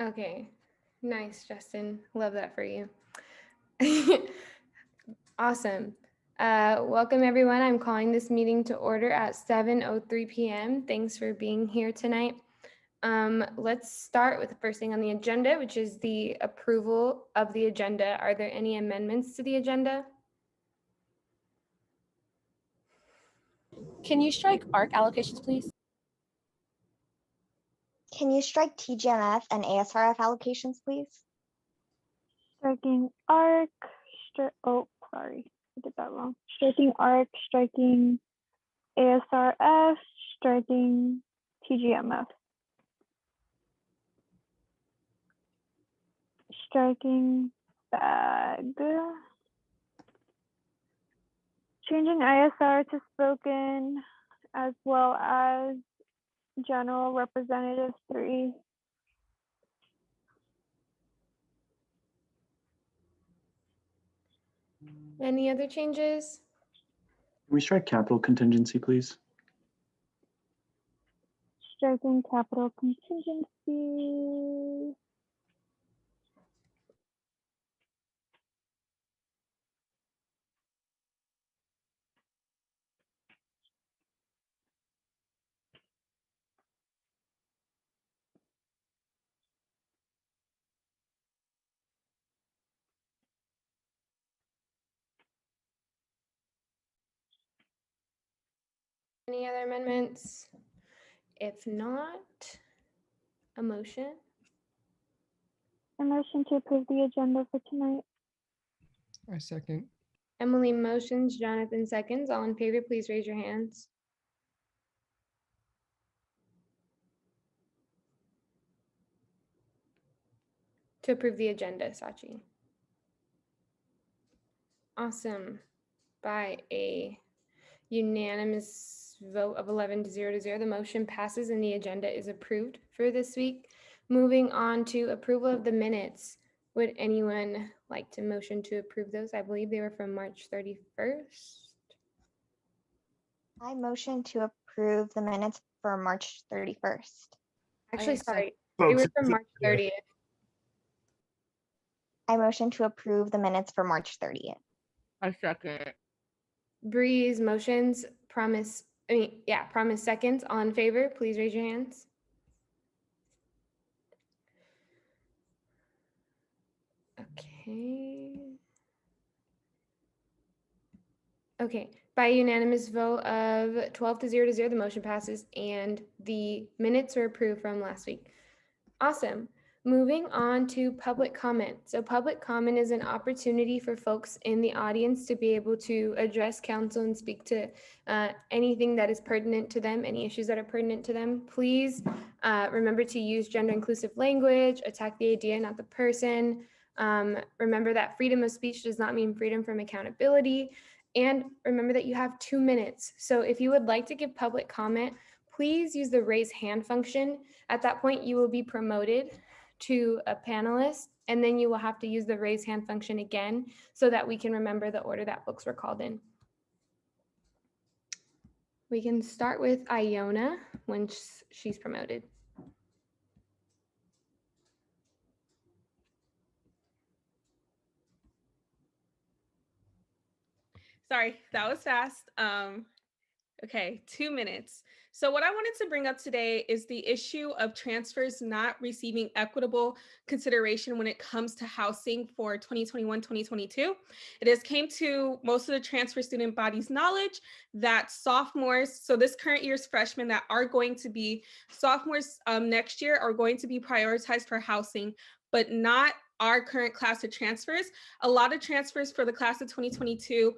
Okay, nice, Justin. Love that for you. Awesome. Welcome, everyone. I'm calling this meeting to order at 7:03 p.m. Thanks for being here tonight. Let's start with the first thing on the agenda, which is the approval of the agenda. Are there any amendments to the agenda? Can you strike ARC allocations, please? Can you strike TGMF and ASRF allocations, please? Striking ARC, sorry, I did that wrong. Striking ARC, striking ASRF, striking TGMF. Striking bag. Changing ISR to spoken, as well as general representative 3. Any other changes? Can we strike capital contingency, please? Striking capital contingency. Any other amendments? If not, a motion. A motion to approve the agenda for tonight. I second. Emily motions, Jonathan seconds. All in favor, please raise your hands. To approve the agenda, Sachi. Awesome. By a unanimous vote of 11 to 0 to 0, the motion passes and the agenda is approved for this week. Moving on to approval of the minutes. Would anyone like to motion to approve those? I believe they were from March 31st. I motion to approve the minutes for March 31st. Actually, sorry, Oh, they were from March 30th. I motion to approve the minutes for March 30th. I second. Breeze motions, Promise seconds. All in favor, please raise your hands. Okay, by unanimous vote of 12 to 0 to 0, the motion passes and the minutes are approved from last week. Awesome. Moving on to public comment. So public comment is an opportunity for folks in the audience to be able to address council and speak to anything that is pertinent to them, any issues that are pertinent to them. Please remember to use gender inclusive language, attack the idea, not the person. Remember that freedom of speech does not mean freedom from accountability. And remember that you have 2 minutes. So if you would like to give public comment, please use the raise hand function. At that point, you will be promoted to a panelist, and then you will have to use the raise hand function again so that we can remember the order that folks were called in. We can start with Iona when she's promoted. Sorry, that was fast. Okay, 2 minutes. So what I wanted to bring up today is the issue of transfers not receiving equitable consideration when it comes to housing for 2021-2022. It has came to most of the transfer student body's knowledge that sophomores, so this current year's freshmen that are going to be sophomores next year are going to be prioritized for housing, but not our current class of transfers. A lot of transfers for the class of 2022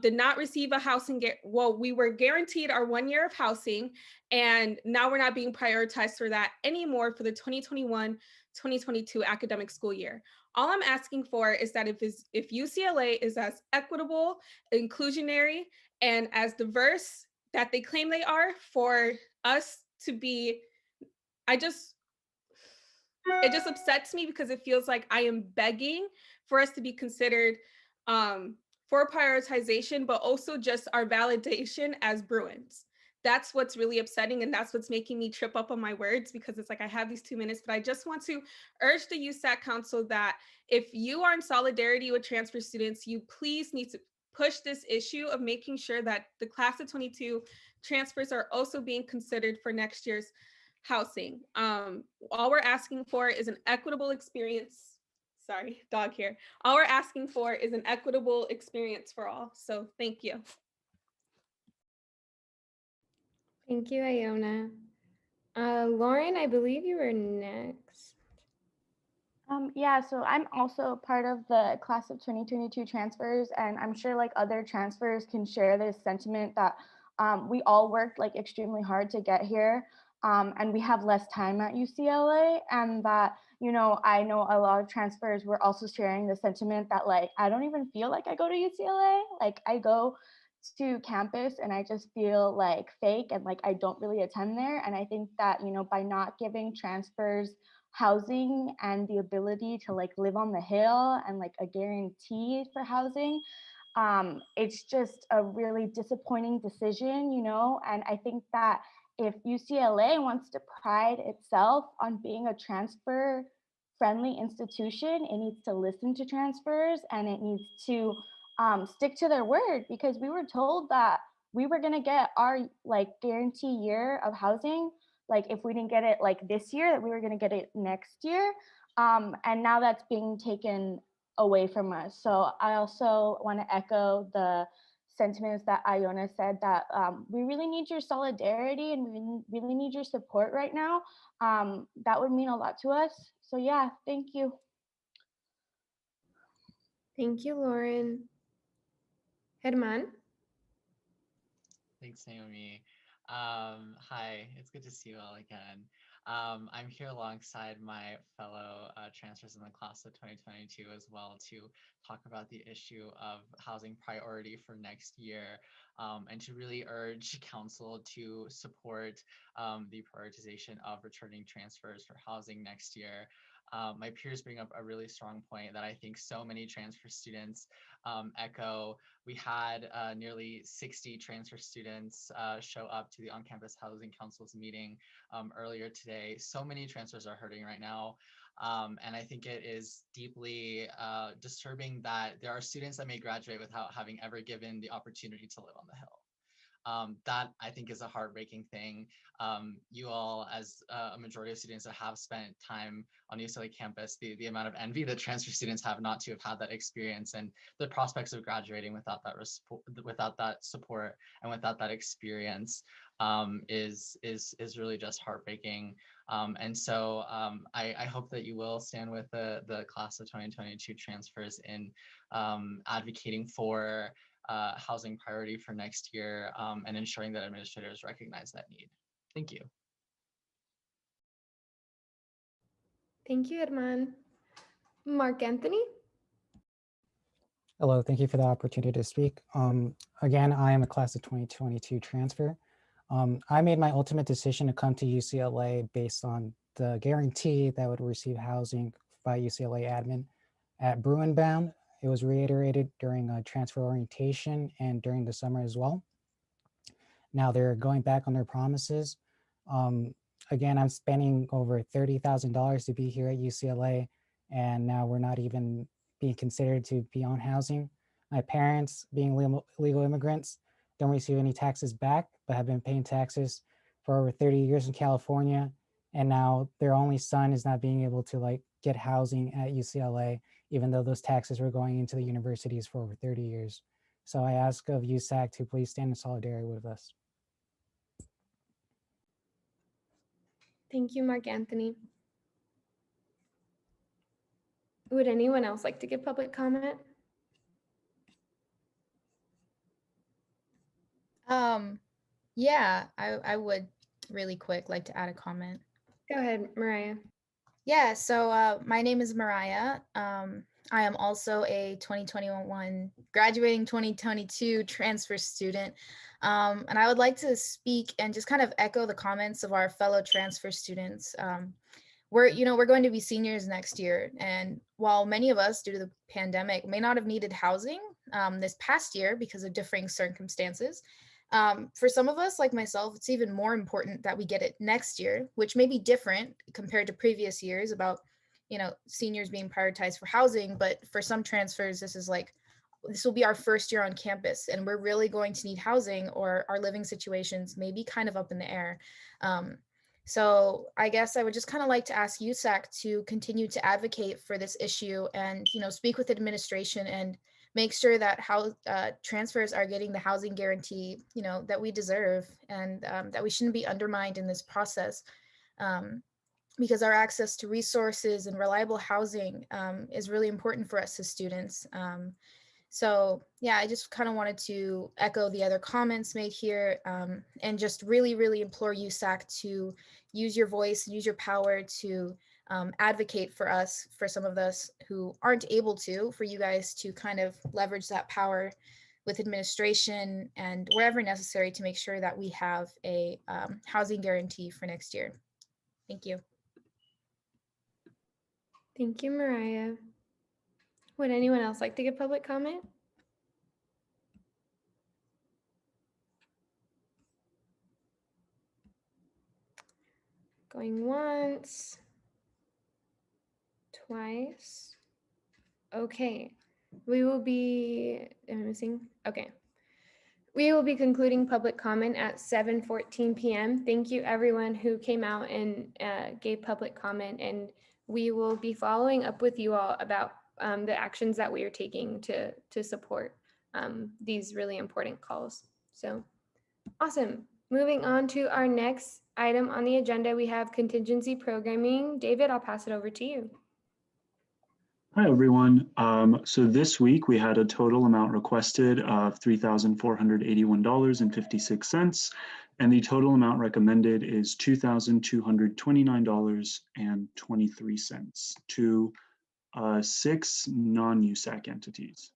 did not receive a housing, we were guaranteed our 1 year of housing, and now we're not being prioritized for that anymore for the 2021-2022 academic school year. All I'm asking for is that if UCLA is as equitable, inclusionary, and as diverse that they claim they are, for us to be, it just upsets me because it feels like I am begging for us to be considered for prioritization, but also just our validation as Bruins. that's what's really upsetting, and that's what's making me trip up on my words, because it's like I have these 2 minutes. But I just want to urge the USAC Council that if you are in solidarity with transfer students, you please need to push this issue of making sure that the class of 22 transfers are also being considered for next year's housing. All we're asking for is an equitable experience. Sorry, dog here. All we're asking for is an equitable experience for all. So thank you. Thank you, Iona. Lauren, I believe you were next. Yeah, so I'm also part of the class of 2022 transfers, and I'm sure like other transfers can share this sentiment that we all worked like extremely hard to get here, and we have less time at UCLA, and that, you know, I know a lot of transfers were also sharing the sentiment that like, I don't even feel like I go to UCLA, like I go to campus and I just feel like fake and like I don't really attend there. And I think that, you know, by not giving transfers housing and the ability to like live on the hill and like a guarantee for housing, it's just a really disappointing decision, you know. And I think that if UCLA wants to pride itself on being a transfer friendly institution, it needs to listen to transfers and it needs to stick to their word, because we were told that we were going to get our like guarantee year of housing, like if we didn't get it like this year, that we were going to get it next year, and now that's being taken away from us. So I also want to echo the sentiments that Iona said, that we really need your solidarity and we really need your support right now. That would mean a lot to us. So yeah, thank you. Thank you, Lauren. Herman. Thanks, Naomi. Hi, it's good to see you all again. I'm here alongside my fellow transfers in the class of 2022 as well to talk about the issue of housing priority for next year, and to really urge council to support the prioritization of returning transfers for housing next year. My peers bring up a really strong point that I think so many transfer students echo. We had nearly 60 transfer students show up to the on-campus housing council's meeting earlier today. So many transfers are hurting right now. And I think it is deeply disturbing that there are students that may graduate without having ever given the opportunity to live on the hill. That I think is a heartbreaking thing. You all, as a majority of students that have spent time on UCLA campus, the amount of envy that transfer students have not to have had that experience, and the prospects of graduating without that support and without that experience is really just heartbreaking. And so I hope that you will stand with the class of 2022 transfers in advocating for housing priority for next year, and ensuring that administrators recognize that need. Thank you. Thank you, Herman. Mark Anthony. Hello, thank you for the opportunity to speak. Again, I am a class of 2022 transfer. I made my ultimate decision to come to UCLA based on the guarantee that I would receive housing by UCLA admin at Bruin Bound. It was reiterated during transfer orientation and during the summer as well. Now they're going back on their promises. Again, I'm spending over $30,000 to be here at UCLA, and now we're not even being considered to be on housing. My parents, being legal immigrants, don't receive any taxes back, but have been paying taxes for over 30 years in California. And now their only son is not being able to like get housing at UCLA, even though those taxes were going into the universities for over 30 years. So I ask of USAC to please stand in solidarity with us. Thank you, Mark Anthony. Would anyone else like to give public comment? Yeah, I would really quick like to add a comment. Go ahead, Mariah. Yeah, so my name is Mariah. I am also a 2021 graduating 2022 transfer student. And I would like to speak and just kind of echo the comments of our fellow transfer students. We're going to be seniors next year. And while many of us, due to the pandemic, may not have needed housing this past year because of differing circumstances, For some of us, like myself, it's even more important that we get it next year, which may be different compared to previous years about, seniors being prioritized for housing. But for some transfers, this will be our first year on campus, and we're really going to need housing, or our living situations may be kind of up in the air. So I guess I would just kind of like to ask USAC to continue to advocate for this issue and, speak with administration and make sure that how transfers are getting the housing guarantee, that we deserve, and that we shouldn't be undermined in this process. Because our access to resources and reliable housing is really important for us as students. So yeah, I just kind of wanted to echo the other comments made here, and just really, really implore USAC to use your voice and use your power to advocate for us, for some of us who aren't able to, for you guys to kind of leverage that power with administration and wherever necessary to make sure that we have a housing guarantee for next year. Thank you. Thank you, Mariah. Would anyone else like to give public comment? Going once, twice. Okay, am I missing? Okay. We will be concluding public comment at 7:14 p.m. Thank you everyone who came out and gave public comment, and we will be following up with you all about the actions that we are taking to support these really important calls. So awesome. Moving on to our next item on the agenda, we have contingency programming. David, I'll pass it over to you. Hi, everyone. So this week we had a total amount requested of $3,481.56, and the total amount recommended is $2,229.23 to 6 non-USAC entities.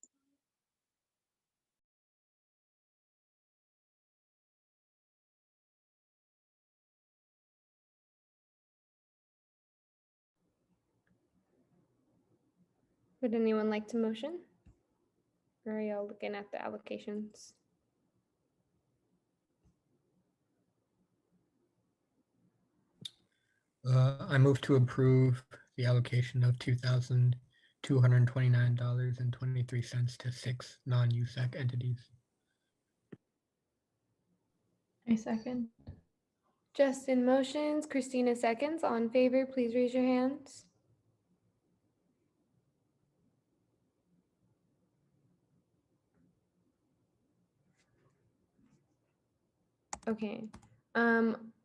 Would anyone like to motion? Or are y'all looking at the allocations? I move to approve the allocation of $2,229.23 to 6 non-USAC entities. I second. Justin motions, Christina seconds. All in favor, please raise your hands. Okay.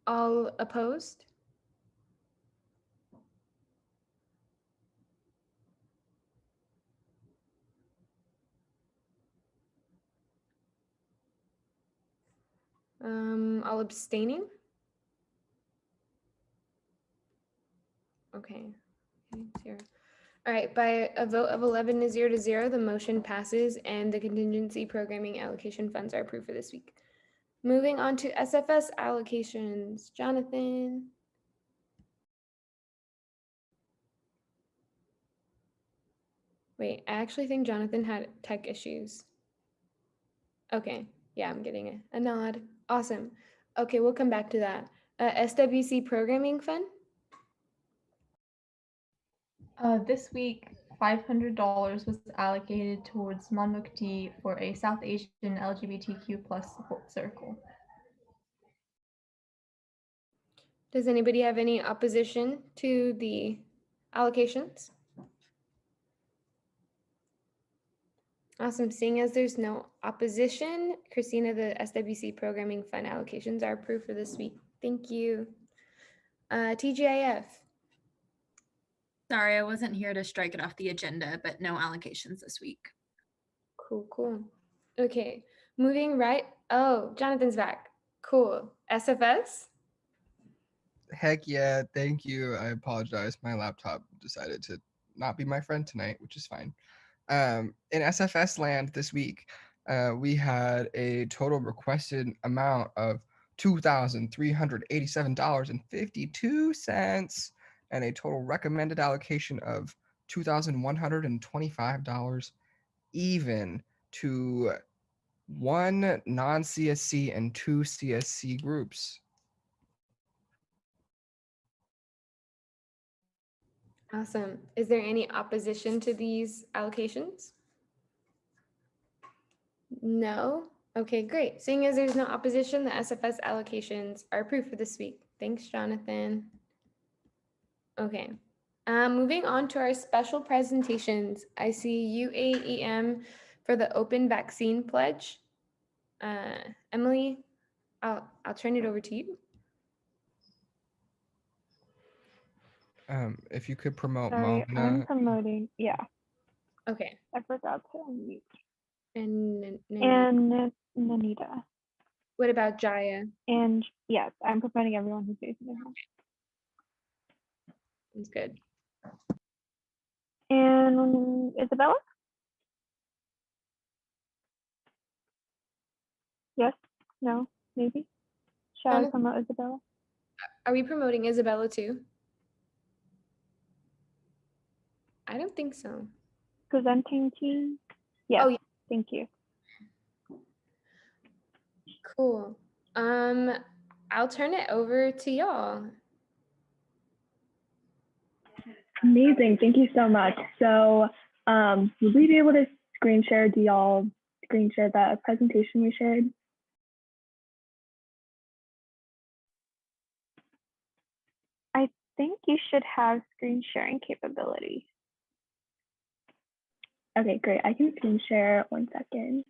All opposed? All abstaining? Okay. Okay, 0. All right, by a vote of 11 to 0, the motion passes and the contingency programming allocation funds are approved for this week. Moving on to SFS allocations. Jonathan. Wait, I actually think Jonathan had tech issues. Okay, yeah, I'm getting a nod. Awesome. Okay, we'll come back to that. SWC programming fund? This week, $500 was allocated towards Manmukti for a South Asian LGBTQ plus support circle. Does anybody have any opposition to the allocations? Awesome. Seeing as there's no opposition, Christina, the SWC programming fund allocations are approved for this week. Thank you. TGIF. Sorry, I wasn't here to strike it off the agenda, but no allocations this week. Cool, cool. Okay, moving right. Oh, Jonathan's back. Cool. SFS? Heck yeah, thank you. I apologize. My laptop decided to not be my friend tonight, which is fine. In SFS land this week, we had a total requested amount of $2,387.52 and a total recommended allocation of $2,125, even to 1 non-CSC and 2 CSC groups. Awesome. Is there any opposition to these allocations? No? Okay, great. Seeing as there's no opposition, the SFS allocations are approved for this week. Thanks, Jonathan. Okay. Moving on to our special presentations. I see UAEM for the open vaccine pledge. Emily, I'll turn it over to you. If you could promote Sorry, I'm Momina. promoting. Yeah, Okay. I forgot to unmute. And And Nanita. what about Jaya? And yes, I'm promoting everyone who's facing their hand. That's good. And Isabella? Yes? No? Maybe? Shall I Jonathan, promote Isabella? are we promoting Isabella too? I don't think so. Presenting team? Yes, Oh, yeah. thank you. Cool. I'll turn it over to y'all. Amazing. Thank you so much. So will we be able to screen share? Do y'all screen share the presentation we shared? I think you should have screen sharing capability. Okay, great. I can screen share. 1 second.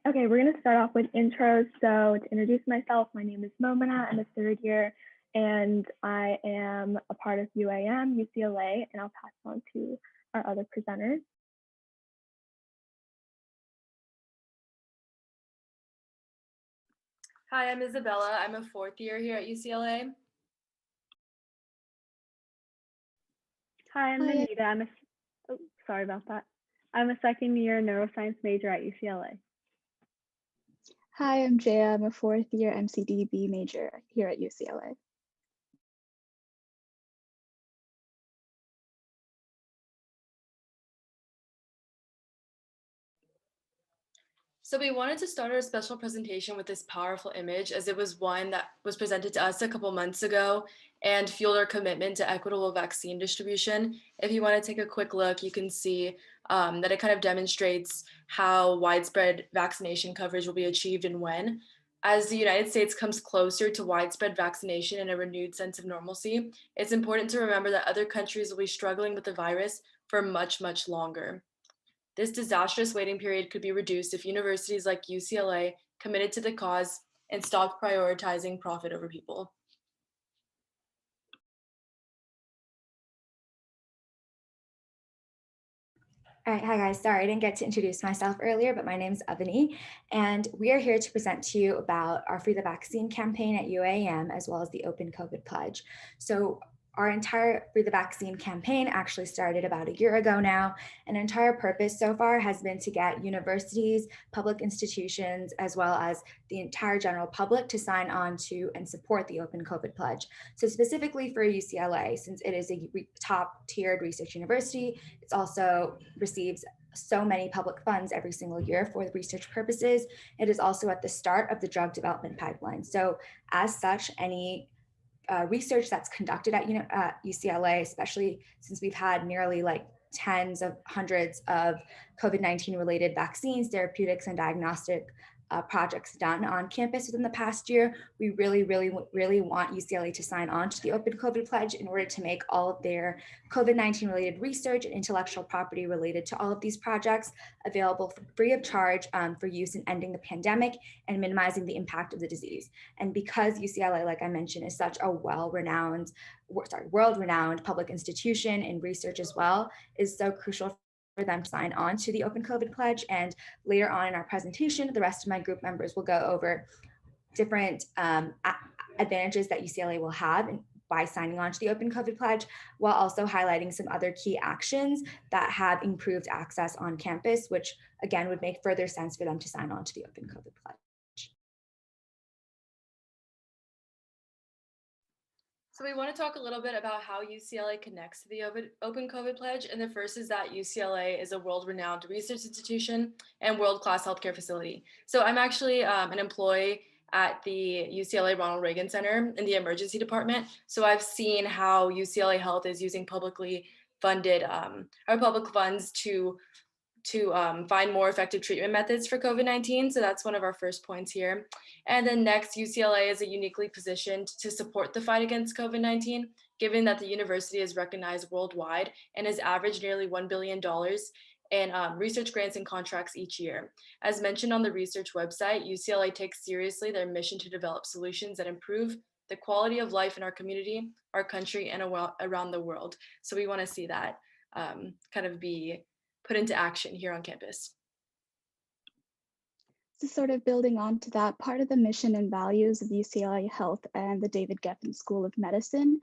Okay, we're going to start off with intros. So to introduce myself, my name is Momina. I'm a 3rd year and I am a part of UAM, UCLA, and I'll pass on to our other presenters. Hi, I'm Isabella. I'm a 4th year here at UCLA. Hi, I'm Nanita. Sorry about that. I'm a 2nd year neuroscience major at UCLA. Hi, I'm Jaya. I'm a 4th year MCDB major here at UCLA. So we wanted to start our special presentation with this powerful image, as it was one that was presented to us a couple months ago and fueled our commitment to equitable vaccine distribution. If you want to take a quick look, you can see that it kind of demonstrates how widespread vaccination coverage will be achieved and when. As the United States comes closer to widespread vaccination and a renewed sense of normalcy, it's important to remember that other countries will be struggling with the virus for much, much longer. This disastrous waiting period could be reduced if universities like UCLA committed to the cause and stopped prioritizing profit over people. All right, hi guys, sorry I didn't get to introduce myself earlier, but my name is Avani, and we are here to present to you about our Free the Vaccine campaign at UAM, as well as the Open COVID Pledge. So our entire Free the Vaccine campaign actually started about a year ago now. An entire purpose so far has been to get universities, public institutions, as well as the entire general public to sign on to and support the Open COVID Pledge. So specifically for UCLA, since it is a top tiered research university, it's also receives so many public funds every single year for the research purposes. It is also at the start of the drug development pipeline. So as such, any research that's conducted at UCLA, especially since we've had nearly like tens of hundreds of COVID-19 related vaccines, therapeutics, and diagnostic projects done on campus within the past year, we really want UCLA to sign on to the Open COVID Pledge in order to make all of their COVID-19 related research and intellectual property related to all of these projects available free of charge for use in ending the pandemic and minimizing the impact of the disease. And because UCLA, like I mentioned, is such a world-renowned public institution in research as well, is so crucial for them to sign on to the Open COVID Pledge. And later on in our presentation, the rest of my group members will go over different advantages that UCLA will have by signing on to the Open COVID Pledge, while also highlighting some other key actions that have improved access on campus, which again would make further sense for them to sign on to the Open COVID Pledge. So we want to talk a little bit about how UCLA connects to the Open COVID Pledge. And the first is that UCLA is a world-renowned research institution and world-class healthcare facility. So I'm actually an employee at the UCLA Ronald Reagan Center in the emergency department. So I've seen how UCLA Health is using publicly funded or public funds to find more effective treatment methods for COVID-19. So that's one of our first points here. And then next, UCLA is uniquely positioned to support the fight against COVID-19, given that the university is recognized worldwide and has averaged nearly $1 billion in research grants and contracts each year. As mentioned on the research website, UCLA takes seriously their mission to develop solutions that improve the quality of life in our community, our country, and around the world. So we want to see that kind of be put into action here on campus. So sort of building on to that, part of the mission and values of UCLA Health and the David Geffen School of Medicine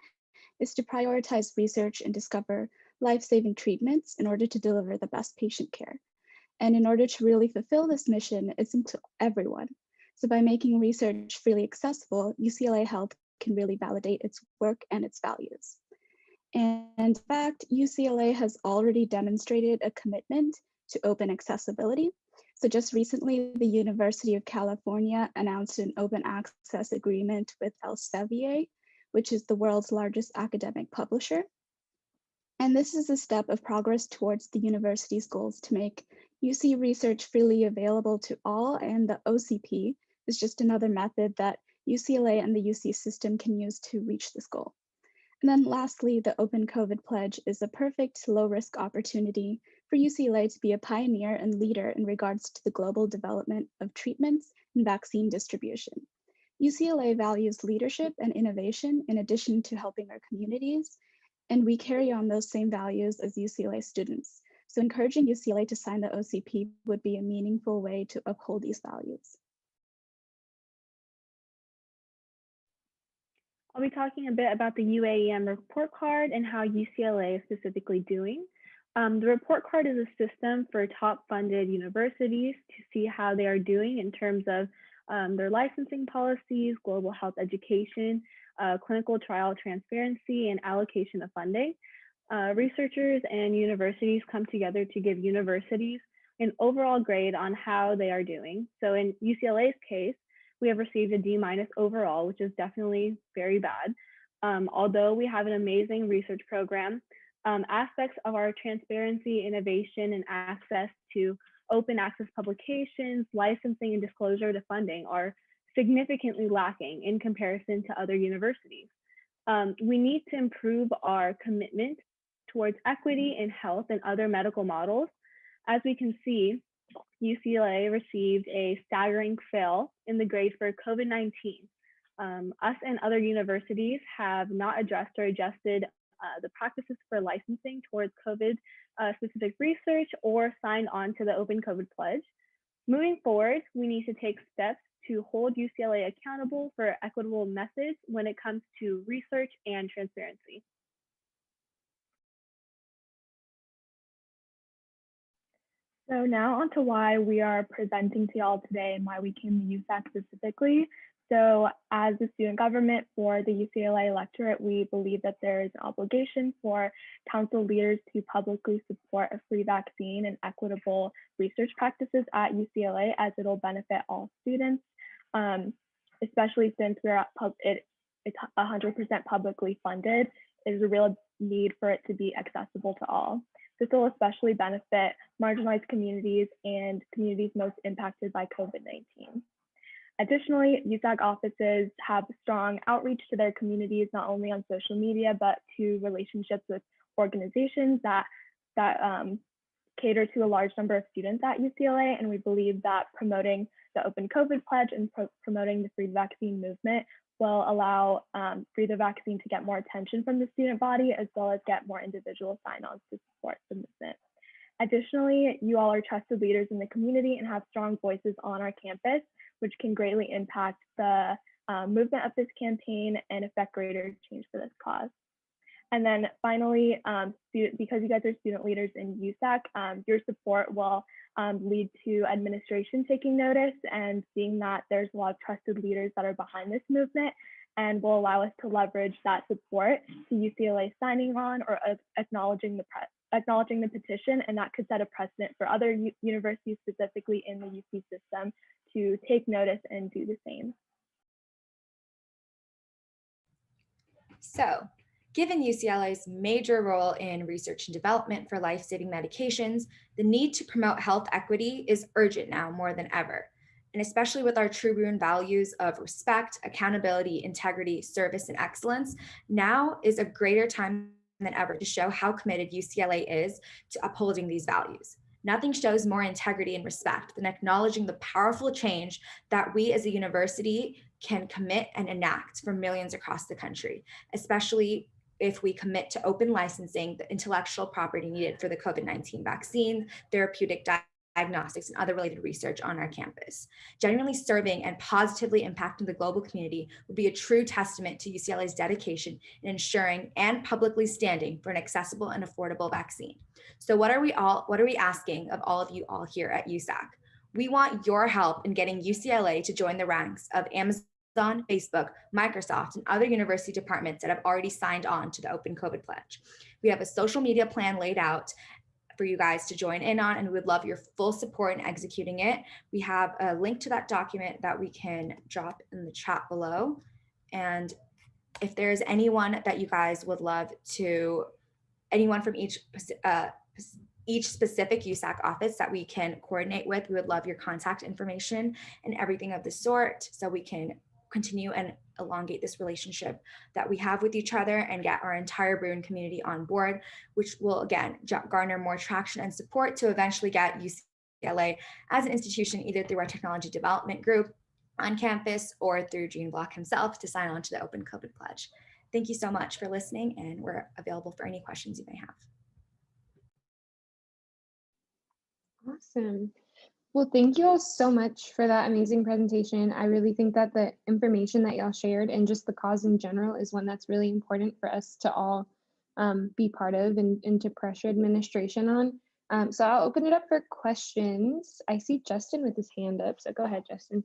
is to prioritize research and discover life-saving treatments in order to deliver the best patient care. And in order to really fulfill this mission, it's into everyone. So by making research freely accessible, UCLA Health can really validate its work and its values. And in fact, UCLA has already demonstrated a commitment to open accessibility. So just recently, the University of California announced an open access agreement with Elsevier, which is the world's largest academic publisher. And this is a step of progress towards the university's goals to make UC research freely available to all, and the OCP is just another method that UCLA and the UC system can use to reach this goal. And then lastly, the Open COVID Pledge is a perfect low-risk opportunity for UCLA to be a pioneer and leader in regards to the global development of treatments and vaccine distribution. UCLA values leadership and innovation in addition to helping our communities, and we carry on those same values as UCLA students. So encouraging UCLA to sign the OCP would be a meaningful way to uphold these values. I'll be talking a bit about the UAM report card and how UCLA is specifically doing. The report card is a system for top funded universities to see how they are doing in terms of their licensing policies, global health education, clinical trial transparency, and allocation of funding. Researchers and universities come together to give universities an overall grade on how they are doing. So in UCLA's case, we have received a D- overall, which is definitely very bad. Although we have an amazing research program, aspects of our transparency, innovation, and access to open access publications, licensing, and disclosure to funding are significantly lacking in comparison to other universities. We need to improve our commitment towards equity in health and other medical models. As we can see, UCLA received a staggering fail in the grade for COVID-19. Us and other universities have not addressed or adjusted the practices for licensing towards COVID specific research or signed on to the Open COVID Pledge. Moving forward, we need to take steps to hold UCLA accountable for equitable methods when it comes to research and transparency. So now on to why we are presenting to y'all today and why we came to USAC specifically. So as the student government for the UCLA electorate, we believe that there is an obligation for council leaders to publicly support a free vaccine and equitable research practices at UCLA, as it'll benefit all students, especially since it's 100% publicly funded. There's a real need for it to be accessible to all. This will especially benefit marginalized communities and communities most impacted by COVID-19. Additionally, USAC offices have strong outreach to their communities, not only on social media, but to relationships with organizations that cater to a large number of students at UCLA. And we believe that promoting the Open COVID Pledge and promoting the free vaccine movement will allow Free the Vaccine to get more attention from the student body, as well as get more individual sign-ons to support the movement. Additionally, you all are trusted leaders in the community and have strong voices on our campus, which can greatly impact the movement of this campaign and affect greater change for this cause. And then finally, because you guys are student leaders in USAC, your support will lead to administration taking notice and seeing that there's a lot of trusted leaders that are behind this movement, and will allow us to leverage that support to UCLA signing on or acknowledging the petition, and that could set a precedent for other universities, specifically in the UC system, to take notice and do the same. So, given UCLA's major role in research and development for life-saving medications, the need to promote health equity is urgent now more than ever. And especially with our true Bruin values of respect, accountability, integrity, service, and excellence, now is a greater time than ever to show how committed UCLA is to upholding these values. Nothing shows more integrity and respect than acknowledging the powerful change that we as a university can commit and enact for millions across the country, especially if we commit to open licensing the intellectual property needed for the COVID-19 vaccine, therapeutic diagnostics, and other related research on our campus. Genuinely serving and positively impacting the global community would be a true testament to UCLA's dedication in ensuring and publicly standing for an accessible and affordable vaccine. So what are we asking of all of you all here at USAC? We want your help in getting UCLA to join the ranks of Amazon, Facebook, Microsoft, and other university departments that have already signed on to the Open COVID Pledge. We have a social media plan laid out for you guys to join in on, and we would love your full support in executing it. We have a link to that document that we can drop in the chat below. And if there's anyone that you guys would love to, anyone from each specific USAC office that we can coordinate with, we would love your contact information and everything of the sort, so we can continue and elongate this relationship that we have with each other and get our entire Bruin community on board, which will again garner more traction and support to eventually get UCLA as an institution, either through our technology development group on campus or through Gene Block himself, to sign on to the Open COVID Pledge. Thank you so much for listening, and we're available for any questions you may have. Awesome. Well, thank you all so much for that amazing presentation. I really think that the information that y'all shared and just the cause in general is one that's really important for us to all be part of and to pressure administration on. So I'll open it up for questions. I see Justin with his hand up, so go ahead, Justin.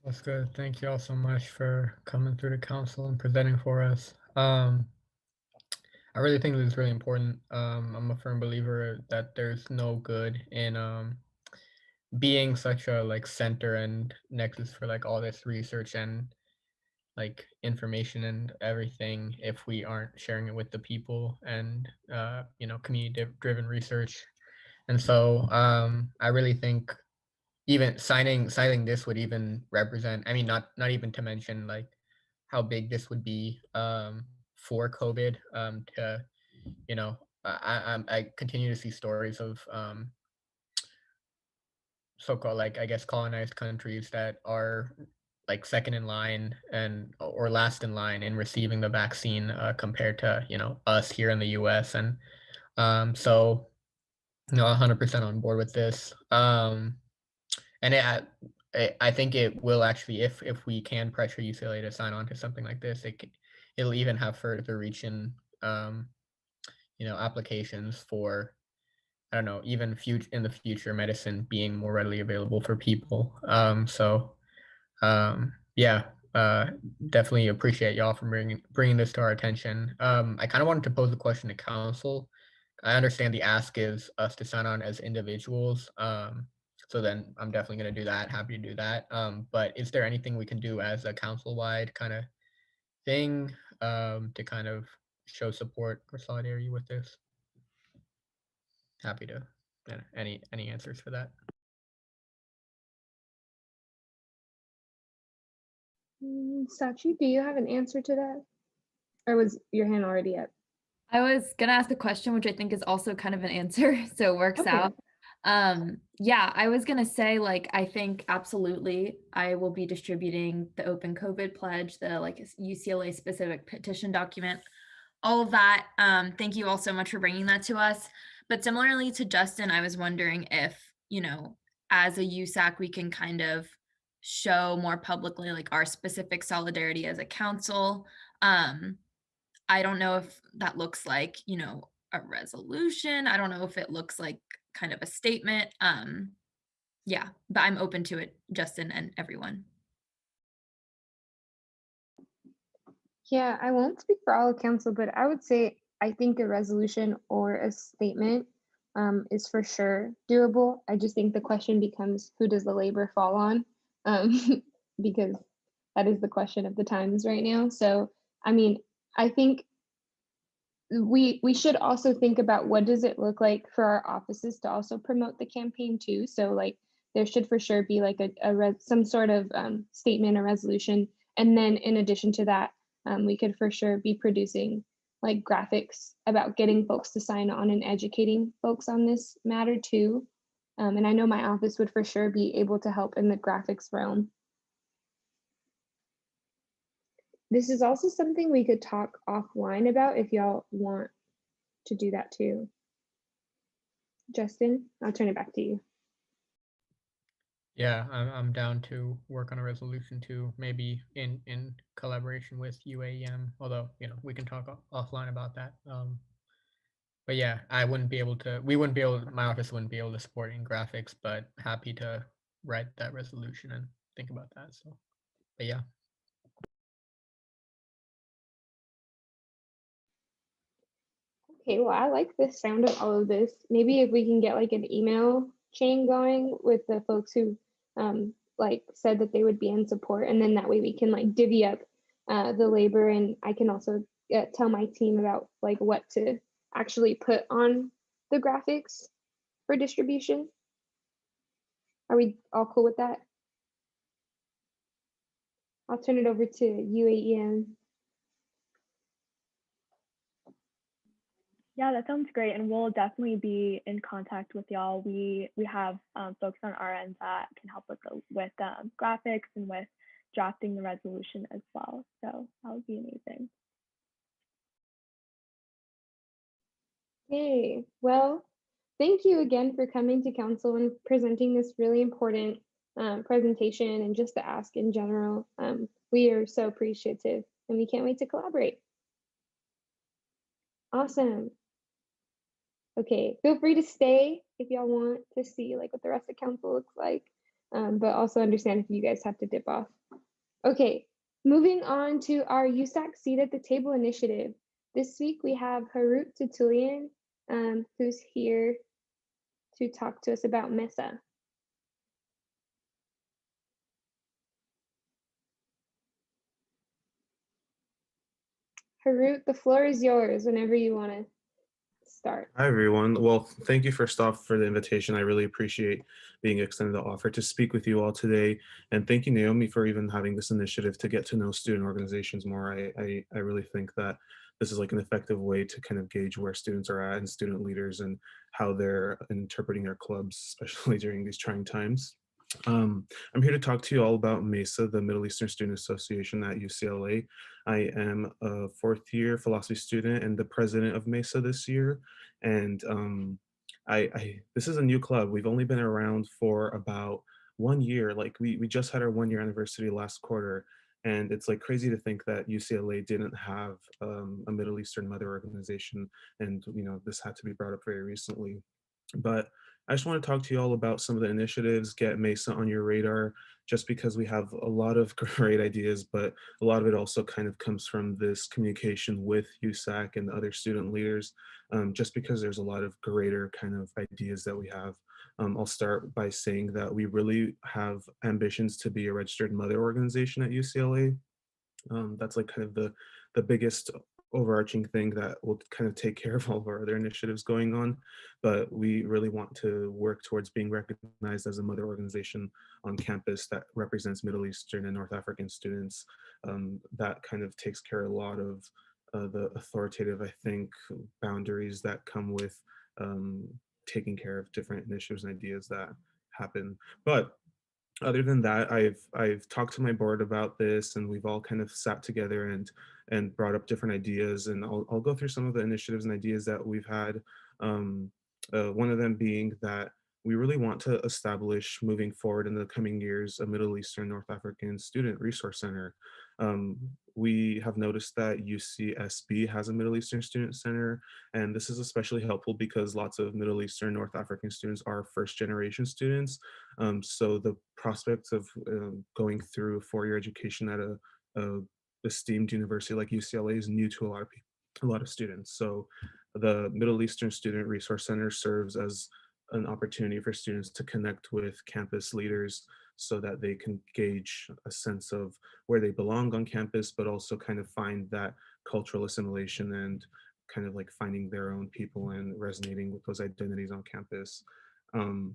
That's good. Thank you all so much for coming through the council and presenting for us. I really think this is really important. I'm a firm believer that there's no good in being such a center and nexus for all this research and information and everything if we aren't sharing it with the people and community driven research. And so I really think even signing this would even represent, I mean, not even to mention how big this would be for COVID, to I continue to see stories of so-called I guess colonized countries that are second in line or last in line in receiving the vaccine compared to us here in the US. And so 100% on board with this. And I think it will actually, if we can pressure UCLA to sign on to something like this, it'll even have further reaching applications for, I don't know, even in the future, medicine being more readily available for people. Yeah, definitely appreciate y'all for bringing this to our attention. I kind of wanted to pose a question to council. I understand the ask is us to sign on as individuals. So then I'm definitely going to do that. Happy to do that. But is there anything we can do as a council-wide kind of thing to kind of show support or solidarity with this? Happy to any answers for that. Sachi, do you have an answer to that? Or was your hand already up? I was gonna ask a question, which I think is also kind of an answer, so it works out. Yeah, I was gonna say, I think absolutely I will be distributing the Open COVID Pledge, the UCLA specific petition document, all of that. Thank you all so much for bringing that to us. But similarly to Justin, I was wondering if, as a USAC, we can kind of show more publicly like our specific solidarity as a council. I don't know if that looks like, a resolution. I don't know if it looks like kind of a statement. Yeah, but I'm open to it, Justin and everyone. Yeah, I won't speak for all of council, but I would say I think a resolution or a statement is for sure doable. I just think the question becomes who does the labor fall on? Because that is the question of the times right now. So, I mean, I think we should also think about what does it look like for our offices to also promote the campaign too. So like there should for sure be like some sort of statement or resolution. And then in addition to that, we could for sure be producing like graphics about getting folks to sign on and educating folks on this matter too. And I know my office would for sure be able to help in the graphics realm. This is also something we could talk offline about if y'all want to do that too. Justin, I'll turn it back to you. Yeah, I'm down to work on a resolution too, maybe in collaboration with UAM, although, we can talk offline about that. But yeah, my office wouldn't be able to support in graphics, but happy to write that resolution and think about that. So, but yeah. Okay, well, I like the sound of all of this. Maybe if we can get like an email chain going with the folks who like said that they would be in support, and then that way we can like divvy up the labor, and I can also tell my team about like what to actually put on the graphics for distribution. Are we all cool with that? I'll turn it over to UAM. Yeah, that sounds great, and we'll definitely be in contact with y'all. We have folks on our end that can help with graphics and with drafting the resolution as well. So that would be amazing. Hey, well, thank you again for coming to council and presenting this really important presentation and just the ask in general. We are so appreciative and we can't wait to collaborate. Awesome. Okay, feel free to stay if y'all want to see like what the rest of council looks like, but also understand if you guys have to dip off. Okay, moving on to our USAC Seat at the Table initiative. This week we have Harut Tutulian, who's here to talk to us about MESA. Harut, the floor is yours whenever you want to start. Hi, everyone. Well, thank you first off for the invitation. I really appreciate being extended the offer to speak with you all today. And thank you, Naomi, for even having this initiative to get to know student organizations more. I really think that this is like an effective way to kind of gauge where students are at and student leaders and how they're interpreting their clubs, especially during these trying times. I'm here to talk to you all about MESA, the Middle Eastern Student Association at UCLA. I am a fourth year philosophy student and the president of MESA this year. And this is a new club. We've only been around for about 1 year. Like we just had our 1 year anniversary last quarter. And it's like crazy to think that UCLA didn't have a Middle Eastern mother organization. And, this had to be brought up very recently. But I just want to talk to you all about some of the initiatives, get MESA on your radar, just because we have a lot of great ideas, but a lot of it also kind of comes from this communication with USAC and other student leaders, just because there's a lot of greater kind of ideas that we have. I'll start by saying that we really have ambitions to be a registered mother organization at UCLA. That's like kind of the biggest overarching thing that will kind of take care of all of our other initiatives going on. But we really want to work towards being recognized as a mother organization on campus that represents Middle Eastern and North African students. That kind of takes care of a lot of the authoritative, I think, boundaries that come with taking care of different initiatives and ideas that happen. But other than that, I've talked to my board about this, and we've all kind of sat together and brought up different ideas, and I'll go through some of the initiatives and ideas that we've had. One of them being that we really want to establish moving forward in the coming years a Middle Eastern North African Student Resource Center. Um, we have noticed that UCSB has a Middle Eastern Student Center, and this is especially helpful because lots of Middle Eastern North African students are first generation students. So the prospects of going through a four-year education at a esteemed university like UCLA is new to a lot of students. So the Middle Eastern Student Resource Center serves as an opportunity for students to connect with campus leaders so that they can gauge a sense of where they belong on campus, but also kind of find that cultural assimilation and kind of like finding their own people and resonating with those identities on campus. Um,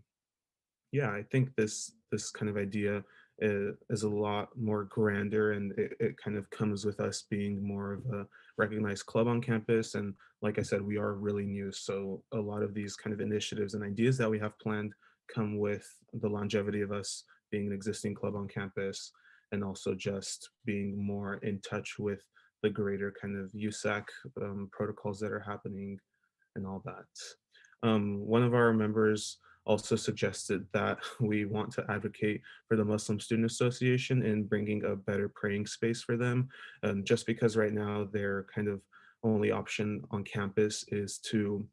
yeah, I think this kind of idea is a lot more grander, and it kind of comes with us being more of a recognized club on campus. And like I said, we are really new, so a lot of these kind of initiatives and ideas that we have planned come with the longevity of us being an existing club on campus, and also just being more in touch with the greater kind of USAC protocols that are happening and all that. One of our members also suggested that we want to advocate for the Muslim Student Association in bringing a better praying space for them. Just because right now their kind of only option on campus is to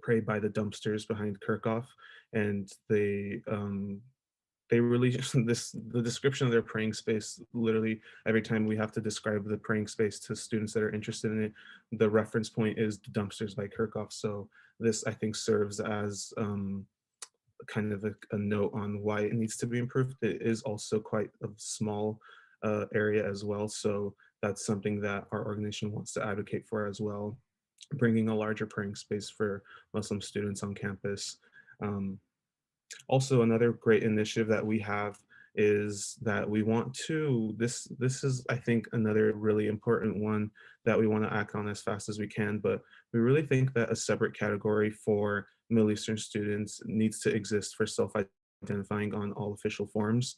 pray by the dumpsters behind Kirchhoff, and they really the description of their praying space, literally every time we have to describe the praying space to students that are interested in it, the reference point is the dumpsters by Kirchhoff. So this, I think, serves as kind of a note on why it needs to be improved. It is also quite a small area as well, so that's something that our organization wants to advocate for as well, bringing a larger praying space for Muslim students on campus. Um, Also, another great initiative that we have is that we want to, this is, I think, another really important one that we want to act on as fast as we can, but we really think that a separate category for Middle Eastern students needs to exist for self-identifying on all official forms.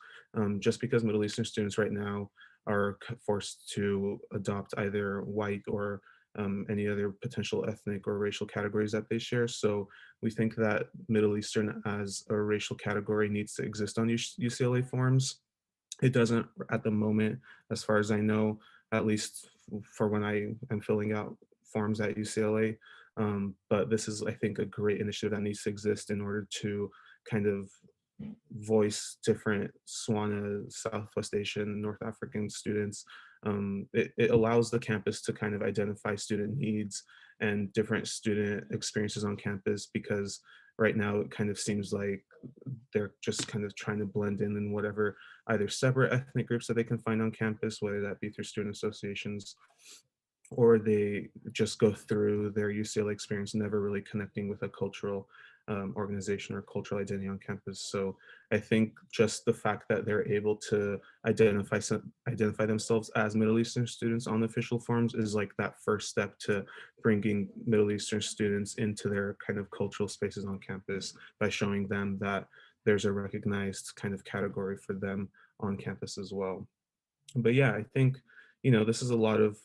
Just because Middle Eastern students right now are forced to adopt either white or any other potential ethnic or racial categories that they share. So we think that Middle Eastern as a racial category needs to exist on UCLA forms. It doesn't at the moment, as far as I know, at least for when I am filling out forms at UCLA. But this is, I think, a great initiative that needs to exist in order to kind of voice different Swana, Southwest Asian, North African students. It allows the campus to kind of identify student needs and different student experiences on campus, because right now it kind of seems like they're just kind of trying to blend in whatever either separate ethnic groups that they can find on campus, whether that be through student associations, or they just go through their UCLA experience never really connecting with a cultural organization or cultural identity on campus. So I think just the fact that they're able to identify themselves as Middle Eastern students on the official forms is like that first step to bringing Middle Eastern students into their kind of cultural spaces on campus by showing them that there's a recognized kind of category for them on campus as well. But yeah, I think, this is a lot of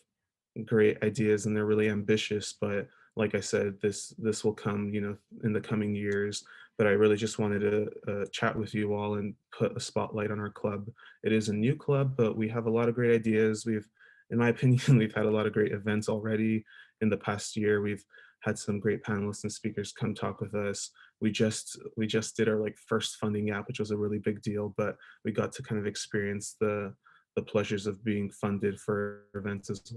great ideas and they're really ambitious, but like I said, this will come, in the coming years. But I really just wanted to chat with you all and put a spotlight on our club. It is a new club, but we have a lot of great ideas. In my opinion, we've had a lot of great events already in the past year. We've had some great panelists and speakers come talk with us. We just did our first funding app, which was a really big deal, but we got to kind of experience the pleasures of being funded for events as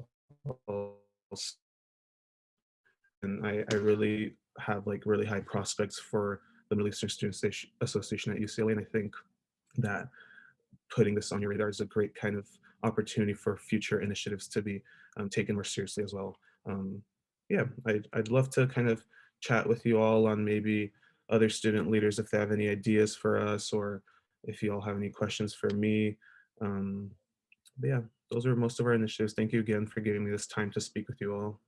well. And I really have really high prospects for the Middle Eastern Association at UCLA. And I think that putting this on your radar is a great kind of opportunity for future initiatives to be taken more seriously as well. Yeah, I'd love to kind of chat with you all on maybe other student leaders if they have any ideas for us, or if you all have any questions for me. But yeah, those are most of our initiatives. Thank you again for giving me this time to speak with you all.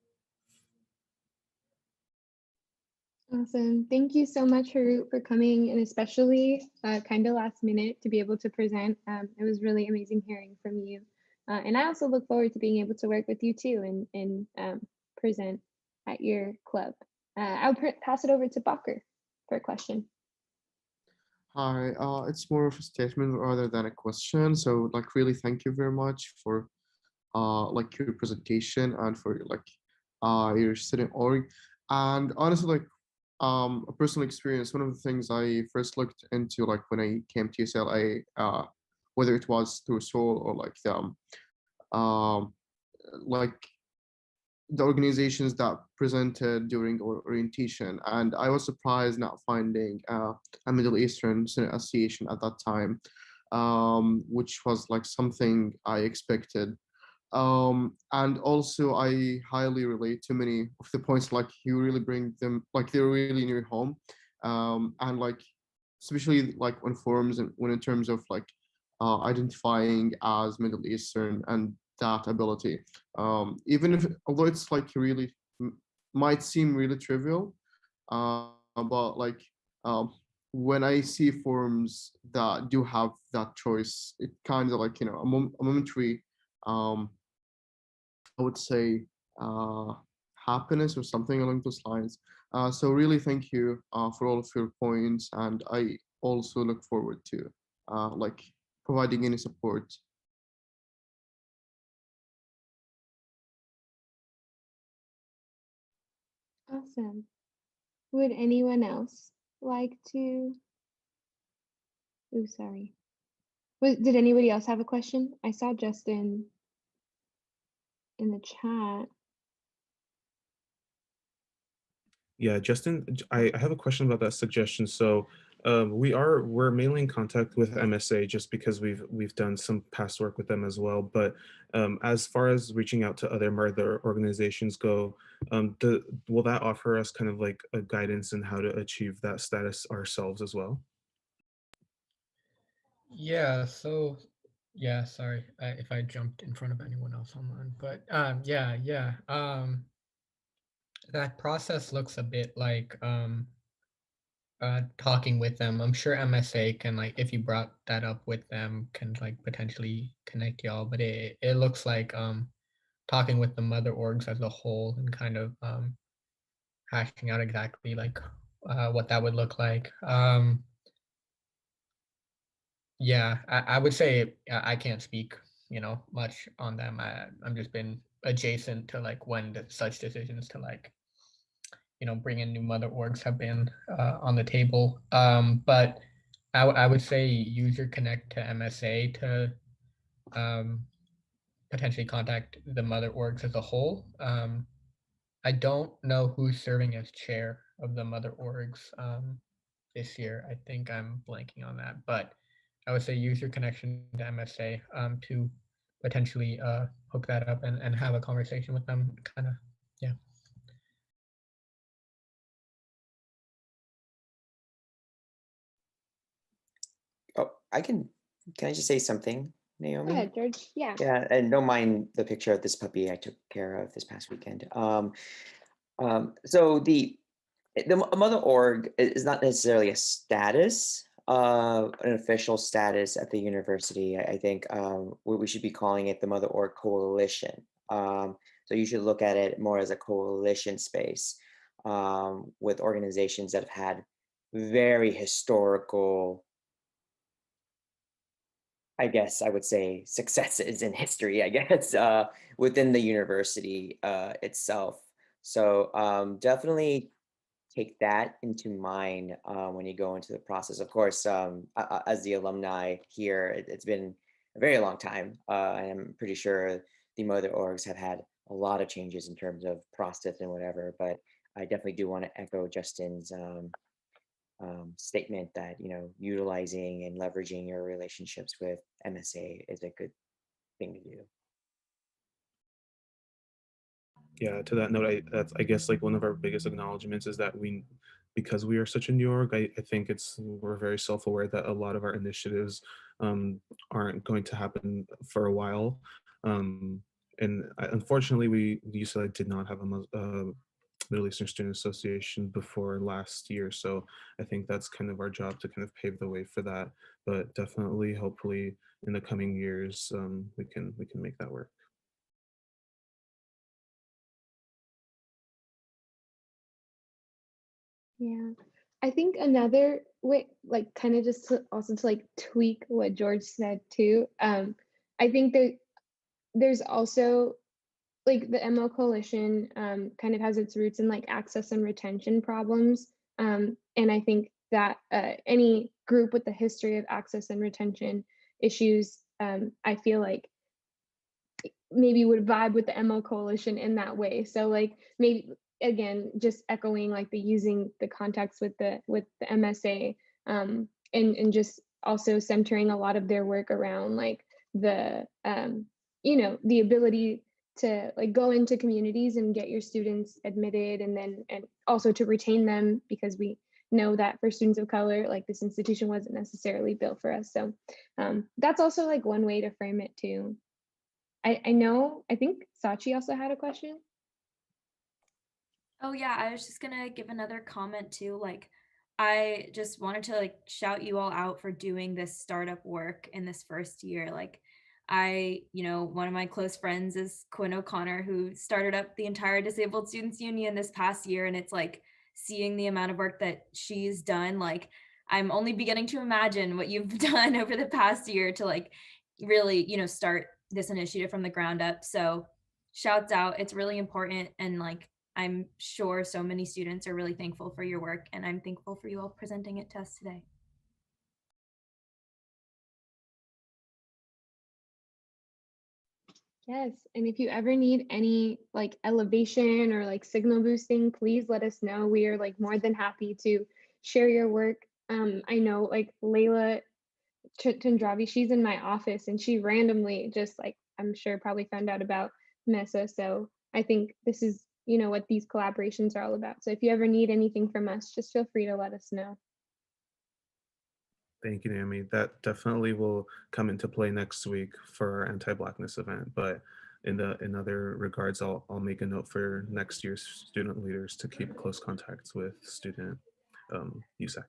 Awesome. Thank you so much, Harut, for coming, and especially kind of last minute to be able to present. It was really amazing hearing from you. And I also look forward to being able to work with you too and present at your club. I'll pass it over to Bacher for a question. Hi, it's more of a statement rather than a question. So like really thank you very much for like your presentation and for your student org. And honestly, like a personal experience, one of the things I first looked into like when I came to UCLA, whether it was through Seoul or like the um like the organizations that presented during orientation, and I was surprised not finding a Middle Eastern Student Association at that time, which was like something I expected. And also I highly relate to many of the points, like you really bring them, like they're really near home, and like especially like on forums and when in terms of like identifying as Middle Eastern and that ability, even if although it's like really might seem really trivial, but like when I see forums that do have that choice, it kind of like a momentary I would say happiness or something along those lines. So really thank you for all of your points, and I also look forward to like providing any support. Awesome. Would anyone else like to? Oh, sorry. Did anybody else have a question? I saw Justin in the chat. Yeah, Justin, I have a question about that suggestion. So we're mainly in contact with MSA just because we've done some past work with them as well. But as far as reaching out to other mother organizations go, will that offer us kind of like a guidance in how to achieve that status ourselves as well? Yeah, so yeah, sorry if I jumped in front of anyone else online, but that process looks a bit like talking with them. I'm sure MSA can, like, if you brought that up with them, can like potentially connect y'all, but it looks like talking with the mother orgs as a whole and kind of hashing out exactly like what that would look like. Yeah, I would say I can't speak, much on them. I'm just been adjacent to like when such decisions to like, bring in new mother orgs have been on the table. But I would say user connect to MSA to um, potentially contact the mother orgs as a whole. I don't know who's serving as chair of the mother orgs this year. I think I'm blanking on that, but I would say use your connection to MSA to potentially hook that up and have a conversation with them. Kind of, yeah. Oh, can I just say something, Go Naomi? ahead, George. Yeah. Yeah, and don't mind the picture of this puppy I took care of this past weekend. So the mother org is not necessarily a status, an official status at the university. I think we should be calling it the mother org coalition. So you should look at it more as a coalition space with organizations that have had very historical, I guess I would say, successes in history, I guess, within the university itself. So definitely take that into mind when you go into the process. Of course, as the alumni here, it's been a very long time, and I'm pretty sure the mother orgs have had a lot of changes in terms of process and whatever. But I definitely do want to echo Justin's statement that utilizing and leveraging your relationships with MSA is a good thing to do. Yeah, to that note, that's I guess like one of our biggest acknowledgments is that because we are such a New York, I think we're very self-aware that a lot of our initiatives aren't going to happen for a while. And unfortunately, we UCLA did not have a Middle Eastern Student Association before last year, so I think that's kind of our job to kind of pave the way for that. But definitely, hopefully, in the coming years, we can make that work. Yeah. I think another wait, like kind of just to also to like tweak what George said too. I think that there's also like the MO coalition kind of has its roots in like access and retention problems. And I think that any group with a history of access and retention issues, I feel like maybe would vibe with the MO coalition in that way. So like maybe again, just echoing like the using the context with the MSA, and just also centering a lot of their work around like the the ability to like go into communities and get your students admitted, and then and also to retain them, because we know that for students of color, like this institution wasn't necessarily built for us. So that's also like one way to frame it too. I think Sachi also had a question. Oh yeah, I was just gonna give another comment too. Like, I just wanted to like shout you all out for doing this startup work in this first year. Like, one of my close friends is Quinn O'Connor, who started up the entire Disabled Students Union this past year, and it's like seeing the amount of work that she's done. Like, I'm only beginning to imagine what you've done over the past year to like really, start this initiative from the ground up. So, shouts out. It's really important, and like I'm sure so many students are really thankful for your work, and I'm thankful for you all presenting it to us today. Yes, and if you ever need any like elevation or like signal boosting, please let us know. We are like more than happy to share your work. I know like Layla Tundravi, she's in my office and she randomly just like, I'm sure probably found out about MESA. So I think this is, what these collaborations are all about. So if you ever need anything from us, just feel free to let us know. Thank you, Naomi. That definitely will come into play next week for our anti-Blackness event. But in other regards, I'll make a note for next year's student leaders to keep close contacts with student USAC.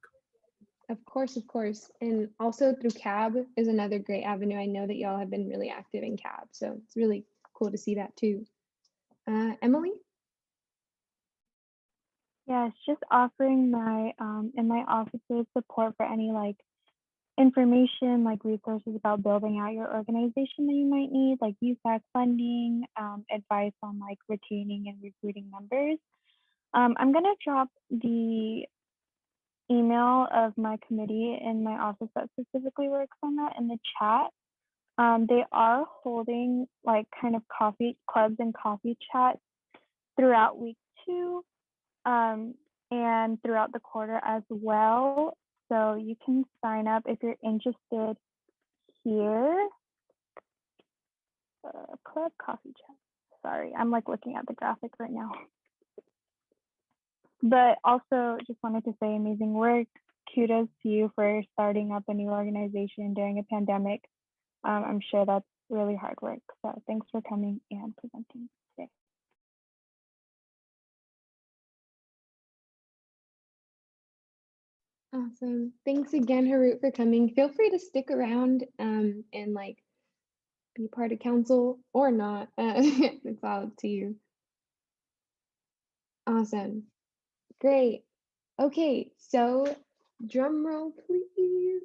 Of course, of course. And also through CAB is another great avenue. I know that y'all have been really active in CAB, so it's really cool to see that too. Emily? Yeah, it's just offering my in my office's support for any like information, like resources about building out your organization that you might need, like USAC funding, advice on like retaining and recruiting members. I'm gonna drop the email of my committee in my office that specifically works on that in the chat. They are holding like kind of coffee clubs and coffee chats throughout week 2, and throughout the quarter as well. So you can sign up if you're interested here. Club coffee chat. Sorry, I'm like looking at the graphic right now. But also just wanted to say amazing work. Kudos to you for starting up a new organization during a pandemic. I'm sure that's really hard work. So thanks for coming and presenting today. Awesome. Thanks again, Harut, for coming. Feel free to stick around and like be part of council or not. It's all up to you. Awesome. Great. Okay, so drum roll, please.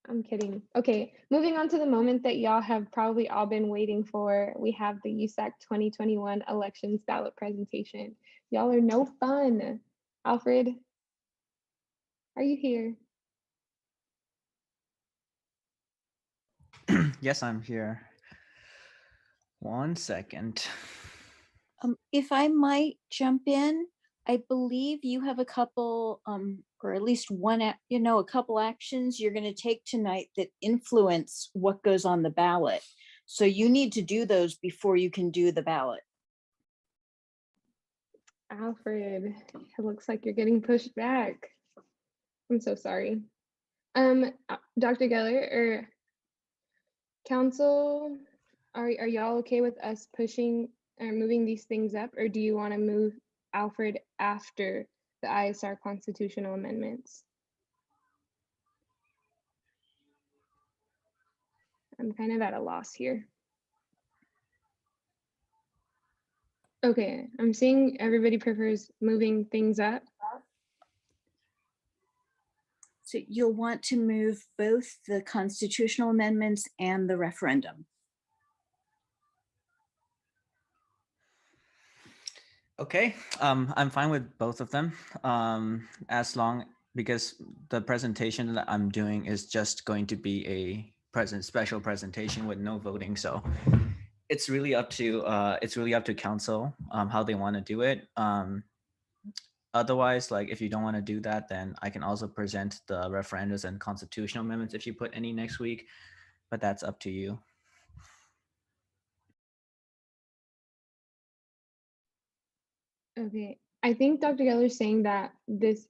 I'm kidding. Okay, moving on to the moment that y'all have probably all been waiting for. We have the USAC 2021 elections ballot presentation. Y'all are no fun. Alfred, are you here? Yes, I'm here. One second. If I might jump in, I believe you have a couple, or at least one, a couple actions you're going to take tonight that influence what goes on the ballot. So you need to do those before you can do the ballot. Alfred, it looks like you're getting pushed back. I'm so sorry. Dr. Geller or council, are y'all okay with us pushing or moving these things up, or do you want to move Alfred after the ISR constitutional amendments? I'm kind of at a loss here. Okay, I'm seeing everybody prefers moving things up. So you'll want to move both the constitutional amendments and the referendum. Okay, I'm fine with both of them, as long because the presentation that I'm doing is just going to be a special presentation with no voting. So it's really up to council how they want to do it. Otherwise, like if you don't want to do that, then I can also present the referendums and constitutional amendments if you put any next week, but that's up to you. Okay, I think Dr. Geller's saying that this,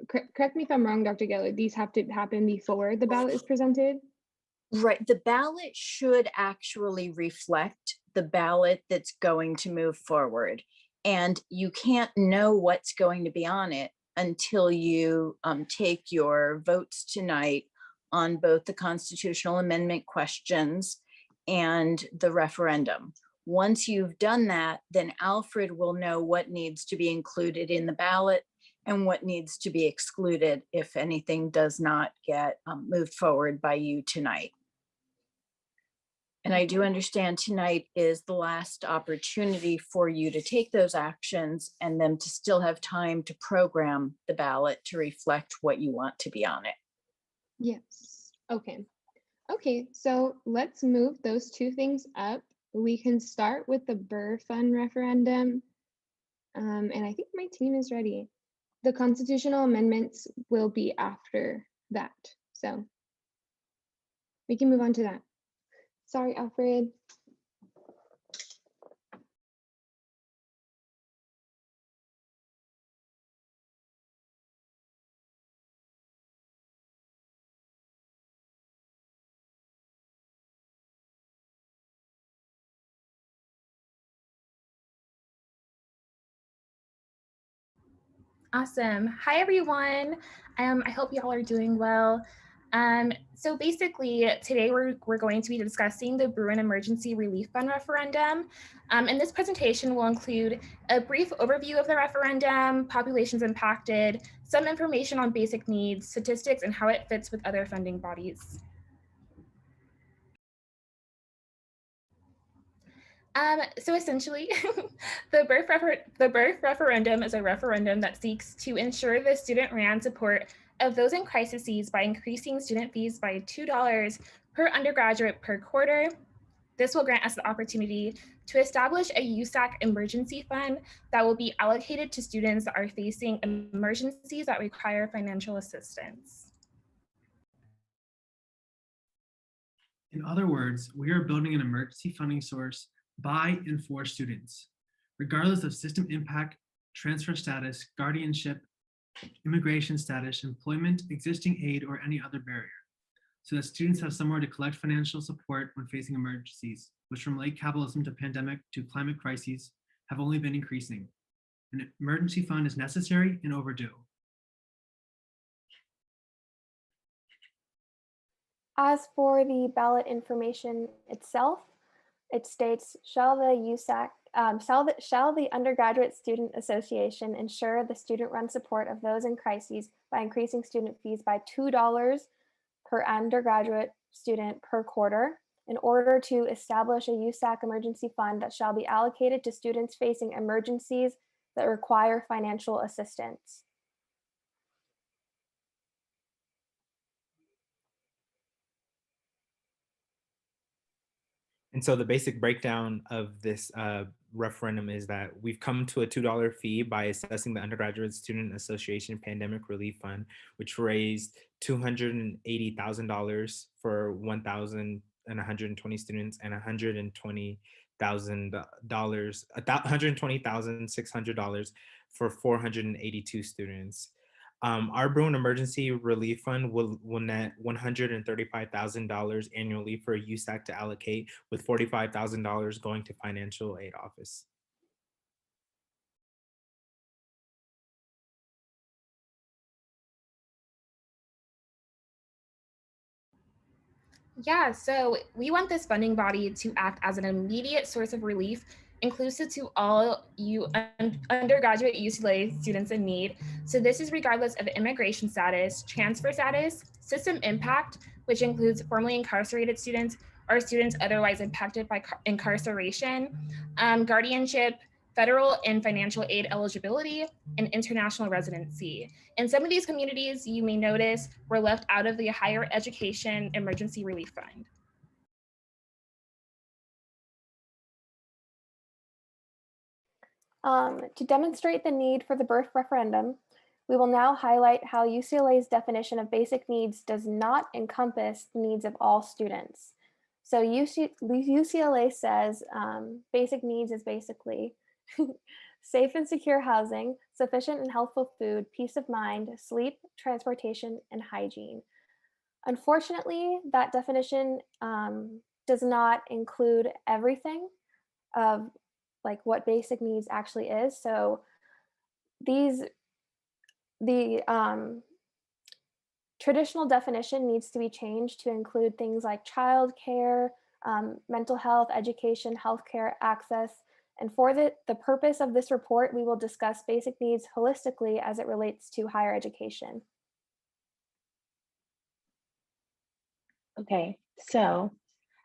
correct me if I'm wrong, Dr. Geller, these have to happen before the ballot is presented? Right, the ballot should actually reflect the ballot that's going to move forward. And you can't know what's going to be on it until you take your votes tonight on both the constitutional amendment questions and the referendum. Once you've done that, then Alfred will know what needs to be included in the ballot and what needs to be excluded if anything does not get moved forward by you tonight. And I do understand tonight is the last opportunity for you to take those actions and them to still have time to program the ballot to reflect what you want to be on it. Yes, okay. Okay, so let's move those two things up. We can start with the Burr Fund referendum. And I think my team is ready. The constitutional amendments will be after that. So we can move on to that. Sorry, Alfred. Awesome. Hi, everyone. I hope you all are doing well. So basically, today we're going to be discussing the Bruin Emergency Relief Fund referendum. And this presentation will include a brief overview of the referendum, populations impacted, some information on basic needs, statistics, and how it fits with other funding bodies. So essentially, the birth referendum is a referendum that seeks to ensure the student RAND support of those in crises by increasing student fees by $2 per undergraduate per quarter. This will grant us the opportunity to establish a USAC emergency fund that will be allocated to students that are facing emergencies that require financial assistance. In other words, we are building an emergency funding source by and for students, regardless of system impact, transfer status, guardianship, immigration status, employment, existing aid, or any other barrier, so that students have somewhere to collect financial support when facing emergencies, which from late capitalism to pandemic to climate crises have only been increasing. An emergency fund is necessary and overdue. As for the ballot information itself, it states, shall the Undergraduate Student Association ensure the student-run support of those in crises by increasing student fees by $2 per undergraduate student per quarter in order to establish a USAC emergency fund that shall be allocated to students facing emergencies that require financial assistance. And so the basic breakdown of this referendum is that we've come to a $2 fee by assessing the Undergraduate Student Association Pandemic Relief Fund, which raised $280,000 for 1,120 students and $120,600 for 482 students. Our Bruin Emergency Relief Fund will net $135,000 annually for USAC to allocate, with $45,000 going to financial aid office. Yeah, so we want this funding body to act as an immediate source of relief inclusive to all undergraduate UCLA students in need. So this is regardless of immigration status, transfer status, system impact, which includes formerly incarcerated students or students otherwise impacted by incarceration, guardianship, federal and financial aid eligibility, and international residency. And some of these communities, you may notice, were left out of the Higher Education Emergency Relief Fund. To demonstrate the need for the birth referendum, we will now highlight how UCLA's definition of basic needs does not encompass the needs of all students. So UCLA says basic needs is basically safe and secure housing, sufficient and healthful food, peace of mind, sleep, transportation, and hygiene. Unfortunately, that definition does not include everything of like what basic needs actually is. So the traditional definition needs to be changed to include things like childcare, mental health, education, healthcare access. And for the purpose of this report, we will discuss basic needs holistically as it relates to higher education. Okay, so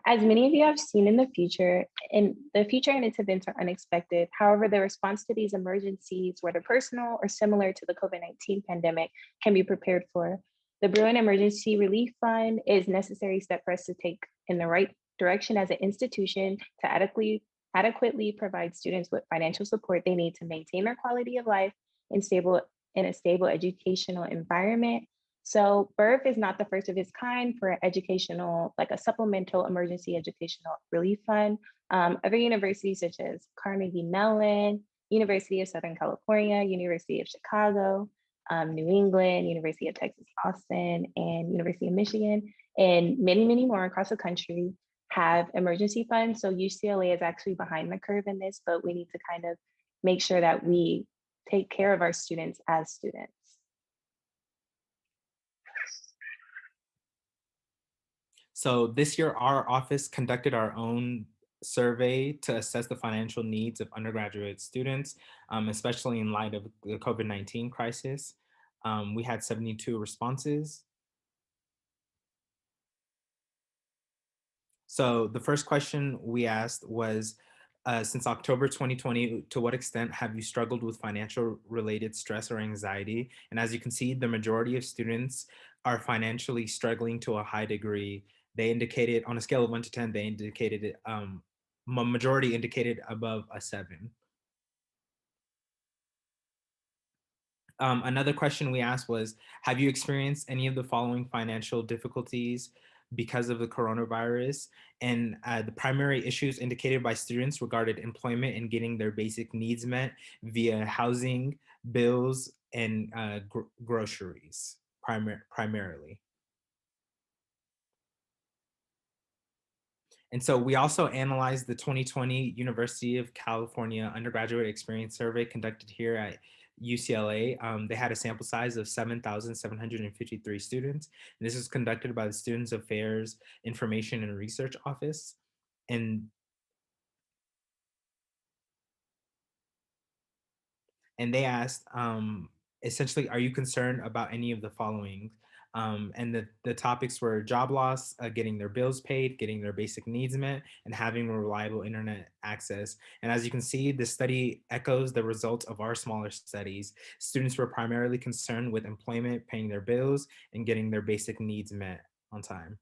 as many of you have seen in the future and its events are unexpected. However, the response to these emergencies, whether personal or similar to the COVID-19 pandemic, can be prepared for. The Bruin Emergency Relief Fund is a necessary step for us to take in the right direction as an institution to adequately provide students with financial support they need to maintain their quality of life in a stable educational environment. So BERF is not the first of its kind for educational, like a supplemental emergency educational relief fund. Other universities such as Carnegie Mellon, University of Southern California, University of Chicago, New England, University of Texas, Austin, and University of Michigan, and many, many more across the country have emergency funds. So UCLA is actually behind the curve in this, but we need to kind of make sure that we take care of our students as students. So this year, our office conducted our own survey to assess the financial needs of undergraduate students, especially in light of the COVID-19 crisis. We had 72 responses. So the first question we asked was, since October 2020, to what extent have you struggled with financial related stress or anxiety? And as you can see, the majority of students are financially struggling to a high degree. They indicated on a scale of 1 to 10, they indicated, majority indicated above a 7. Another question we asked was, have you experienced any of the following financial difficulties because of the coronavirus? And the primary issues indicated by students regarded employment and getting their basic needs met via housing, bills, and groceries, primarily. And so we also analyzed the 2020 University of California undergraduate experience survey conducted here at UCLA. They had a sample size of 7,753 students. And this was conducted by the Students Affairs Information and Research Office. And they asked, essentially, are you concerned about any of the following? And the topics were job loss, getting their bills paid, getting their basic needs met, and having reliable internet access. And as you can see, the study echoes the results of our smaller studies. Students were primarily concerned with employment, paying their bills, and getting their basic needs met on time.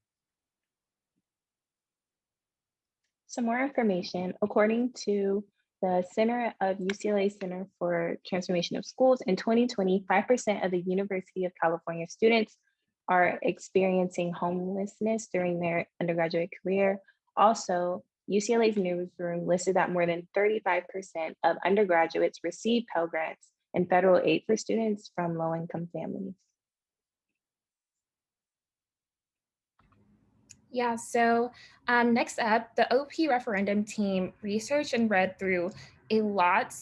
Some more information, according to the UCLA Center for Transformation of Schools, in 2020, 5% of the University of California students are experiencing homelessness during their undergraduate career. Also, UCLA's newsroom listed that more than 35% of undergraduates receive Pell Grants and federal aid for students from low-income families. Yeah, so next up, the OP referendum team researched and read through a lot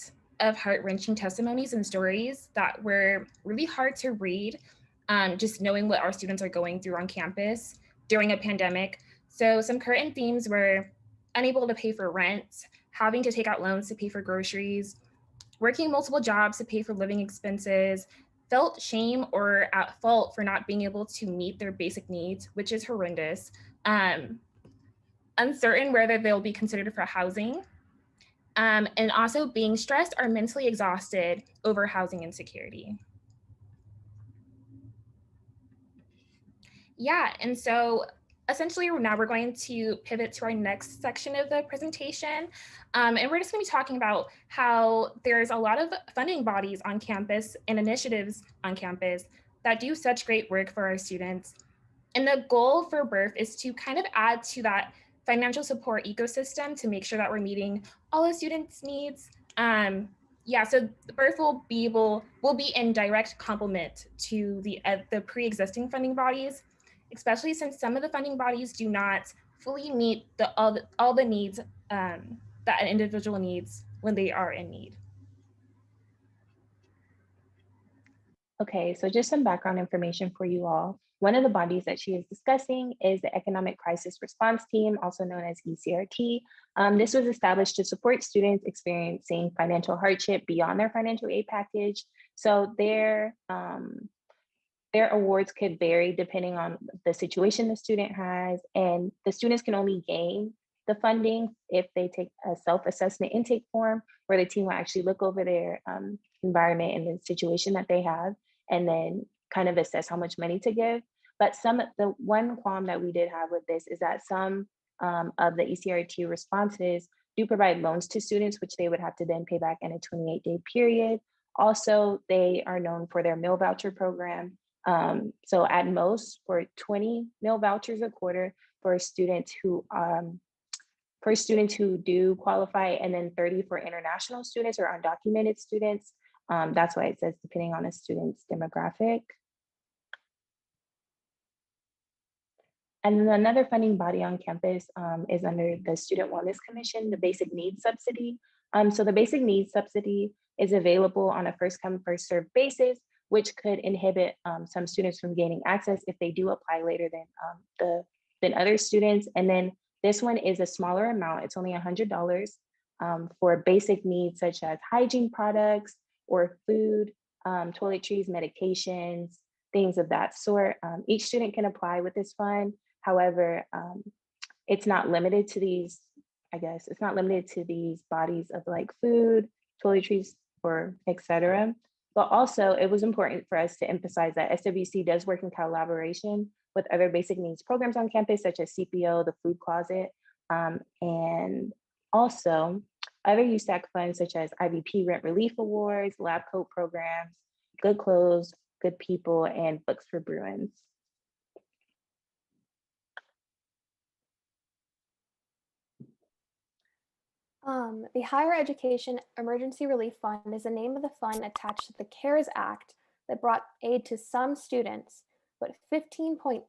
of heart-wrenching testimonies and stories that were really hard to read, just knowing what our students are going through on campus during a pandemic. So some current themes were unable to pay for rent, having to take out loans to pay for groceries, working multiple jobs to pay for living expenses, felt shame or at fault for not being able to meet their basic needs, which is horrendous, uncertain whether they'll be considered for housing, and also being stressed or mentally exhausted over housing insecurity. Yeah, and so essentially now we're going to pivot to our next section of the presentation. And we're just gonna be talking about how there's a lot of funding bodies on campus and initiatives on campus that do such great work for our students. And the goal for BERF is to kind of add to that financial support ecosystem to make sure that we're meeting all the students' needs. Yeah, so BERF will be in direct complement to the pre-existing funding bodies, especially since some of the funding bodies do not fully meet all the needs that an individual needs when they are in need. Okay, so just some background information for you all. One of the bodies that she is discussing is the Economic Crisis Response Team, also known as ECRT. This was established to support students experiencing financial hardship beyond their financial aid package. So their awards could vary depending on the situation the student has, and the students can only gain the funding if they take a self-assessment intake form where the team will actually look over their environment and the situation that they have, and then kind of assess how much money to give. But the one qualm that we did have with this is that some of the ECRT responses do provide loans to students, which they would have to then pay back in a 28-day period. Also, they are known for their meal voucher program. So at most, for 20 meal vouchers a quarter for students who do qualify, and then 30 for international students or undocumented students. That's why it says depending on a student's demographic. And then another funding body on campus is under the Student Wellness Commission, the Basic Needs Subsidy. So the Basic Needs Subsidy is available on a first come, first served basis, which could inhibit some students from gaining access if they do apply later than other students. And then this one is a smaller amount. It's only $100 for basic needs such as hygiene products or food, toiletries, medications, things of that sort. Each student can apply with this fund. However, it's not limited to these, it's not limited to these bodies of like food, toiletries, or et cetera. But also it was important for us to emphasize that SWC does work in collaboration with other basic needs programs on campus, such as CPO, the Food Closet, and also other USAC funds such as IVP Rent Relief Awards, lab coat programs, Good Clothes, Good People, and Books for Bruins. The Higher Education Emergency Relief Fund is the name of the fund attached to the CARES Act that brought aid to some students, but 15.8%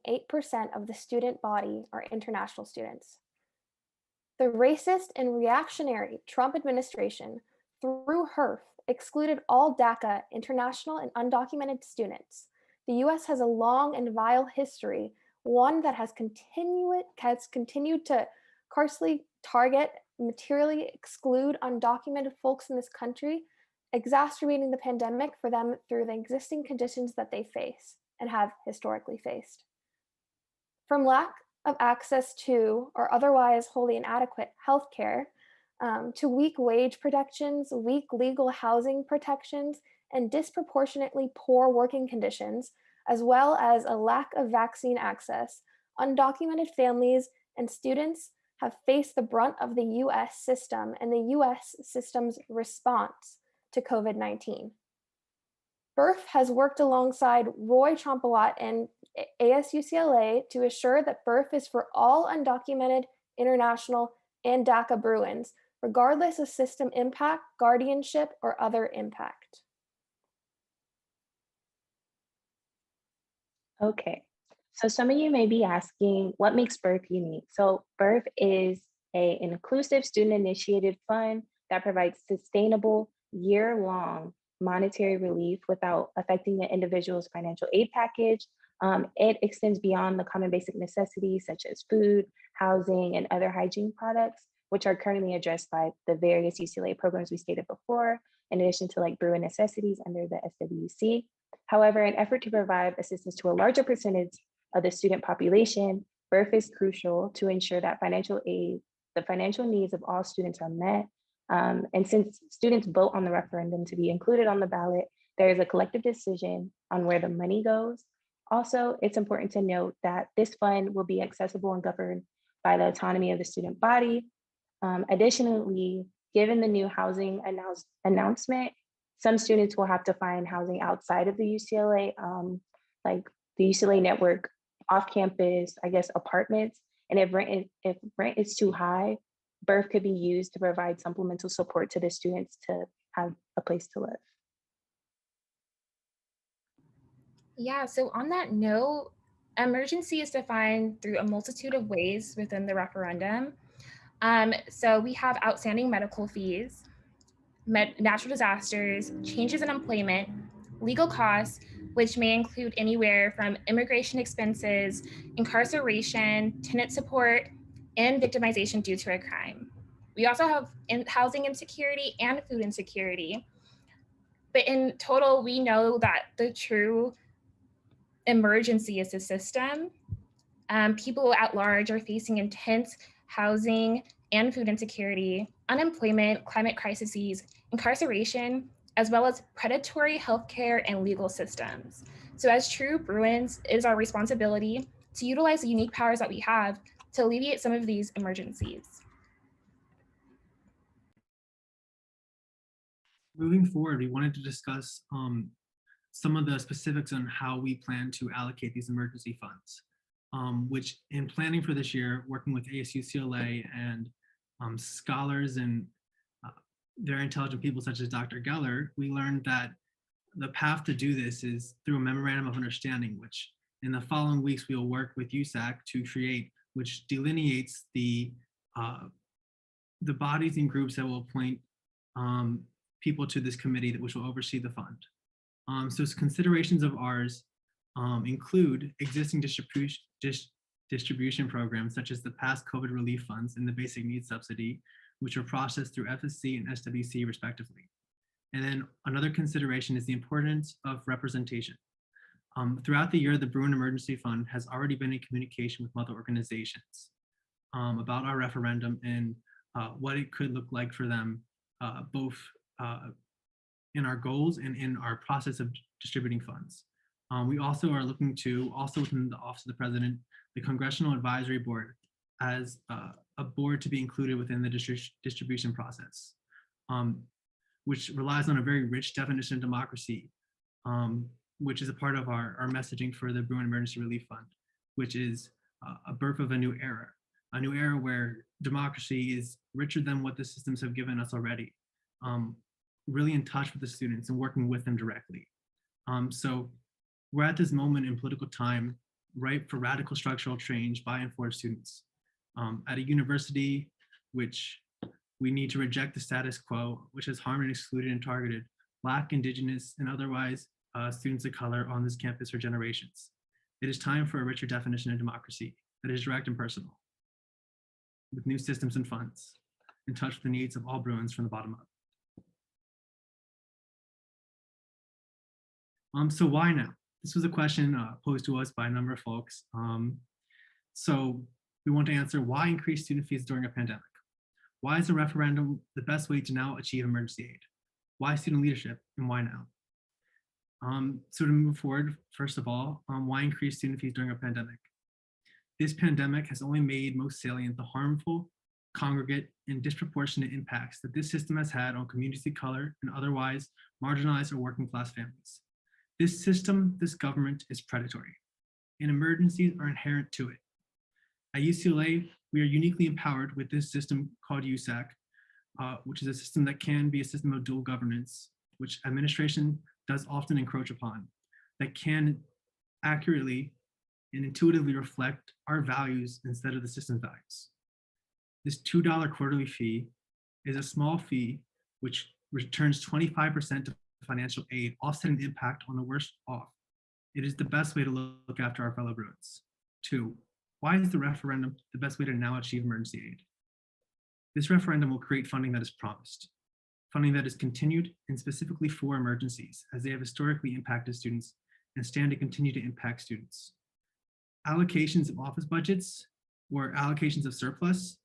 of the student body are international students. The racist and reactionary Trump administration, through HERF, excluded all DACA international and undocumented students. The US has a long and vile history, one that has continued to carsely target, materially exclude undocumented folks in this country, exacerbating the pandemic for them through the existing conditions that they face and have historically faced. From lack of access to or otherwise wholly inadequate healthcare, to weak wage protections, weak legal housing protections, and disproportionately poor working conditions, as well as a lack of vaccine access, undocumented families and students have faced the brunt of the US system and the US system's response to COVID-19. BERF has worked alongside Roy Champawat and ASUCLA to assure that BERF is for all undocumented, international, and DACA Bruins, regardless of system impact, guardianship, or other impact. Okay, so some of you may be asking, what makes BERF unique? So BERF is an inclusive student-initiated fund that provides sustainable, year-long monetary relief without affecting the individual's financial aid package. It extends beyond the common basic necessities such as food, housing, and other hygiene products which are currently addressed by the various UCLA programs we stated before, in addition to like Bruin necessities under the SWC. However, in effort to provide assistance to a larger percentage of the student population, birth is crucial to ensure that the financial needs of all students are met. And since students vote on the referendum to be included on the ballot, there is a collective decision on where the money goes. Also, it's important to note that this fund will be accessible and governed by the autonomy of the student body. Additionally, given the new housing announcement, some students will have to find housing outside of the UCLA, like the UCLA network, off campus, I guess, apartments. And if rent is too high, birth could be used to provide supplemental support to the students to have a place to live. Yeah, so on that note, emergency is defined through a multitude of ways within the referendum. So we have outstanding medical fees, natural disasters, changes in employment, legal costs, which may include anywhere from immigration expenses, incarceration, tenant support, and victimization due to a crime. We also have housing insecurity and food insecurity. But in total, we know that the true emergency is the system. People at large are facing intense housing and food insecurity, unemployment, climate crises, incarceration, as well as predatory healthcare and legal systems. So as true Bruins, it is our responsibility to utilize the unique powers that we have to alleviate some of these emergencies. Moving forward, we wanted to discuss some of the specifics on how we plan to allocate these emergency funds, which in planning for this year, working with ASUCLA and scholars and very intelligent people such as Dr. Geller, we learned that the path to do this is through a memorandum of understanding, which in the following weeks we will work with USAC to create, which delineates the bodies and groups that will appoint people to this committee which will oversee the fund. So considerations of ours include existing distribution programs such as the past COVID relief funds and the basic needs subsidy, which are processed through FSC and SWC respectively. And then another consideration is the importance of representation. Throughout the year, the Bruin Emergency Fund has already been in communication with mother organizations about our referendum and what it could look like for them, both in our goals and in our process of distributing funds. We also are looking to, also within the Office of the President, the Congressional Advisory Board as a board to be included within the distribution process, which relies on a very rich definition of democracy, which is a part of our messaging for the Bruin Emergency Relief Fund, which is a birth of a new era where democracy is richer than what the systems have given us already. Really in touch with the students and working with them directly. So we're at this moment in political time, ripe for radical structural change by and for students. At a university, which we need to reject the status quo, which has harmed and excluded and targeted Black, Indigenous, and otherwise students of color on this campus for generations. It is time for a richer definition of democracy that is direct and personal, with new systems and funds, in touch with the needs of all Bruins from the bottom up. So why now? This was a question posed to us by a number of folks. So we want to answer, why increase student fees during a pandemic? Why is a referendum the best way to now achieve emergency aid? Why student leadership and why now? So to move forward, first of all, why increase student fees during a pandemic? This pandemic has only made most salient the harmful, congregate, and disproportionate impacts that this system has had on communities of color and otherwise marginalized or working class families. This system, this government is predatory, and emergencies are inherent to it. At UCLA, we are uniquely empowered with this system called USAC, which is a system that can be a system of dual governance, which administration does often encroach upon, that can accurately and intuitively reflect our values instead of the system's values. This $2 quarterly fee is a small fee which returns 25% of financial aid, offsetting the impact on the worst off. It is the best way to look after our fellow Bruins. 2, why is the referendum the best way to now achieve emergency aid? This referendum will create funding that is promised, funding that is continued and specifically for emergencies, as they have historically impacted students and stand to continue to impact students. Allocations of office budgets or allocations of surplus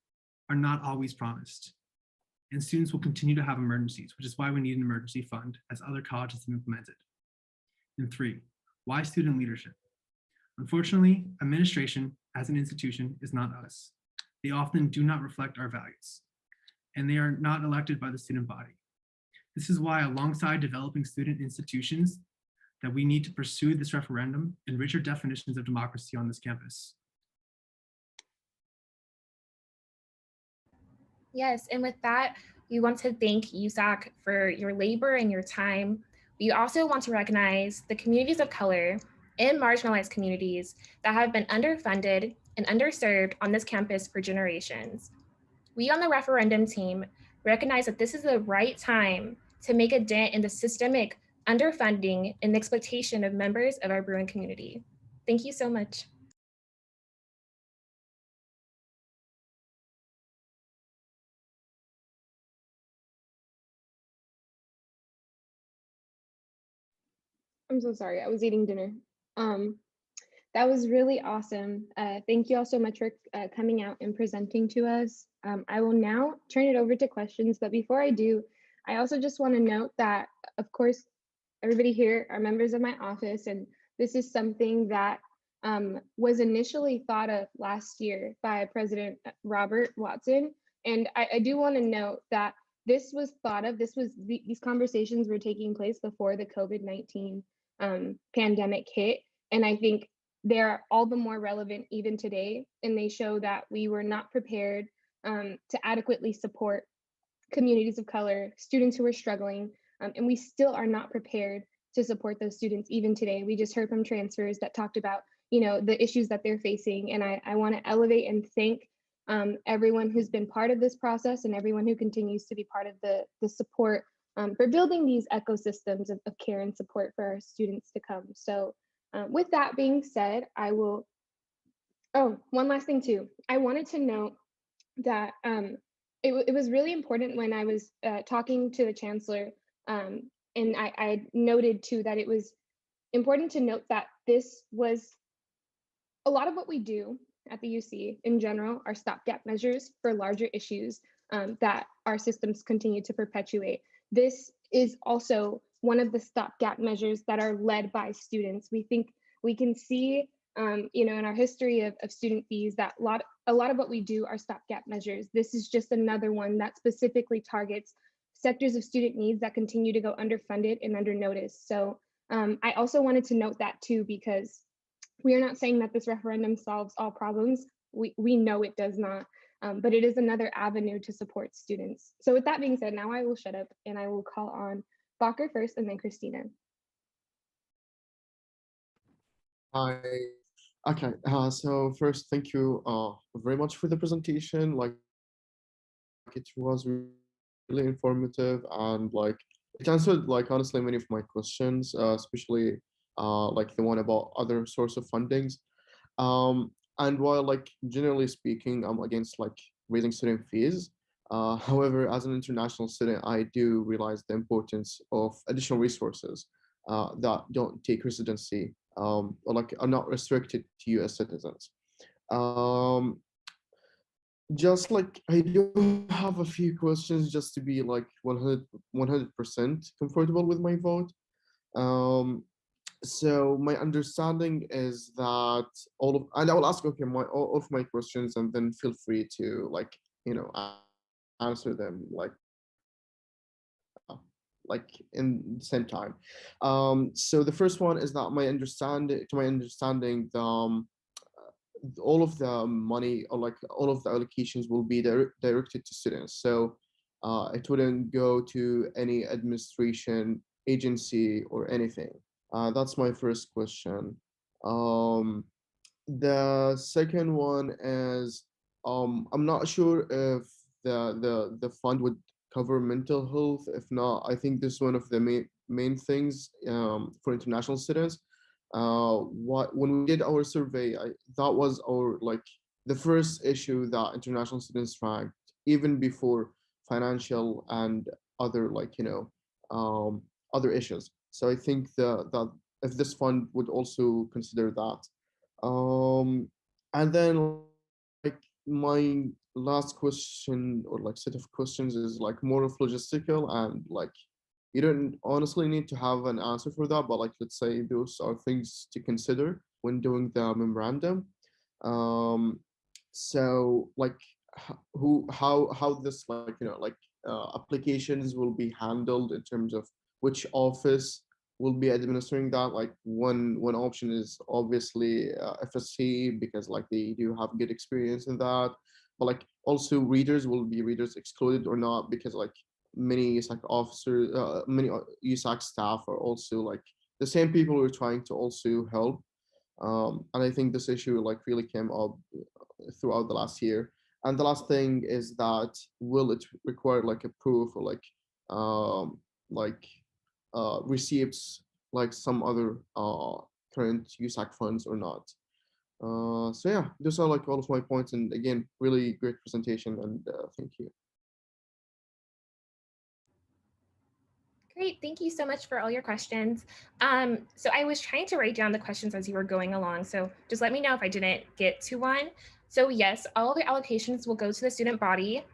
are not always promised, and students will continue to have emergencies, which is why we need an emergency fund as other colleges have implemented. And 3, why student leadership? Unfortunately, administration as an institution is not us. They often do not reflect our values, and they are not elected by the student body. This is why, alongside developing student institutions, that we need to pursue this referendum and richer definitions of democracy on this campus. Yes, and with that, we want to thank USAC for your labor and your time. We also want to recognize the communities of color and marginalized communities that have been underfunded and underserved on this campus for generations. We on the referendum team recognize that this is the right time to make a dent in the systemic underfunding and exploitation of members of our Bruin community. Thank you so much. I'm so sorry, I was eating dinner. That was really awesome. Thank you all so much for coming out and presenting to us. I will now turn it over to questions, but before I do, I also just want to note that, of course, everybody here are members of my office, and this is something that was initially thought of last year by President Robert Watson. And I do want to note that this was thought of, these conversations were taking place before the COVID-19 pandemic hit. And I think they're all the more relevant even today. And they show that we were not prepared to adequately support communities of color, students who are struggling, and we still are not prepared to support those students even today. We just heard from transfers that talked about, the issues that they're facing. And I want to elevate and thank everyone who's been part of this process and everyone who continues to be part of the support for building these ecosystems of care and support for our students to come. So with that being said, one last thing too. I wanted to note that it was really important when I was talking to the chancellor, and I noted too that it was important to note that this was a lot of what we do at the UC in general are stopgap measures for larger issues that our systems continue to perpetuate. This is also one of the stopgap measures that are led by students. We think we can see, in our history of student fees that a lot of what we do are stopgap measures. This is just another one that specifically targets sectors of student needs that continue to go underfunded and under notice. So I also wanted to note that too, because we are not saying that this referendum solves all problems. We know it does not, but it is another avenue to support students. So with that being said, now I will shut up and I will call on Bacher first and then Christina. Hi. Okay. So first, thank you very much for the presentation. Like, it was really informative and like it answered like honestly many of my questions, especially like the one about other source of fundings. And while like generally speaking, I'm against like raising student fees. However, as an international student, I do realize the importance of additional resources that don't take residency or like are not restricted to US citizens. Um, just like I do have a few questions just to be like 100% comfortable with my vote. Um, so my understanding is that and I will ask okay all of my questions and then feel free to like answer them like in the same time. So the first one is that to my understanding, all of the money or like all of the allocations will be directed to students. So it wouldn't go to any administration agency or anything. That's my first question. The second one is I'm not sure if the fund would cover mental health. If not, I think this is one of the main things for international students. When we did our survey, that was our like the first issue that international students ranked even before financial and other other issues. So I think that if this fund would also consider that. And then like my last question or like set of questions is like more of logistical, and like you don't honestly need to have an answer for that, but like let's say those are things to consider when doing the memorandum. um so like how this like applications will be handled in terms of which office will be administering that. Like one option is obviously FSC, because like they do have good experience in that, but like also readers, will be readers excluded or not, because like many USAC officers, many USAC staff are also like the same people who are trying to also help. And I think this issue like really came up throughout the last year. And the last thing is that will it require like a proof or um, like receipts like some other current USAC funds or not? So yeah, those are like all of my points. And again, really great presentation, and thank you. Great, thank you so much for all your questions. So I was trying to write down the questions as you were going along, so just let me know if I didn't get to one. So yes, all the allocations will go to the student body.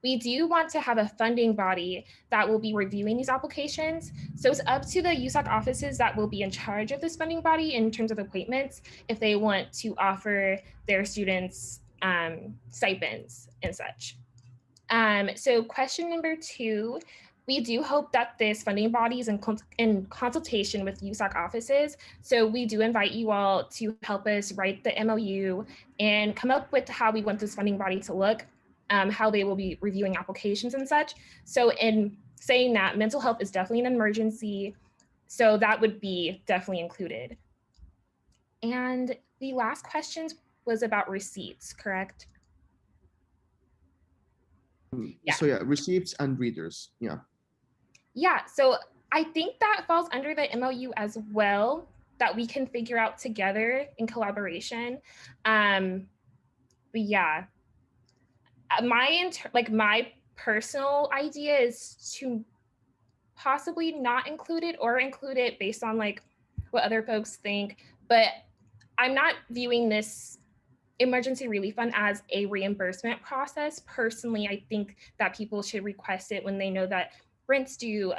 We do want to have a funding body that will be reviewing these applications. So it's up to the USAC offices that will be in charge of this funding body in terms of appointments, if they want to offer their students stipends and such. So question number 2, we do hope that this funding body is in consultation with USAC offices. So we do invite you all to help us write the MOU and come up with how we want this funding body to look, how they will be reviewing applications and such. So in saying that, mental health is definitely an emergency, so that would be definitely included. And the last question was about receipts, correct? So yeah, receipts and readers. Yeah. Yeah, so I think that falls under the MOU as well, that we can figure out together in collaboration. But yeah, my personal idea is to possibly not include it or include it based on like what other folks think. But I'm not viewing this emergency relief fund as a reimbursement process. Personally, I think that people should request it when they know that rent's due,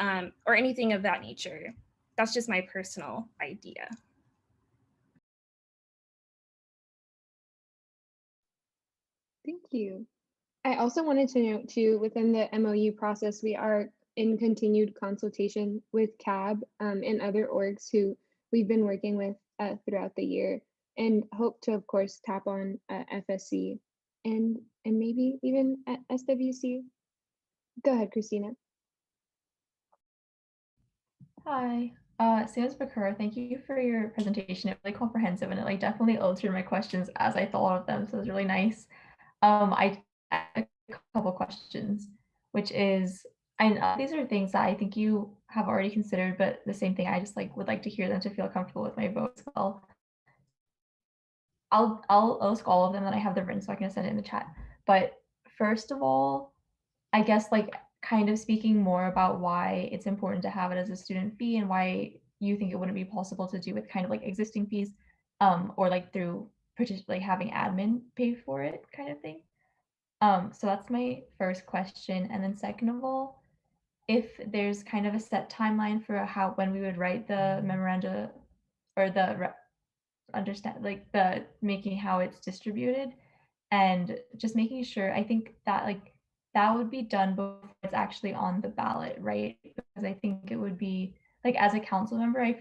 or anything of that nature. That's just my personal idea. Thank you. I also wanted to note too, within the MOU process, we are in continued consultation with CAB and other orgs who we've been working with throughout the year, and hope to, of course, tap on FSC and maybe even at SWC. Go ahead, Christina. Hi, Sales Bakura, thank you for your presentation. It's really comprehensive, and it like definitely answered my questions as I thought of them, so it was really nice. I have a couple questions, which is, these are things that I think you have already considered, but the same thing, I just like would like to hear them to feel comfortable with my vote as well. I'll ask all of them that I have them written so I can send it in the chat. But first of all, I guess like kind of speaking more about why it's important to have it as a student fee and why you think it wouldn't be possible to do with kind of like existing fees, or like through like having admin pay for it kind of thing. So that's my first question. And then second of all, if there's kind of a set timeline for how when we would write the memoranda or the understand like the making how it's distributed, and just making sure, I think that like that would be done before it's actually on the ballot, right? Because I think it would be like, as a council member, I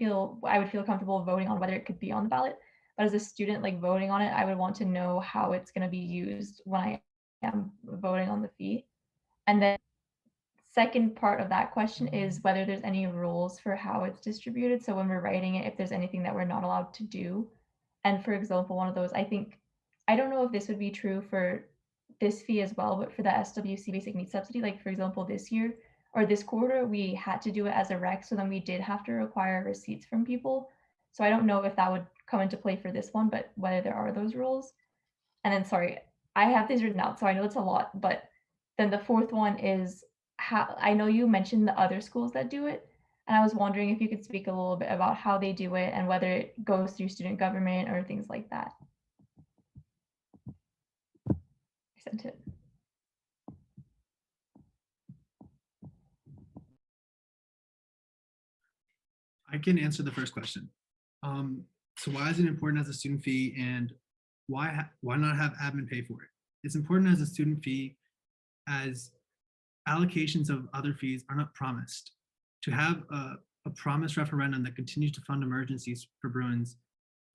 would feel comfortable voting on whether it could be on the ballot, but as a student like voting on it, I would want to know how it's going to be used when I am voting on the fee. And then second part of that question is whether there's any rules for how it's distributed. So when we're writing it, if there's anything that we're not allowed to do. And for example, one of those, I don't know if this would be true for this fee as well, but for the SWC basic needs subsidy, like for example, this year or this quarter, we had to do it as a rec. So then we did have to require receipts from people. So I don't know if that would come into play for this one, but whether there are those rules. And then, sorry, I have these written out, so I know it's a lot, but Then the fourth one is how, I know you mentioned the other schools that do it, and I was wondering if you could speak a little bit about how they do it and whether it goes through student government or things like that. I sent it. I can answer the first question. So why is it important as a student fee, and why not have admin pay for it? It's important as a student fee as allocations of other fees are not promised. To have a promised referendum that continues to fund emergencies for Bruins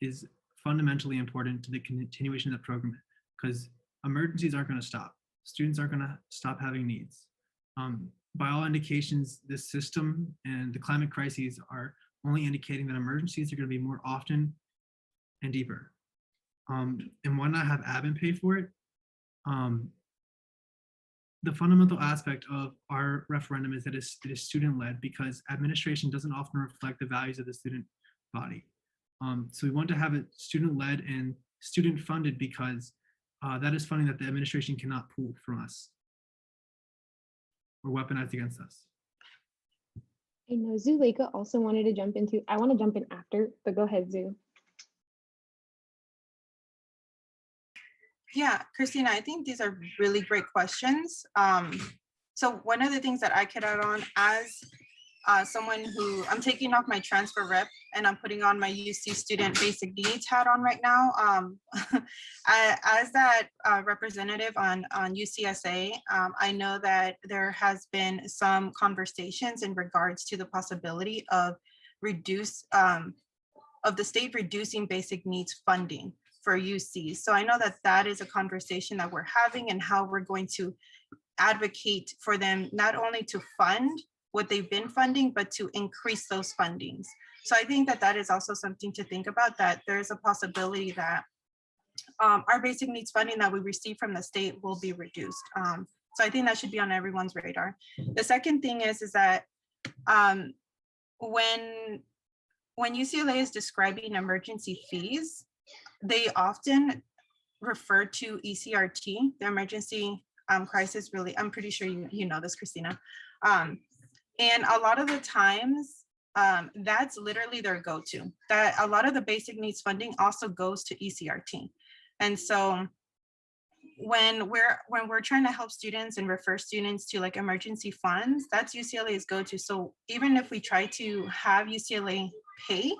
is fundamentally important to the continuation of the program, because emergencies aren't going to stop. Students aren't going to stop having needs. By all indications, this system and the climate crises are only indicating that emergencies are going to be more often and deeper. And why not have admin pay for it? The fundamental aspect of our referendum is that it is student-led, because administration doesn't often reflect the values of the student body. So we want to have it student-led and student-funded, because that is funding that the administration cannot pull from us or weaponize against us. I know Zuleika also wanted to jump into, I want to jump in after, but go ahead, Zu. Yeah, Christina, I think these are really great questions. So one of the things that I could add on as someone who, I'm taking off my transfer rep and I'm putting on my UC student basic needs hat on right now. As that representative on UCSA, I know that there has been some conversations in regards to the possibility of the state reducing basic needs funding for UC. So I know that that is a conversation that we're having, and how we're going to advocate for them not only to fund what they've been funding, but to increase those fundings. So I think that that is also something to think about, that there's a possibility that our basic needs funding that we receive from the state will be reduced. So I think that should be on everyone's radar. The second thing is that when UCLA is describing emergency fees, they often refer to ECRT, the emergency crisis really, I'm pretty sure you know this, Christina. And a lot of the times, that's literally their go-to. That a lot of the basic needs funding also goes to ECRT. And so when we're trying to help students and refer students to like emergency funds, that's UCLA's go-to. So even if we try to have UCLA pay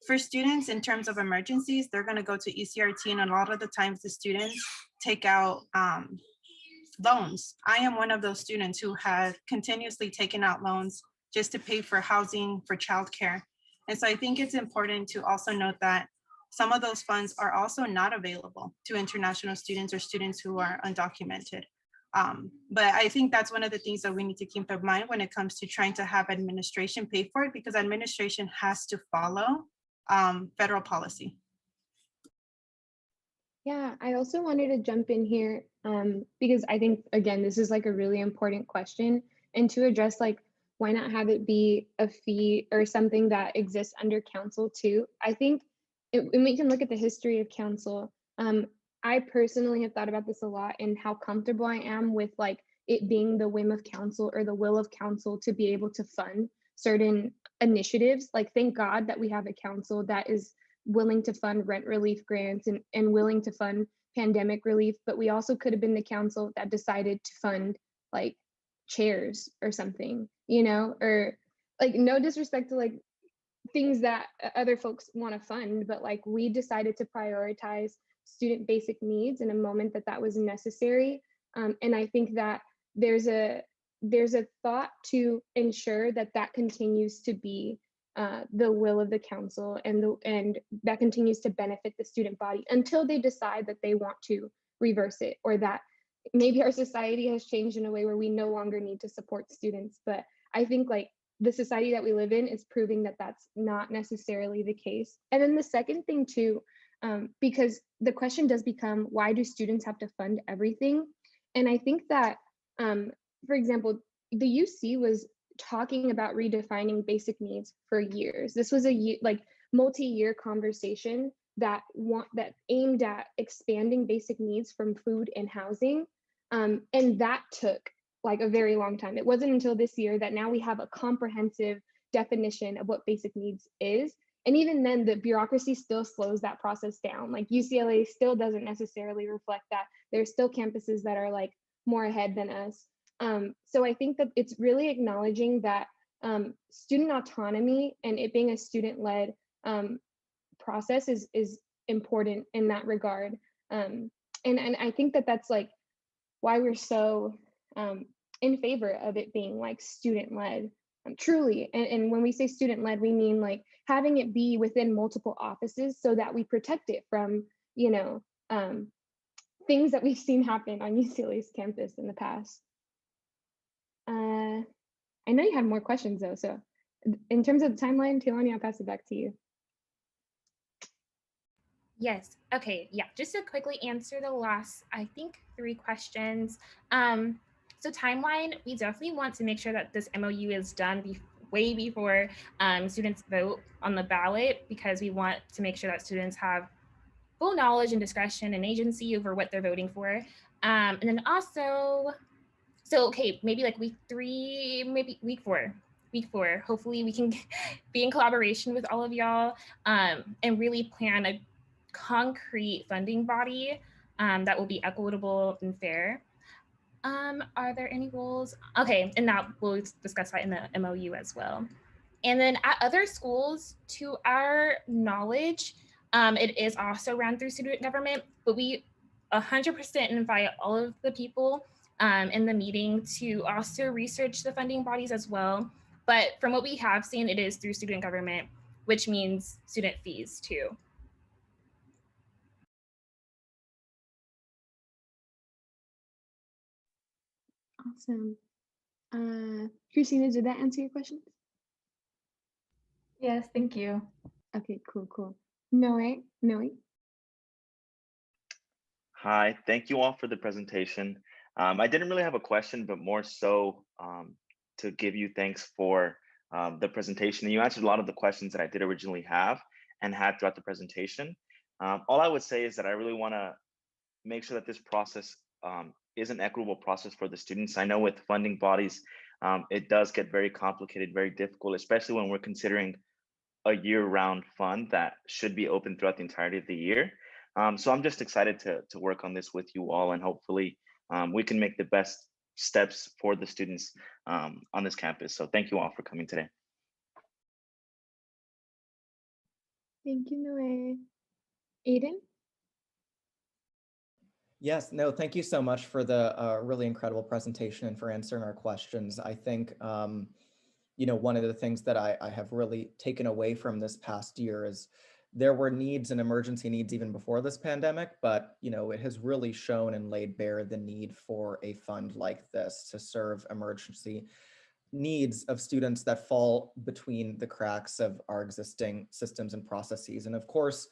for students in terms of emergencies, they're going to go to ECRT, and a lot of the times the students take out loans. I am one of those students who have continuously taken out loans just to pay for housing, for childcare. And so I think it's important to also note that some of those funds are also not available to international students or students who are undocumented. But I think that's one of the things that we need to keep in mind when it comes to trying to have administration pay for it, because administration has to follow federal policy. Yeah, I also wanted to jump in here because I think, again, this is like a really important question, and to address like, why not have it be a fee or something that exists under council too? I think and we can look at the history of council. I personally have thought about this a lot, and how comfortable I am with like it being the whim of council or the will of council to be able to fund certain initiatives. Like, thank God that we have a council that is willing to fund rent relief grants and willing to fund pandemic relief, but we also could have been the council that decided to fund like chairs or something, you know, or like, no disrespect to like things that other folks want to fund, but like we decided to prioritize student basic needs in a moment that was necessary. And I think that there's a thought to ensure that continues to be the will of the council, and that continues to benefit the student body until they decide that they want to reverse it, or that maybe our society has changed in a way where we no longer need to support students. But I think like the society that we live in is proving that that's not necessarily the case. And then the second thing too, because the question does become, why do students have to fund everything? And I think that, for example, the UC was talking about redefining basic needs for years. This was a multi-year conversation that aimed at expanding basic needs from food and housing And that took like a very long time. It wasn't until this year that now we have a comprehensive definition of what basic needs is. And even then, the bureaucracy still slows that process down. Like UCLA still doesn't necessarily reflect that. There's still campuses that are like more ahead than us. So I think that it's really acknowledging that student autonomy and it being a student-led process is important in that regard. And I think that that's like why we're so in favor of it being like student-led, truly. And when we say student-led, we mean like having it be within multiple offices so that we protect it from, you know, things that we've seen happen on UCLA's campus in the past. I know you had more questions though, so in terms of the timeline, Tilani, I'll pass it back to you. Yes. Okay. Yeah. Just to quickly answer the last, I think, 3 questions. So timeline, we definitely want to make sure that this MOU is done way before students vote on the ballot, because we want to make sure that students have full knowledge and discretion and agency over what they're voting for. And then also, so okay, maybe like week 3, maybe week 4. Hopefully we can be in collaboration with all of y'all and really plan a concrete funding body that will be equitable and fair. Are there any rules? Okay, and that we'll discuss that in the MOU as well. And then at other schools, to our knowledge, it is also run through student government, but we 100% invite all of the people in the meeting to also research the funding bodies as well. But from what we have seen, it is through student government, which means student fees too. Awesome. Christina, did that answer your questions? Yes, thank you. Okay, cool. Noe. Hi, thank you all for the presentation. I didn't really have a question, but more so to give you thanks for the presentation. You answered a lot of the questions that I did originally have and had throughout the presentation. All I would say is that I really want to make sure that this process is an equitable process for the students. I know with funding bodies, it does get very complicated, very difficult, especially when we're considering a year-round fund that should be open throughout the entirety of the year. So I'm just excited to work on this with you all, and hopefully we can make the best steps for the students on this campus. So thank you all for coming today. Thank you, Noe. Aiden? Yes, no, thank you so much for the really incredible presentation and for answering our questions. I think, you know, one of the things that I have really taken away from this past year is there were needs and emergency needs even before this pandemic, but, you know, it has really shown and laid bare the need for a fund like this to serve emergency needs of students that fall between the cracks of our existing systems and processes. And of course,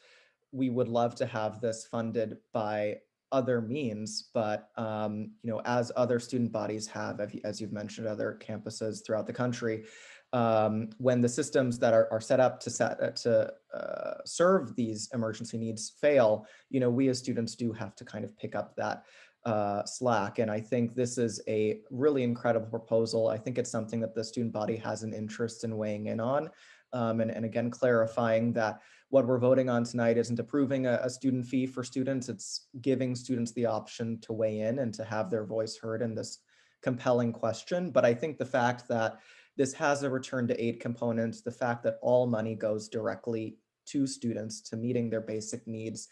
we would love to have this funded by other means, but you know, as other student bodies have, as you've mentioned, other campuses throughout the country, when the systems that are set up to serve these emergency needs fail, you know, we as students do have to kind of pick up that slack. And I think this is a really incredible proposal. I think it's something that the student body has an interest in weighing in on. And again, clarifying that what we're voting on tonight isn't approving a student fee for students, it's giving students the option to weigh in and to have their voice heard in this compelling question. But I think the fact that this has a return to aid component, the fact that all money goes directly to students to meeting their basic needs,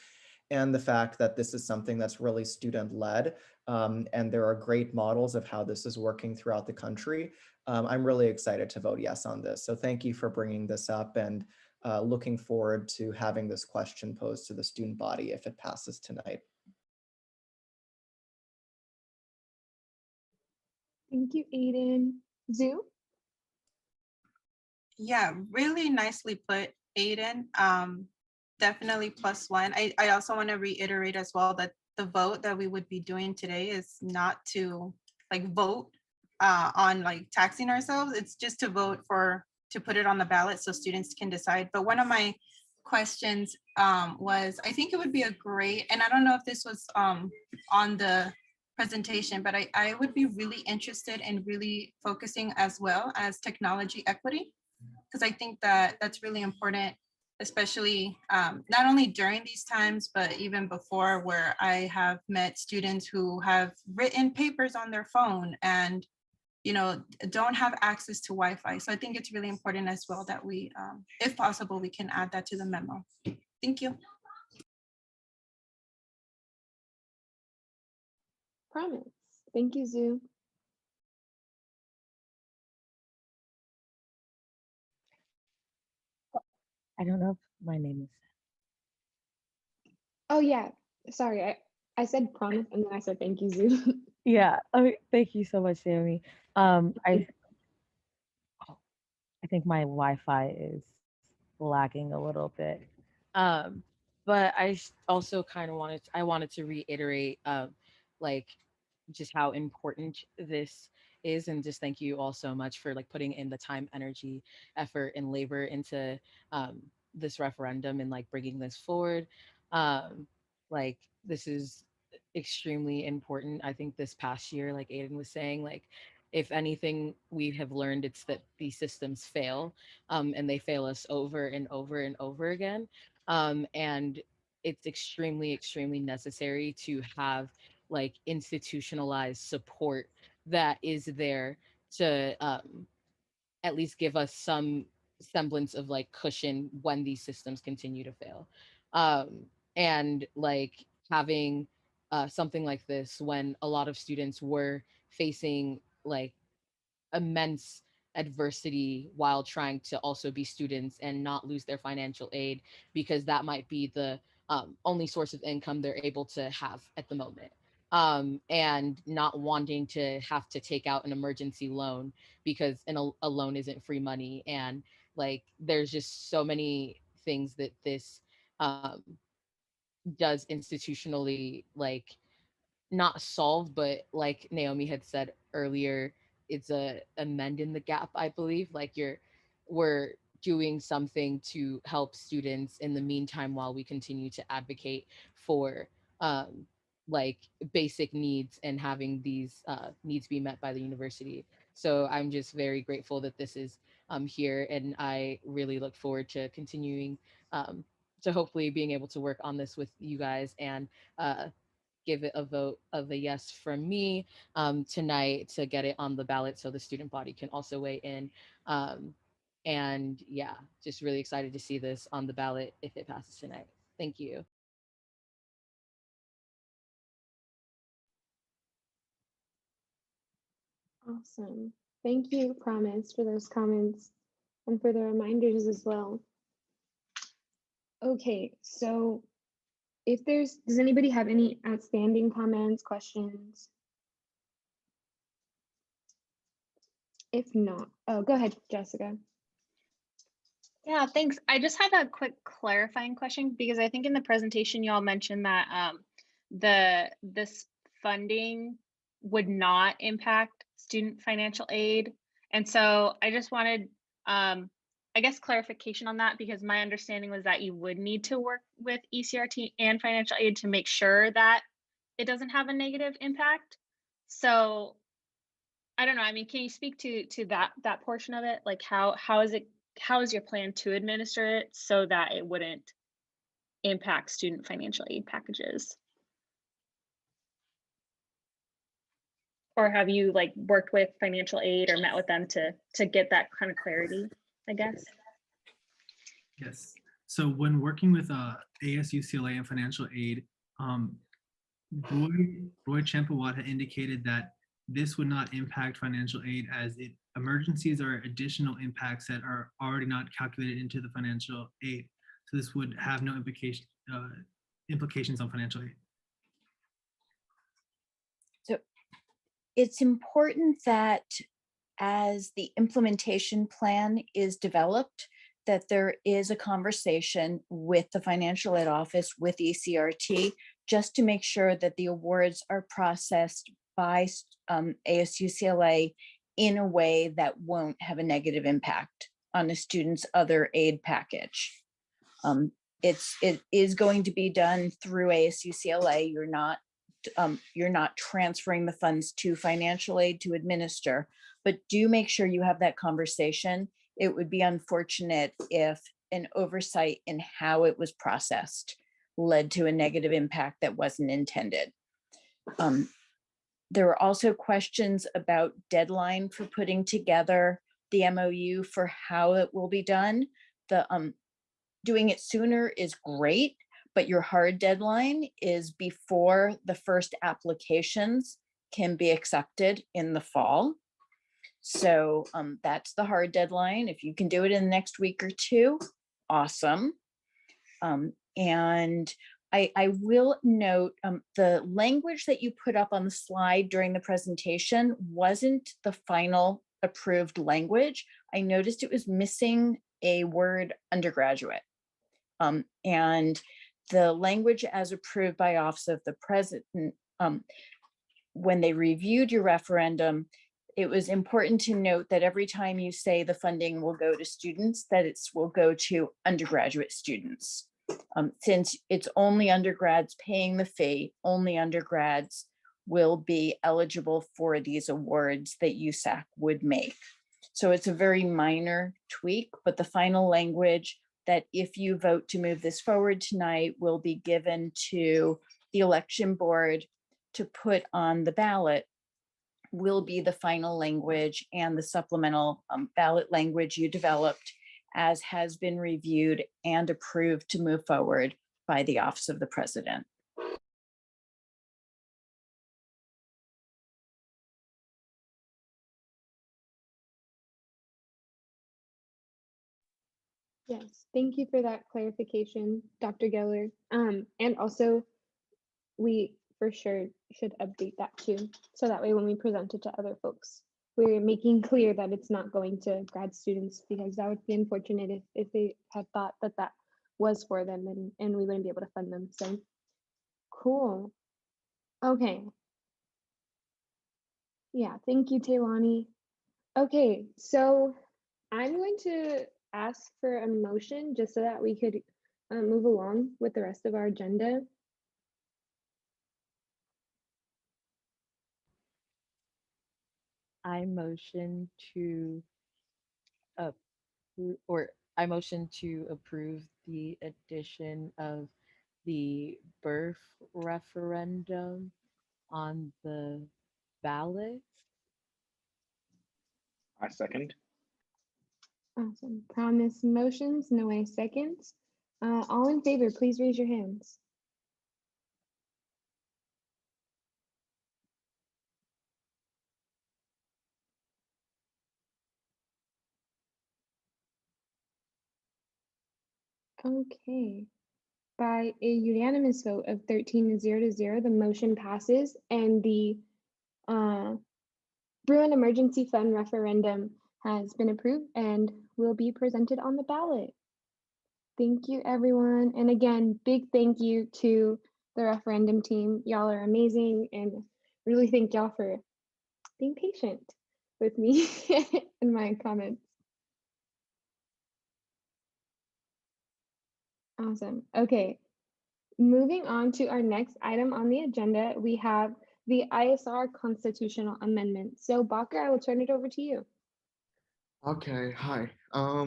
and the fact that this is something that's really student-led, and there are great models of how this is working throughout the country, I'm really excited to vote yes on this. So thank you for bringing this up, and looking forward to having this question posed to the student body if it passes tonight. Thank you, Aiden. Zoo? Yeah, really nicely put, Aiden. Definitely +1. I also want to reiterate as well that the vote that we would be doing today is not to like vote on like taxing ourselves. It's just to vote to put it on the ballot so students can decide. But one of my questions was, I think it would be a great, and I don't know if this was on the presentation, but I would be really interested in really focusing as well as technology equity, because I think that that's really important, especially not only during these times, but even before, where I have met students who have written papers on their phone and don't have access to Wi-Fi. So I think it's really important as well that we, if possible, we can add that to the memo. Thank you. Promise. Thank you, Zoo. I don't know if my name is. Oh yeah, sorry. I said promise and then I said thank you, Zoo. Yeah. Thank you so much, Naomi. I think my Wi-Fi is lagging a little bit. Um, but also kind of wanted to reiterate like just how important this is, and just thank you all so much for like putting in the time, energy, effort, and labor into this referendum and like bringing this forward. Like this is extremely important. I think this past year, like Aiden was saying, like if anything we have learned, it's that these systems fail, and they fail us over and over and over again. And it's extremely necessary to have like institutionalized support that is there to at least give us some semblance of like cushion when these systems continue to fail. And like having something like this when a lot of students were facing like immense adversity while trying to also be students and not lose their financial aid, because that might be the only source of income they're able to have at the moment. And not wanting to have to take out an emergency loan because a loan isn't free money. And like, there's just so many things that this does institutionally, like not solve, but like Naomi had said earlier, it's a mend in the gap, I believe. Like we're doing something to help students in the meantime while we continue to advocate for like basic needs and having these needs be met by the university. So I'm just very grateful that this is here, and I really look forward to continuing to hopefully being able to work on this with you guys, and give it a vote of a yes from me tonight to get it on the ballot so the student body can also weigh in. And yeah, just really excited to see this on the ballot if it passes tonight. Thank you. Awesome. Thank you, Promise, for those comments and for the reminders as well. Okay, so does anybody have any outstanding comments, questions? If not, oh, go ahead, Jessica. Yeah, thanks. I just had a quick clarifying question, because I think in the presentation you all mentioned that this funding would not impact student financial aid. And so I just wanted, I guess, clarification on that, because my understanding was that you would need to work with ECRT and financial aid to make sure that it doesn't have a negative impact. So I don't know. I mean, can you speak to that portion of it? Like how is your plan to administer it so that it wouldn't impact student financial aid packages? Or have you like worked with financial aid or met with them to get that kind of clarity, I guess? Yes. So when working with ASUCLA and financial aid, Roy Champawat had indicated that this would not impact financial aid, as emergencies are additional impacts that are already not calculated into the financial aid. So this would have no implications on financial aid. So it's important that as the implementation plan is developed, that there is a conversation with the financial aid office, with ECRT, just to make sure that the awards are processed by ASUCLA in a way that won't have a negative impact on the student's other aid package. It is going to be done through ASUCLA. You're not you're not transferring the funds to financial aid to administer, but do make sure you have that conversation. It would be unfortunate if an oversight in how it was processed led to a negative impact that wasn't intended. There were also questions about deadline for putting together the MOU for how it will be done. The doing it sooner is great, but your hard deadline is before the first applications can be accepted in the fall. So that's the hard deadline. If you can do it in the next week or two, awesome. And I will note the language that you put up on the slide during the presentation wasn't the final approved language. I noticed it was missing a word undergraduate. And the language as approved by Office of the President, when they reviewed your referendum, it was important to note that every time you say the funding will go to students, that it will go to undergraduate students. Since it's only undergrads paying the fee, only undergrads will be eligible for these awards that USAC would make. So it's a very minor tweak, but the final language that if you vote to move this forward tonight will be given to the election board to put on the ballot will be the final language and the supplemental ballot language you developed as has been reviewed and approved to move forward by the Office of the President. Yes, thank you for that clarification, Dr. Geller. And also, we for sure should update that too. So that way when we present it to other folks, we're making clear that it's not going to grad students, because that would be unfortunate if they had thought that that was for them and we wouldn't be able to fund them. So cool. Okay. Yeah, thank you, Taylani. Okay, so I'm going to ask for a motion just so that we could move along with the rest of our agenda. I motion to approve the addition of the birth referendum on the ballot. I second. Awesome. Promise motions, no way seconds. All in favor, please raise your hands. Okay. By a unanimous vote of 13-0, the motion passes and the Bruin Emergency Fund referendum has been approved and will be presented on the ballot. Thank you, everyone. And again, big thank you to the referendum team. Y'all are amazing, and really thank y'all for being patient with me in my comments. Awesome. Okay. Moving on to our next item on the agenda, we have the ISR constitutional amendment. So Bacher, I will turn it over to you. Okay, hi. I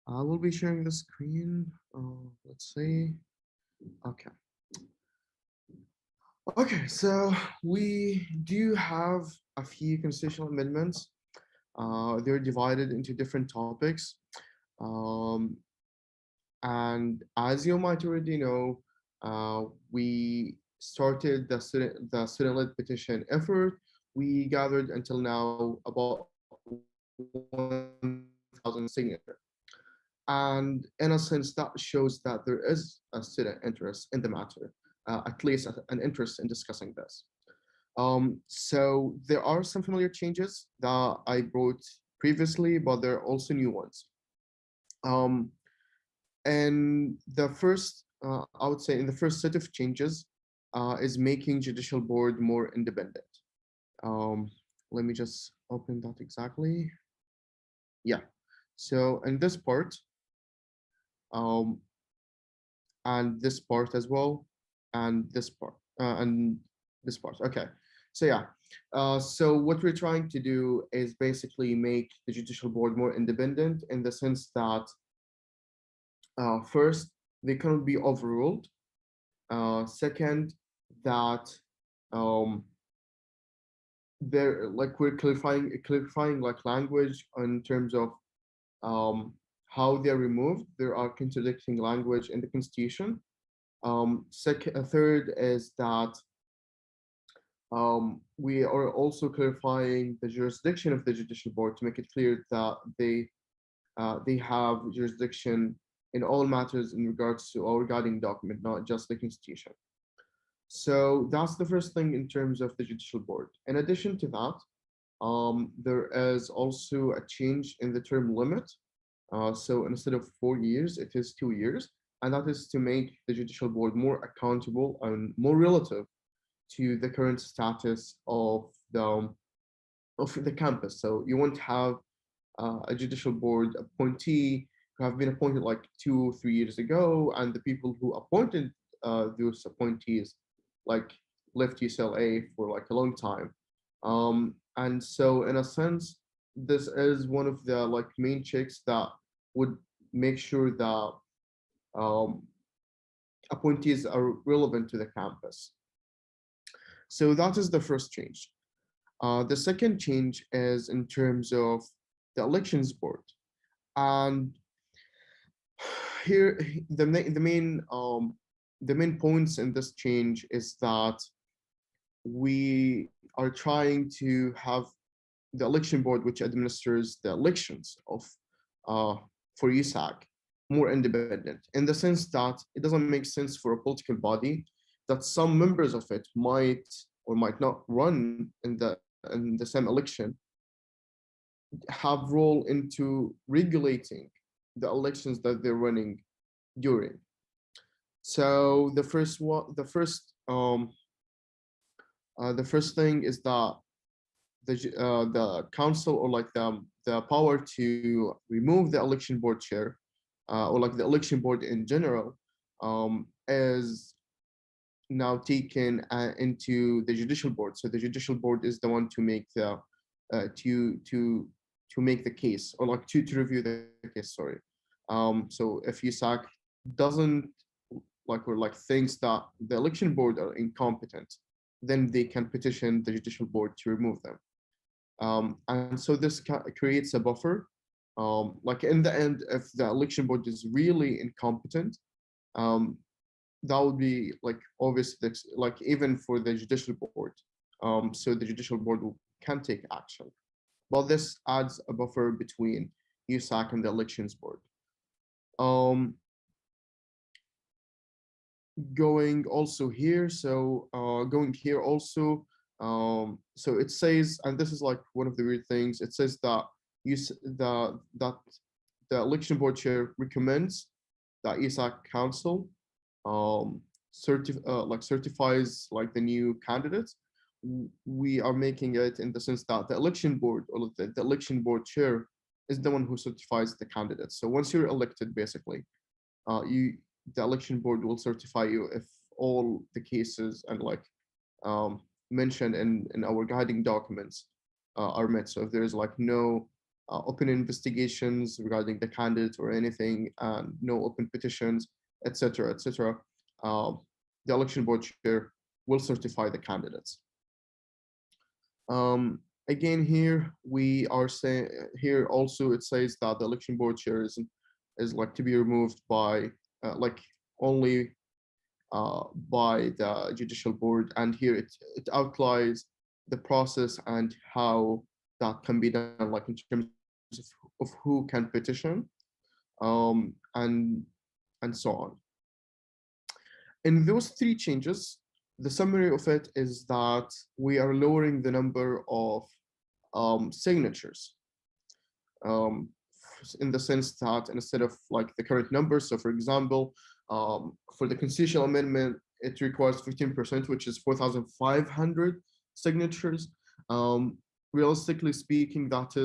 will be sharing the screen. Let's see. Okay. Okay, so we do have a few constitutional amendments. They're divided into different topics. And as you might already know, we started the student-led petition effort. We gathered until now about 1,000 signatures. And in a sense, that shows that there is a student interest in the matter, at least an interest in discussing this. So there are some familiar changes that I brought previously, but there are also new ones. And the first, I would say in the first set of changes is making judicial board more independent. Let me just open that exactly. Yeah, so in this part, and this part as well, and this part and this part. Okay, so yeah, so what we're trying to do is basically make the judicial board more independent in the sense that first, they cannot be overruled. Second, that they're like we're clarifying like language in terms of how they're removed. There are contradicting language in the constitution. Third is that we are also clarifying the jurisdiction of the judicial board to make it clear that they have jurisdiction in all matters in regards to our guiding document, not just the constitution. So that's the first thing in terms of the judicial board. In addition to that, there is also a change in the term limit. So instead of 4 years, it is 2 years. And that is to make the judicial board more accountable and more relative to the current status of the campus. So you won't have a judicial board appointee who have been appointed like 2 or 3 years ago, and the people who appointed those appointees like left UCLA for like a long time. And so in a sense, this is one of the like main checks that would make sure that appointees are relevant to the campus. So that is the first change. The second change is in terms of the elections board. And here, the main points in this change is that we are trying to have the election board, which administers the elections of for USAC, more independent, in the sense that it doesn't make sense for a political body that some members of it might or might not run in the same election, have role into regulating the elections that they're running during. So the first thing is that the council, or like the power to remove the election board chair, or like the election board in general, is now taken into the judicial board. So the judicial board is the one to make the to make the case, or like to review the case. Sorry. So if USAC doesn't like, or like thinks that the election board are incompetent, then they can petition the judicial board to remove them. And so this creates a buffer. Like in the end, if the election board is really incompetent, that would be like obvious, like even for the judicial board. So the judicial board can take action. But this adds a buffer between USAC and the elections board. Going also here, so going here also, so it says, and this is like one of the weird things, it says that that the election board chair recommends that USAC council certifies like the new candidates. We are making it in the sense that the election board, or the election board chair, is the one who certifies the candidates. So once you're elected, basically, the election board will certify you if all the cases and like mentioned in our guiding documents are met. So if there's like no open investigations regarding the candidate or anything, and no open petitions, etc., etc., the election board chair will certify the candidates. Again, here we are saying, here also it says that the election board chair is like to be removed by like only by the judicial board, and here it outlines the process and how that can be done, like in terms of who can petition, and so on. In those three changes, the summary of it is that we are lowering the number of signatures, in the sense that instead of like the current number, so for example, for the constitutional amendment, it requires 15%, which is 4,500 signatures. Realistically speaking, that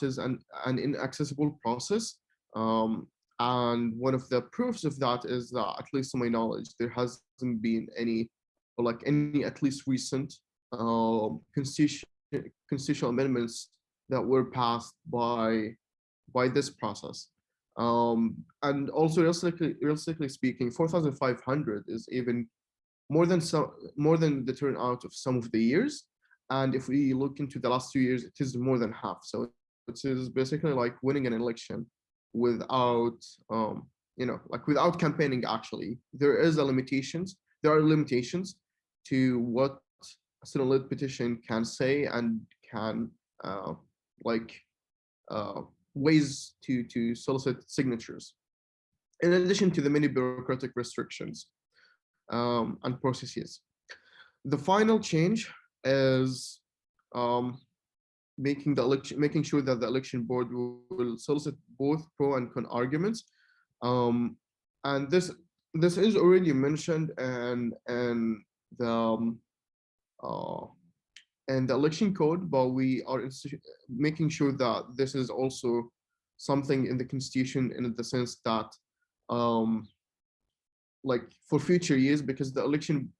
is an inaccessible process. And one of the proofs of that is that, at least to my knowledge, there hasn't been any, or like any at least recent constitutional amendments that were passed by this process. And also, realistically speaking, 4,500 is even more than the turnout of some of the years. And if we look into the last 2 years, it is more than half. So it is basically like winning an election without, like without campaigning. Actually, there are limitations to what a student-led petition can say and can like ways to solicit signatures, in addition to the many bureaucratic restrictions and processes. The final change is making sure that the election board will solicit both pro and con arguments, and this is already mentioned and the and the election code, but we are making sure that this is also something in the constitution, in the sense that like for future years, because the election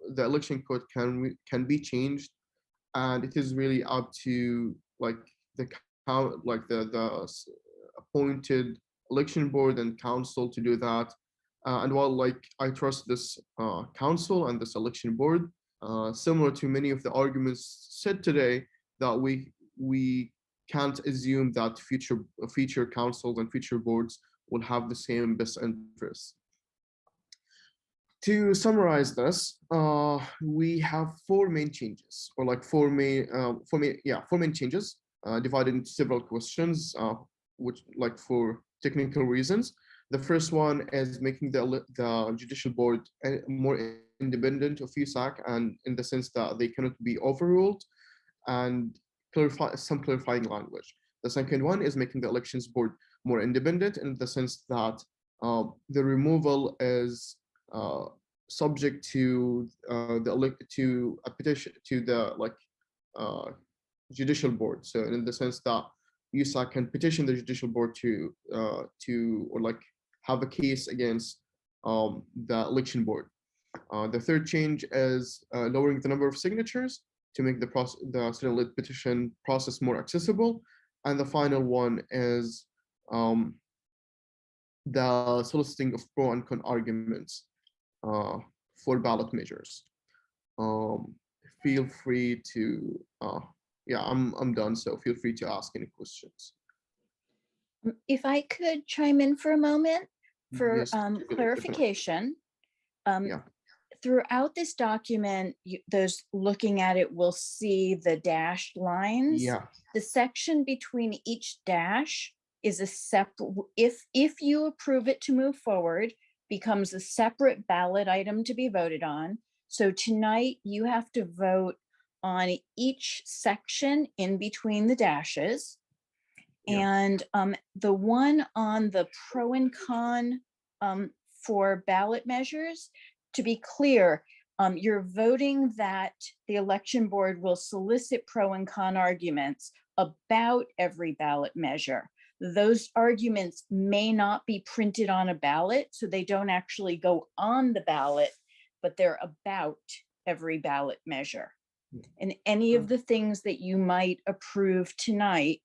code can be changed, and it is really up to like the appointed election board and council to do that. And while like I trust this council and this election board, similar to many of the arguments said today, that we can't assume that future councils and future boards will have the same best interests. To summarize this, we have four main changes, or like four main changes, divided into several questions, which like for technical reasons. The first one is making the judicial board more independent of USAC, and in the sense that they cannot be overruled, and some clarifying language. The second one is making the elections board more independent, in the sense that the removal is subject to to a petition to the judicial board. So in the sense that USAC can petition the judicial board to or like have a case against the election board. The third change is lowering the number of signatures to make the student-led petition process more accessible. And the final one is the soliciting of pro and con arguments for ballot measures. Feel free to, yeah, I'm done. So feel free to ask any questions. If I could chime in for a moment for Yes, definitely. clarification. Yeah. Throughout this document, those looking at it will see the dashed lines. Yeah. The section between each dash is a separate, if you approve it to move forward, becomes a separate ballot item to be voted on. So tonight you have to vote on each section in between the dashes. And the one on the pro and con for ballot measures, to be clear, you're voting that the election board will solicit pro and con arguments about every ballot measure. Those arguments may not be printed on a ballot, so they don't actually go on the ballot, but they're about every ballot measure. And any of the things that you might approve tonight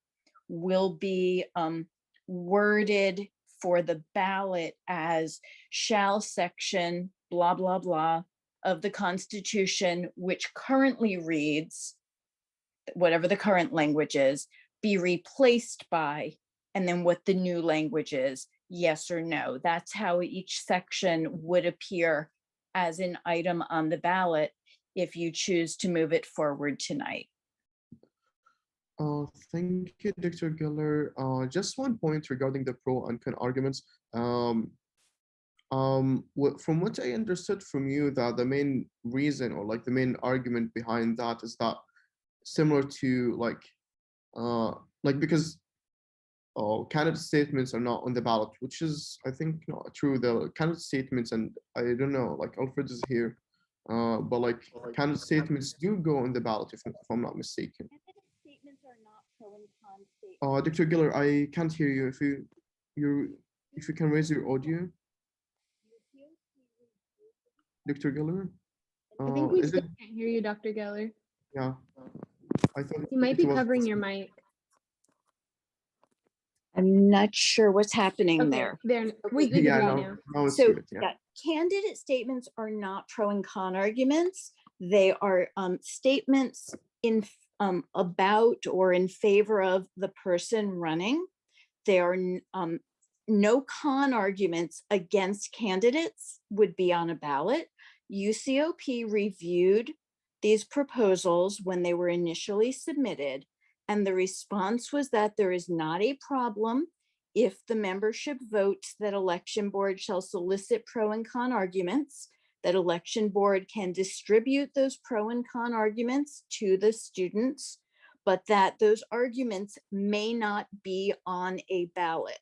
will be worded for the ballot as shall section blah, blah, blah of the Constitution, which currently reads, whatever the current language is, be replaced by, and then what the new language is, yes or no. That's how each section would appear as an item on the ballot if you choose to move it forward tonight. Thank you, Dr. Geller. Just one point regarding the pro and con arguments. From what I understood from you, that the main reason, or like the main argument behind that, is that similar to because candidate statements are not on the ballot, which is, I think, not true. The candidate statements, and I don't know, like Alfred is here, but like candidate statements do go on the ballot, if I'm not mistaken. Dr. Giller, I can't hear you. If you're If you can raise your audio, Dr. Geller. I think we Is still it? can't hear you, Dr. Geller. Yeah, I thought You might it be was. covering your mic. I'm not sure what's happening Okay, there. there. We can Yeah, hear you now now. it's So good. Yeah. yeah, candidate statements are not pro and con arguments. They are statements in about or in favor of the person running. They are no con arguments against candidates would be on a ballot. UCOP reviewed these proposals when they were initially submitted, and the response was that there is not a problem if the membership votes that election board shall solicit pro and con arguments, that election board can distribute those pro and con arguments to the students, but that those arguments may not be on a ballot.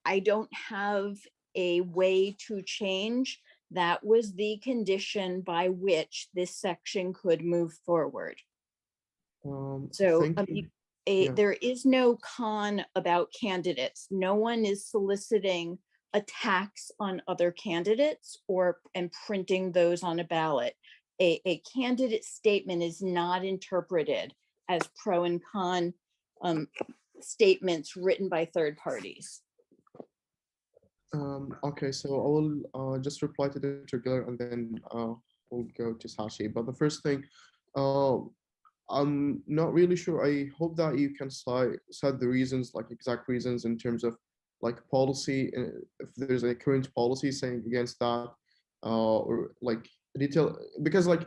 I don't have a way to change. That was the condition by which this section could move forward. So Thank you. there is no con about candidates. No one is soliciting attacks on other candidates and printing those on a ballot. A candidate statement is not interpreted as pro and con statements written by third parties. Okay, so I will just reply to Dr. Geller and then we'll go to Sashi. But the first thing, I'm not really sure. I hope that you can cite the reasons, like exact reasons in terms of like policy, if there's a current policy saying against that, or like detail, because like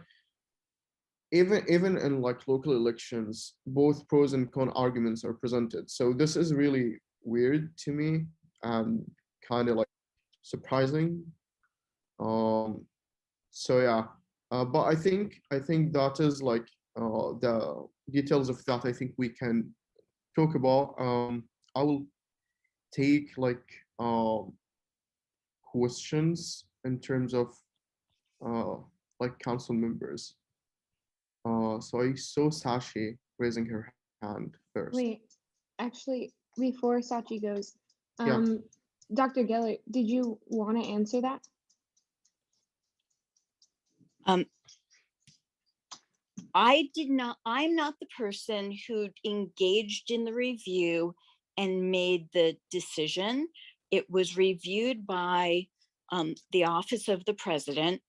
even in like local elections, both pros and con arguments are presented. So this is really weird to me and kind of like surprising. So yeah, but I think that is like the details of that I think we can talk about. I will take like questions in terms of like council members. So I saw Sashi raising her hand first. Wait, actually, before Sachi goes, Yeah. Dr. Geller, did you want to answer that? I'm not the person who engaged in the review and made the decision. It was reviewed by the Office of the President,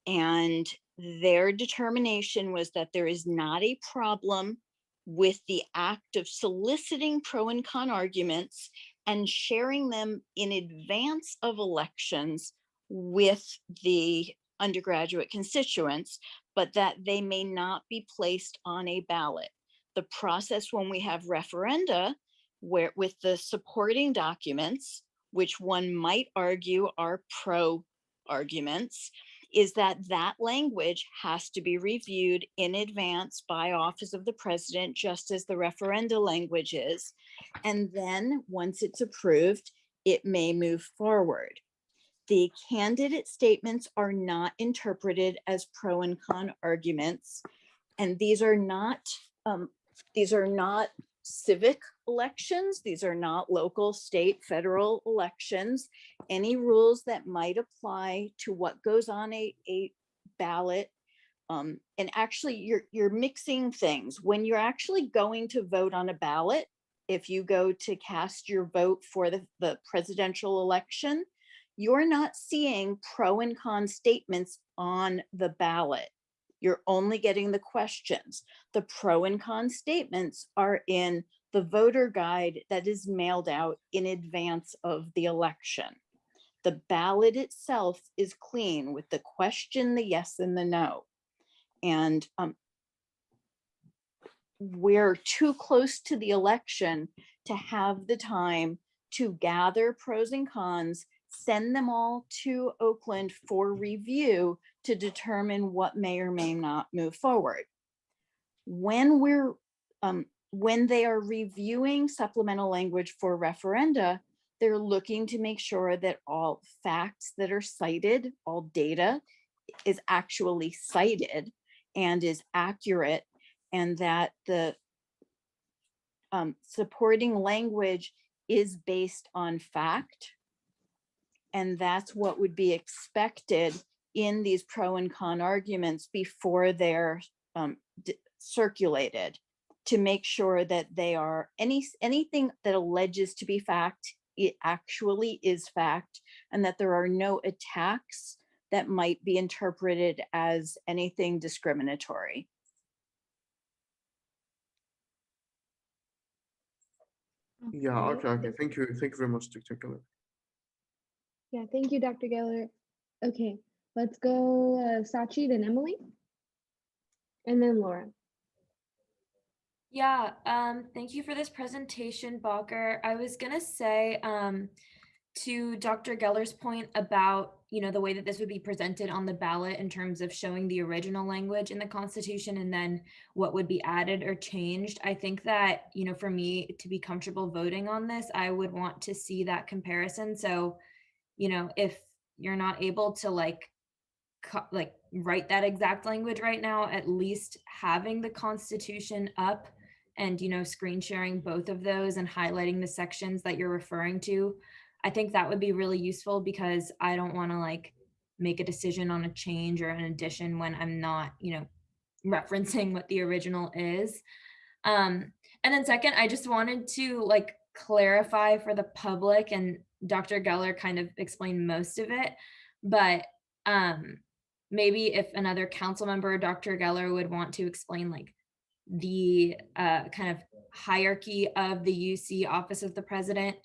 and their determination was that there is not a problem with the act of soliciting pro and con arguments and sharing them in advance of elections with the undergraduate constituents, but that they may not be placed on a ballot. The process when we have referenda, where with the supporting documents, which one might argue are pro arguments, is that language has to be reviewed in advance by Office of the President, just as the referenda language is. And then once it's approved, it may move forward. The candidate statements are not interpreted as pro and con arguments. And these are not civic elections. These are not local, state, federal elections. Any rules that might apply to what goes on a ballot. And actually you're mixing things. When you're actually going to vote on a ballot, if you go to cast your vote for the presidential election, you're not seeing pro and con statements on the ballot. You're only getting the questions. The pro and con statements are in the voter guide that is mailed out in advance of the election. The ballot itself is clean with the question, the yes and the no. And we're too close to the election to have the time to gather pros and cons, send them all to Oakland for review to determine what may or may not move forward. When they are reviewing supplemental language for referenda, they're looking to make sure that all facts that are cited, all data is actually cited and is accurate, and that the supporting language is based on fact. And that's what would be expected in these pro and con arguments before they're circulated, to make sure that they are anything that alleges to be fact, it actually is fact, and that there are no attacks that might be interpreted as anything discriminatory. Yeah, okay. Thank you very much, Dr. Keller. Yeah, thank you, Dr. Geller. Okay, let's go Sachi, then Emily, and then Laura. Yeah, thank you for this presentation, Balker. I was gonna say, to Dr. Geller's point about, the way that this would be presented on the ballot in terms of showing the original language in the Constitution and then what would be added or changed. I think that, for me to be comfortable voting on this, I would want to see that comparison. So, if you're not able to write that exact language right now, at least having the Constitution up and screen sharing both of those and highlighting the sections that you're referring to, I think that would be really useful, because I don't want to make a decision on a change or an addition when I'm not referencing what the original is. And then second, I just wanted to clarify for the public, and Dr. Geller kind of explained most of it, but maybe if another council member, Dr. Geller, would want to explain the kind of hierarchy of the UC Office of the President.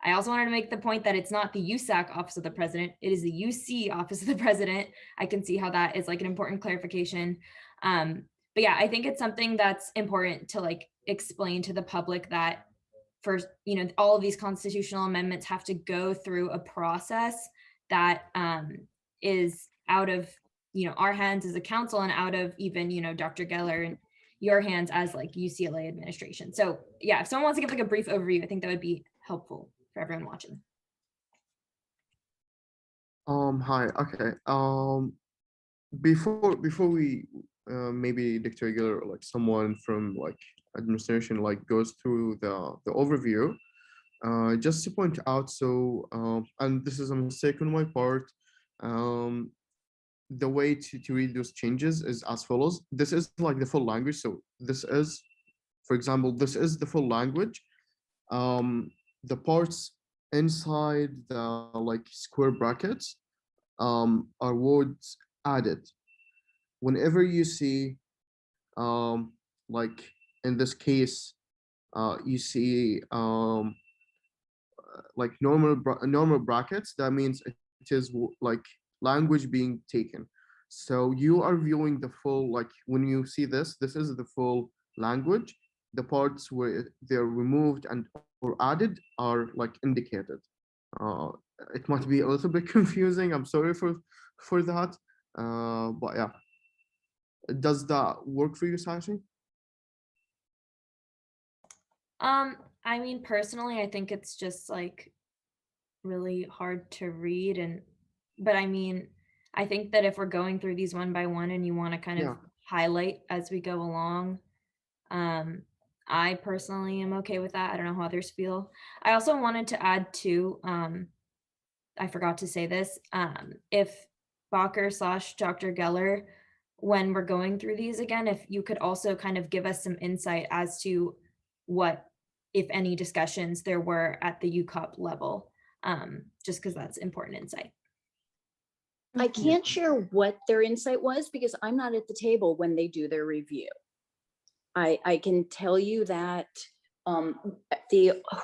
I also wanted to make the point that it's not the USAC Office of the President, it is the UC Office of the President. I can see how that is an important clarification. But yeah, I think it's something that's important to explain to the public, that for all of these constitutional amendments have to go through a process that is out of our hands as a council, and out of even Dr. Geller and your hands as UCLA administration. So yeah, if someone wants to give a brief overview, I think that would be helpful for everyone watching. Hi. Okay. Before we maybe Dr. Geller or someone from administration goes through the overview, just to point out, so and this is a mistake on my part, the way to read those changes is as follows. This is the full language. So this is, for example, this is the full language. The parts inside the square brackets are words added. Whenever you see in this case, you see normal brackets, that means it is language being taken. So you are viewing the full, when you see this is the full language. The parts where they're removed and or added are indicated. It might be a little bit confusing. I'm sorry for that. But yeah, does that work for you, Sashi? I mean, personally, I think it's just really hard to read, but I mean, I think that if we're going through these one by one and you want to kind of highlight as we go along, I personally am okay with that. I don't know how others feel. I also wanted to add too, I forgot to say this, if Bacher / Dr. Geller, when we're going through these again, if you could also kind of give us some insight as to what, if any, discussions there were at the UCOP level, just because that's important insight. I can't share what their insight was because I'm not at the table when they do their review. I can tell you that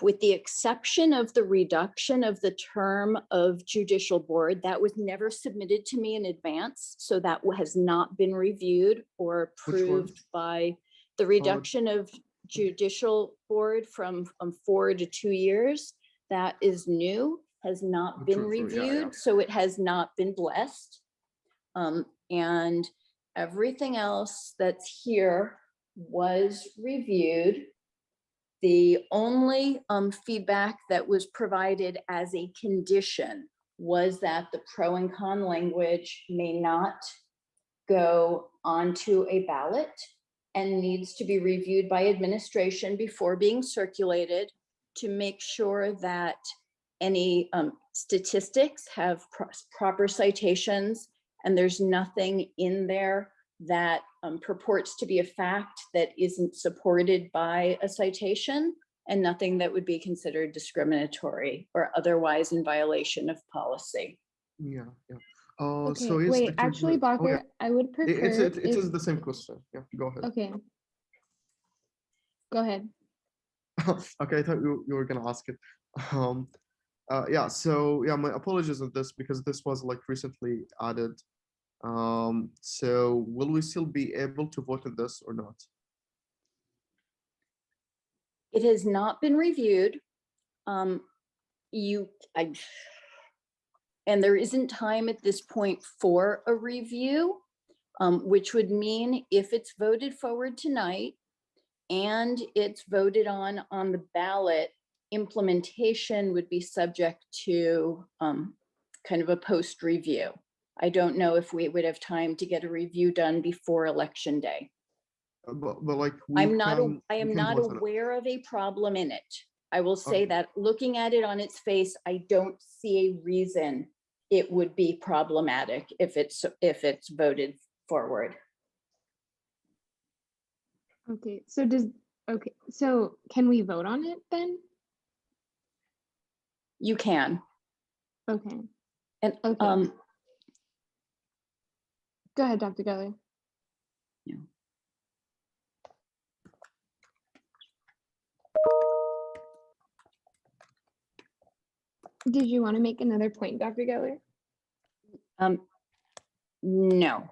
with the exception of the reduction of the term of judicial board, that was never submitted to me in advance. So that has not been reviewed or approved by the reduction of judicial board from 4 to 2 years. That is new, has not been reviewed. So it has not been blessed. And everything else that's here was reviewed. The only feedback that was provided as a condition was that the pro and con language may not go onto a ballot and needs to be reviewed by administration before being circulated. to make sure that any statistics have proper citations, and there's nothing in there that purports to be a fact that isn't supported by a citation, and nothing that would be considered discriminatory or otherwise in violation of policy. Yeah. Okay, So is wait, actually, Bacher, I would prefer it if, is the same question. Yeah, go ahead. okay. Go ahead. Okay, I thought you were gonna ask it. Yeah, so yeah, my apologies on this because this was like recently added. So will we still be able to vote on this or not? It has not been reviewed. And there isn't time at this point for a review, which would mean if it's voted forward tonight and it's voted on the ballot, implementation would be subject to kind of a post review. I don't know if we would have time to get a review done before election day. But like I we am can not vote on it. aware of a problem in it. I will say that looking at it on its face, I don't see a reason it would be problematic if it's voted forward. Okay, so so can we vote on it then? You can. Okay. And Okay. Go ahead, Dr. Geller. Yeah. Did you want to make another point, Dr. Geller? No.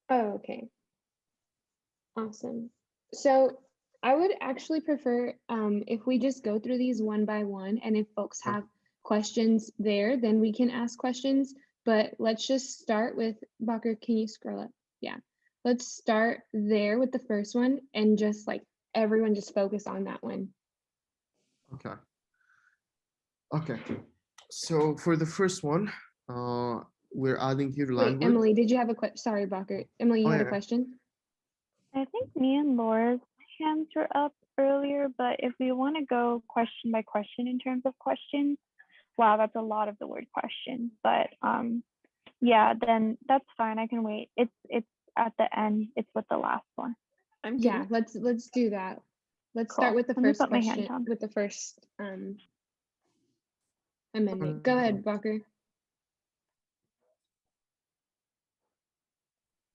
Oh, okay. Awesome. So I would actually prefer if we just go through these one by one, and if folks have questions there, then we can ask questions. But let's just start with, Bacher, can you scroll up? Yeah. Let's start there with the first one and just like everyone just focus on that one. Okay. So for the first one, we're adding here Wait, language. Emily, did you have a question? Sorry, Bacher. Emily, you had a Yeah. question? I think me and Laura's hands were up earlier, but if we want to go question by question in terms of questions, wow, that's a lot of the word question. But yeah, then that's fine. I can wait. It's at the end. It's with the last one. Yeah, let's do that. Let's Cool. start with the Let me first put my hand question, down. with the first amendment. Go ahead, Bacher.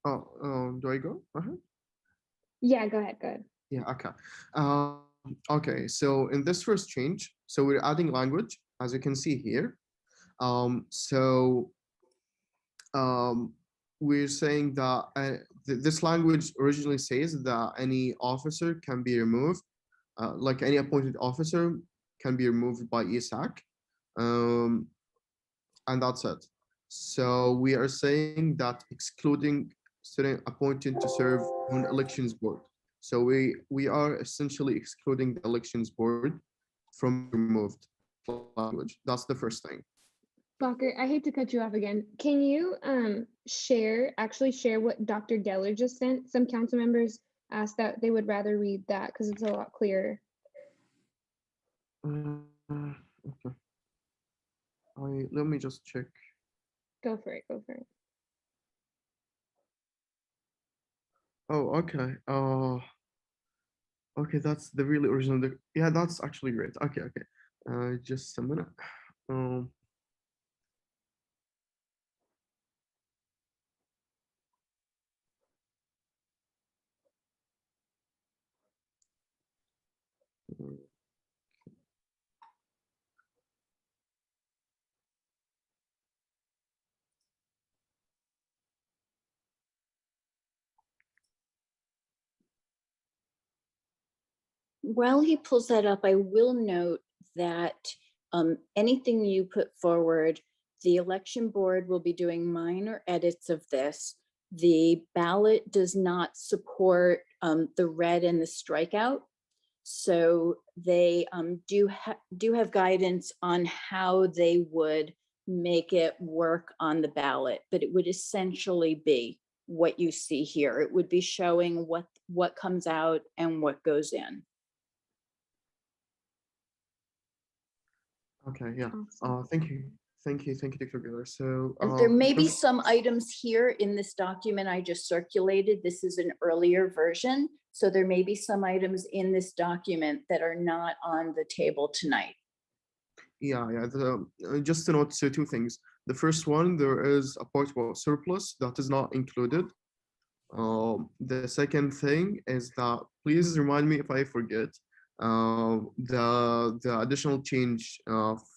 Do I go? Yeah, go ahead, go ahead. Yeah, okay. Okay, so in this first change, so we're adding language, as you can see here. We're saying that this language originally says that any officer can be removed, like any appointed officer can be removed by USAC, and that's it. So we are saying that excluding student appointed to serve on elections board. So we are essentially excluding the elections board from removed language. That's the first thing. Bacher, I hate to cut you off again. Can you share what Dr. Geller just sent? Some council members asked that they would rather read that because it's a lot clearer. Okay. Let me just check. Go for it, go for it. Oh, okay. Okay, that's the really original. Yeah, that's actually great. Okay. Just a minute. While he pulls that up, I will note that anything you put forward, the election board will be doing minor edits of this. The ballot does not support the red and the strikeout. So they do have guidance on how they would make it work on the ballot, but it would essentially be what you see here. It would be showing what comes out and what goes in. Okay, yeah. Awesome. Thank you, Dr. Giller. So And there may be just some items here in this document I just circulated. This is an earlier version. So there may be some items in this document that are not on the table tonight. yeah, just to note, so two things. The first one, there is a part about surplus that is not included. The second thing is that please remind me if I forget the additional change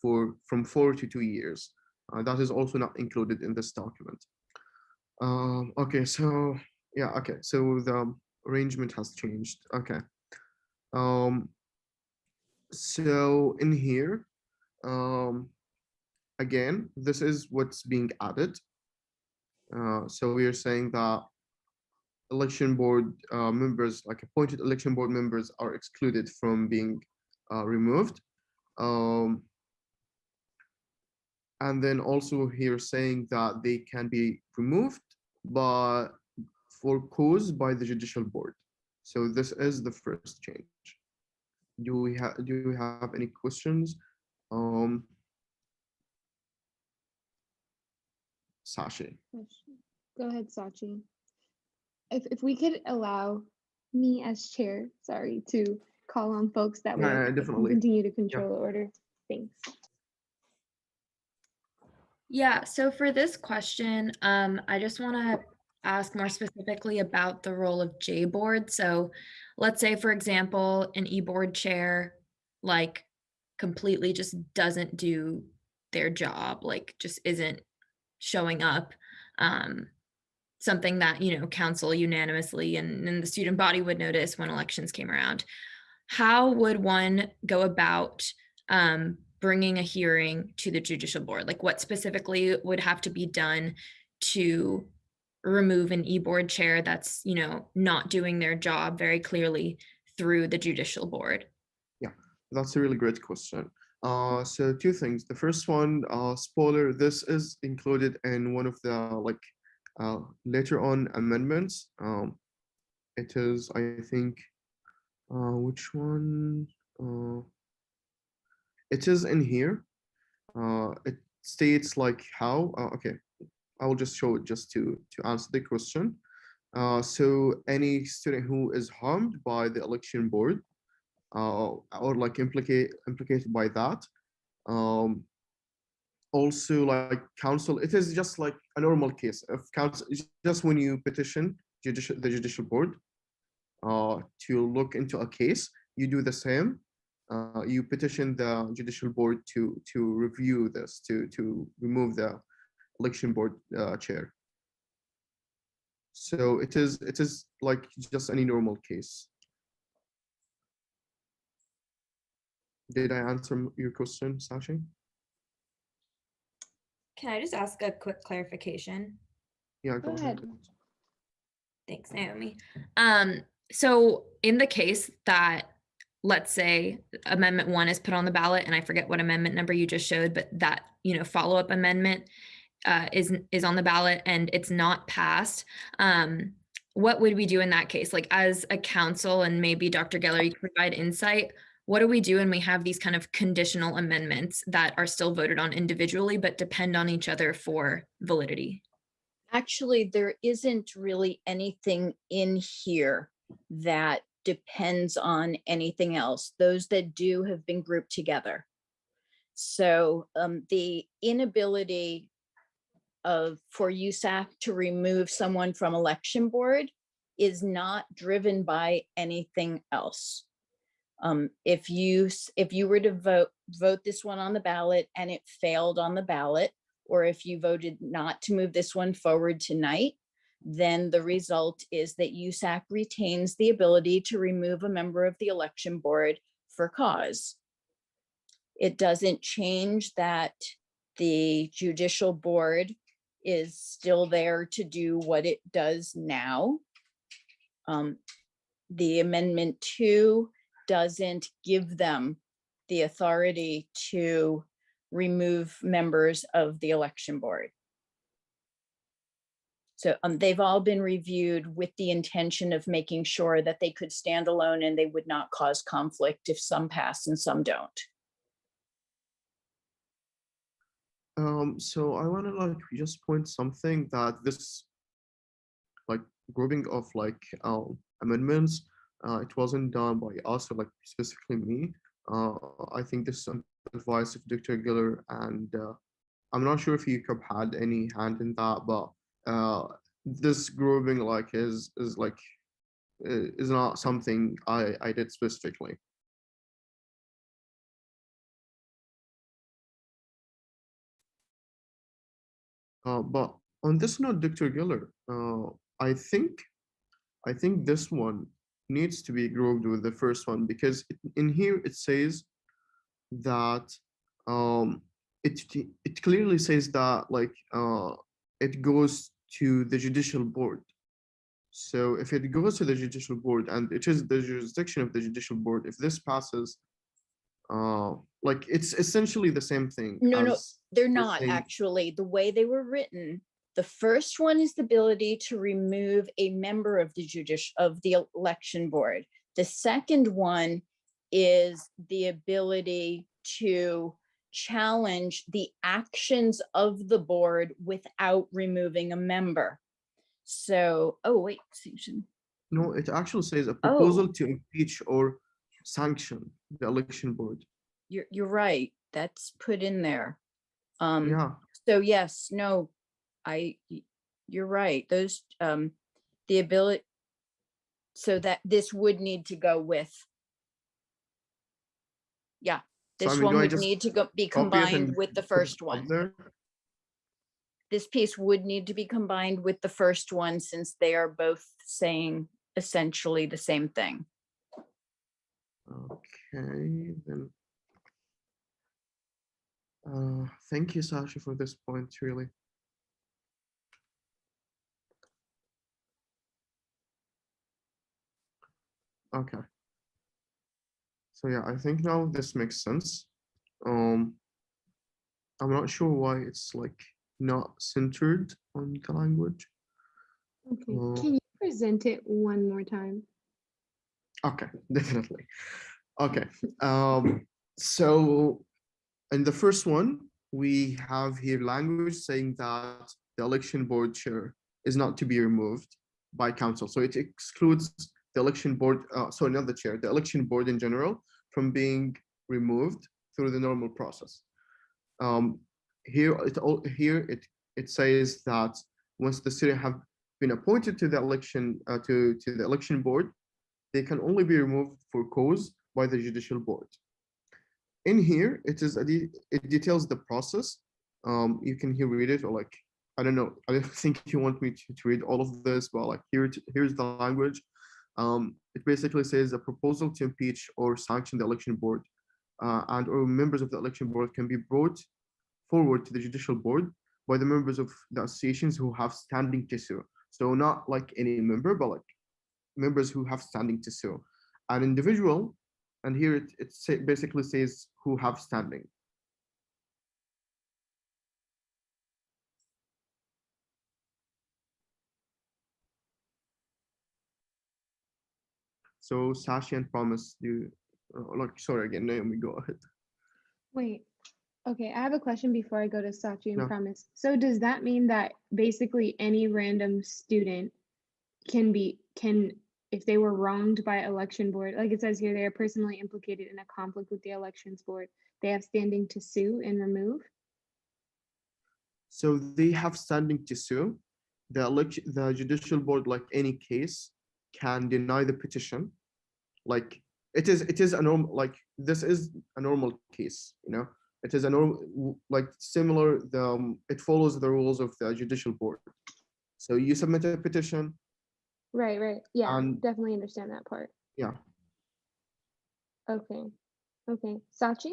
for from 4 to 2 years. That is also not included in this document. Okay, so yeah, okay, so the arrangement has changed. Okay. Um, so in here, again, this is what's being added. So we are saying that election board members, like appointed election board members, are excluded from being removed. Um, and then also here saying that they can be removed, but for cause by the judicial board. So this is the first change. Do we have any questions? Um, Sashi. Go ahead, Sachi. If we could allow me as chair, sorry, to call on folks that way Yeah, I can definitely. continue to Yeah. control the order. Thanks. Yeah, so for this question, I just want to ask more specifically about the role of J board. So let's say, for example, an e-board chair like completely just doesn't do their job, like just isn't showing up. Something that, council unanimously and the student body would notice when elections came around. How would one go about bringing a hearing to the judicial board? Like what specifically would have to be done to remove an e-board chair that's, not doing their job very clearly through the judicial board? Yeah, that's a really great question. So two things. The first one, spoiler, this is included in one of the later on amendments. It is, I think, which one? It is in here. It states like how. Okay, I will just show it just to answer the question. So any student who is harmed by the election board or like implicated by that, also like council, it is just like a normal case of council. Just when you petition the judicial board to look into a case, you do the same. You petition the judicial board to review this, to remove the election board chair. So it is like just any normal case. Did I answer your question, Sashi? Can I just ask a quick clarification? Yeah, Go ahead. Thanks, Naomi. So in the case that, let's say, Amendment 1 is put on the ballot, and I forget what amendment number you just showed, but that, follow-up amendment is on the ballot and it's not passed, what would we do in that case? Like as a council, and maybe Dr. Geller, you could provide insight, what do we do when we have these kind of conditional amendments that are still voted on individually, but depend on each other for validity? Actually, there isn't really anything in here that depends on anything else. Those that do have been grouped together. So the inability for USAC to remove someone from election board is not driven by anything else. If you were to vote this one on the ballot and it failed on the ballot, or if you voted not to move this one forward tonight, then the result is that USAC retains the ability to remove a member of the election board for cause. It doesn't change that the judicial board is still there to do what it does now. The Amendment 2 doesn't give them the authority to remove members of the election board. So they've all been reviewed with the intention of making sure that they could stand alone and they would not cause conflict if some pass and some don't. So I want to like just point something that this like grouping of like amendments, it wasn't done by us or like specifically me. Uh, I think this is advice of Dr. Giller, and I'm not sure if UCAP had any hand in that, but this grouping like is like is not something I did specifically. But on this note, Dr. Giller, I think I think this one needs to be grouped with the first one because in here it says that um, it clearly says that like it goes to the judicial board. So if it goes to the judicial board and it is the jurisdiction of the judicial board, if this passes, like it's essentially the same thing No, as they're we're not saying. actually. The way they were written, the first one is the ability to remove a member of the election board. The second one is the ability to challenge the actions of the board without removing a member. So, oh wait, Susan. No, it actually says a Oh. proposal to impeach or sanction the election board. You're right. That's put in there. Yeah. So yes, no, you're right. Those the ability, so that this would need to go with. Yeah, So I this mean, one do I would just need to be copy it combined and with the put it first up one. there? This piece would need to be combined with the first one since they are both saying essentially the same thing. Okay, then. Thank you, Sasha, for this point, really. Okay. So yeah, I think now this makes sense. I'm not sure why it's like not centered on the language. Okay, can you present it one more time? Okay, definitely. Okay. So in the first one, we have here language saying that the election board chair is not to be removed by council. So it excludes the election board, sorry, not the chair, the election board in general from being removed through the normal process. Here it says that once the city have been appointed to the election to the election board, they can only be removed for cause by the judicial board. In here, it details the process. You can here read it, or like I don't know. I don't think you want me to read all of this, but like here's the language. It basically says a proposal to impeach or sanction the election board and or members of the election board can be brought forward to the judicial board by the members of the associations who have standing to sue. So not like any member, but like members who have standing to sue. An individual, and here it basically says who have standing. So Sashi and Promise, like sorry again, Naomi, go ahead. Wait, okay, I have a question before I go to Sachi and Yeah. Promise. So does that mean that basically any random student can, if they were wronged by election board, like it says here, they are personally implicated in a conflict with the elections board, they have standing to sue and remove? So they have standing to sue. The judicial board, like any case, can deny the petition. Like it is a normal, like this is a normal case, you know. It is a normal, like similar. It follows the rules of the judicial board. So you submit a petition. Right. Yeah, And definitely understand that part. yeah. Okay. Sachi?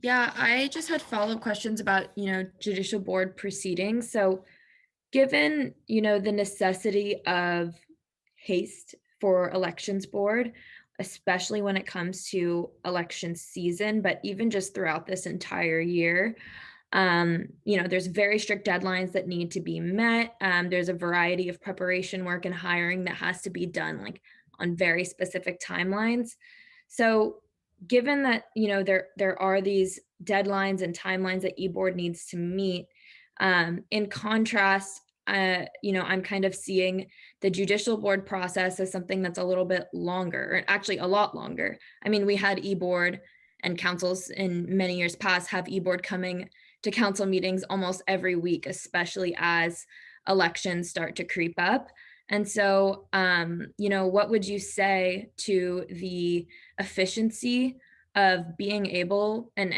Yeah, I just had follow-up questions about, judicial board proceedings. So given, the necessity of haste for elections board, especially when it comes to election season, but even just throughout this entire year, there's very strict deadlines that need to be met. There's a variety of preparation work and hiring that has to be done like on very specific timelines. So given that, there are these deadlines and timelines that eBoard needs to meet. In contrast, I'm kind of seeing the judicial board process as something that's a little bit longer, or actually a lot longer. I mean, we had eBoard and councils in many years past have eBoard coming to council meetings almost every week, especially as elections start to creep up. And so, what would you say to the efficiency of being able, and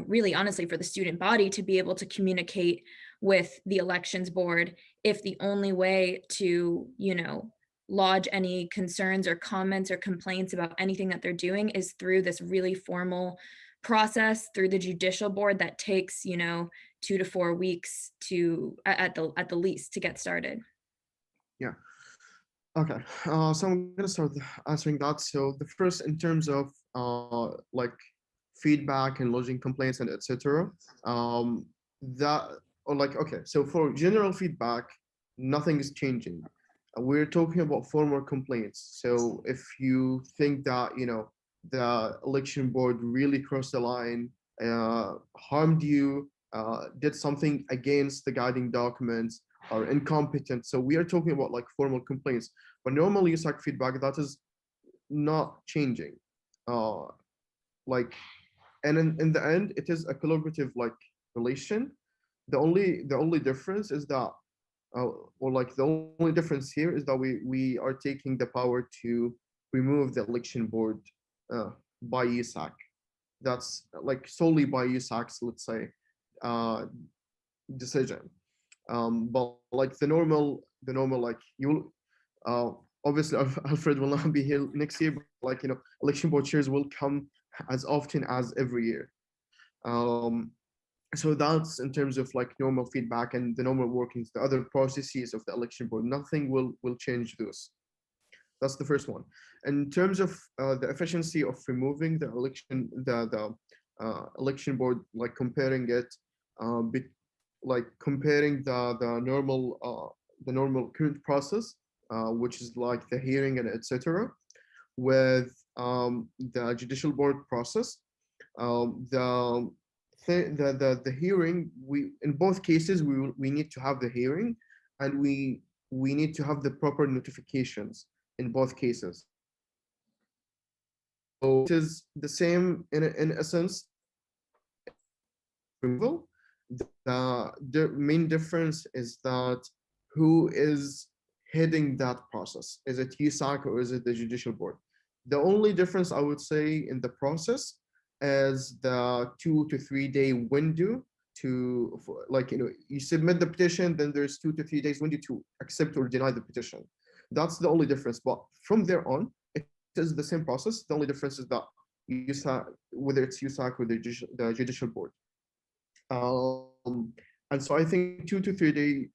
really honestly for the student body to be able to communicate with the elections board if the only way to, lodge any concerns or comments or complaints about anything that they're doing is through this really formal process through the judicial board that takes, 2 to 4 weeks to at the least to get started? Yeah. Okay. So I'm gonna start answering that. So the first, in terms of like feedback and lodging complaints and etc. That or like okay. So for general feedback, nothing is changing. We're talking about formal complaints. So if you think that the election board really crossed the line, harmed you, did something against the guiding documents, are incompetent. So we are talking about like formal complaints. But normally USAC feedback, that is not changing. Uh, like, and in the end, it is a collaborative like relation. The only difference is that, or like the only difference here is that we are taking the power to remove the election board by USAC. That's like solely by USAC's, let's say, uh, decision. But like the normal like you'll obviously Alfred will not be here next year, but like election board chairs will come as often as every year. Um, so that's in terms of like normal feedback and the normal workings, the other processes of the election board. Nothing will change those. That's the first one. In terms of the efficiency of removing the election board, like comparing it, like comparing the normal current process, which is like the hearing and etc., with the judicial board process. The hearing, we in both cases we need to have the hearing, and we need to have the proper notifications in both cases. So it is the same in essence. Removal. The main difference is that who is heading that process? Is it USAC or is it the judicial board? The only difference I would say in the process is the 2 to 3 day window like you submit the petition, then there's 2 to 3 days window to accept or deny the petition. That's the only difference. But from there on, it is the same process. The only difference is that USAC, whether it's USAC or the judicial board. And so I think 2 to 3 days.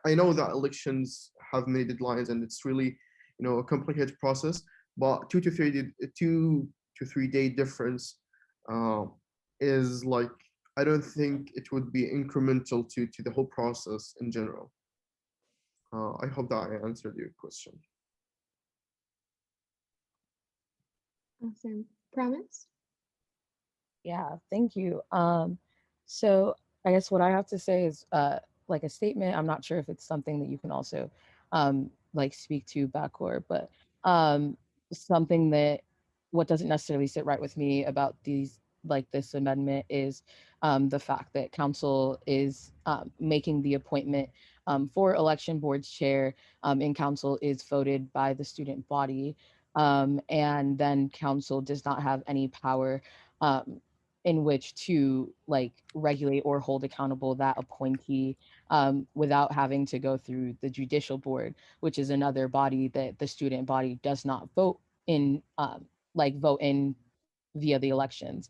I know that elections have many deadlines, and it's really, a complicated process. But 2 to 3 day difference is like, I don't think it would be incremental to the whole process in general. I hope that I answered your question. Awesome. Promise? Yeah, thank you. So I guess what I have to say is like a statement. I'm not sure if it's something that you can also like speak to Bakor, but something that what doesn't necessarily sit right with me about this amendment is the fact that council is making the appointment for election board's chair, and council is voted by the student body, and then council does not have any power in which to like regulate or hold accountable that appointee, without having to go through the judicial board, which is another body that the student body does not vote in, vote in via the elections.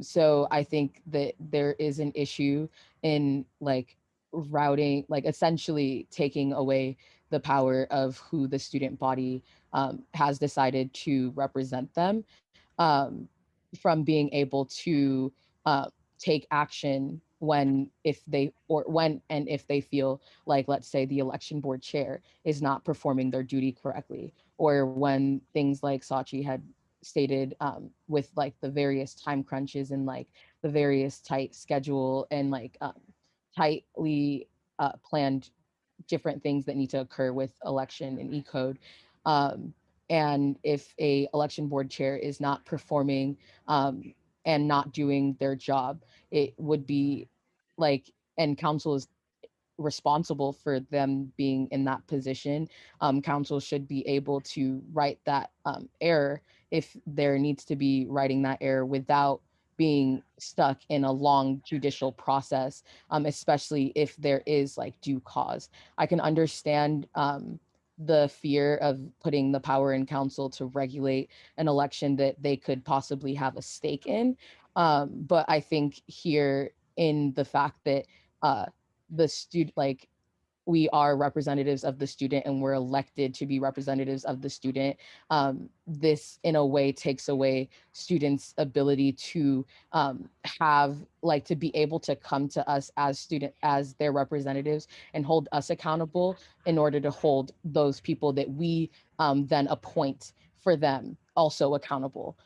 So I think that there is an issue in like routing, like essentially taking away the power of who the student body has decided to represent them, um, from being able to take action when if they or when and if they feel like, let's say, the election board chair is not performing their duty correctly, or when things like Sachi had stated, with like the various time crunches and like the various tight schedule and like tightly planned different things that need to occur with election and e-code. Um, and if a election board chair is not performing and not doing their job, it would be like, and council is responsible for them being in that position. Council should be able to write that error if there needs to be writing that error without being stuck in a long judicial process, especially if there is like due cause. I can understand the fear of putting the power in council to regulate an election that they could possibly have a stake in. But I think here in the fact that the student, like, we are representatives of the student and we're elected to be representatives of the student. This in a way takes away students' ability to have, like, to be able to come to us as their representatives and hold us accountable in order to hold those people that we then appoint for them also accountable.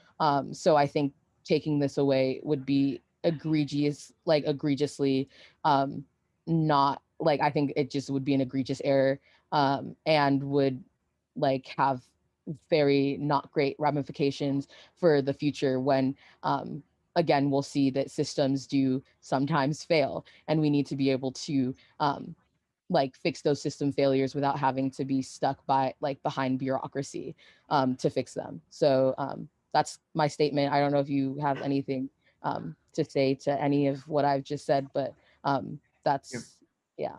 So I think taking this away would be egregiously not, like, I think it just would be an egregious error, and would like have very not great ramifications for the future when again we'll see that systems do sometimes fail and we need to be able to like fix those system failures without having to be stuck by like behind bureaucracy to fix them. So that's my statement. I don't know if you have anything to say to any of what I've just said, but Yeah, that's, yeah.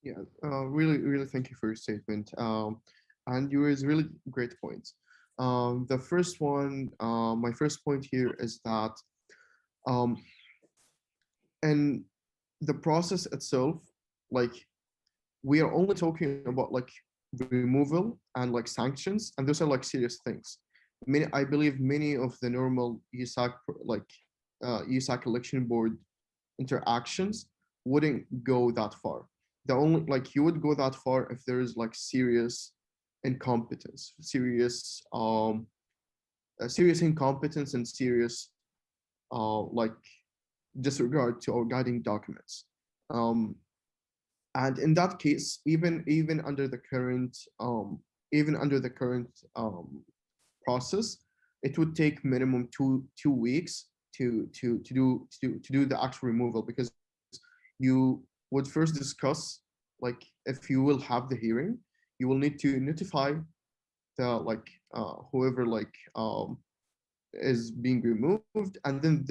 yeah. Really, really thank you for your statement. And you raised really great points. The first one, my first point here is that um, in the process itself, like we are only talking about like removal and like sanctions, and those are like serious things. Many, I believe, many of the normal USAC election board interactions wouldn't go that far. The only, like, you would go that far if there is like serious incompetence, serious incompetence and serious like disregard to our guiding documents. Um, and in that case, even under the current process, it would take minimum two weeks to do the actual removal, because you would first discuss, like, if you will have the hearing, you will need to notify the like whoever like is being removed, and then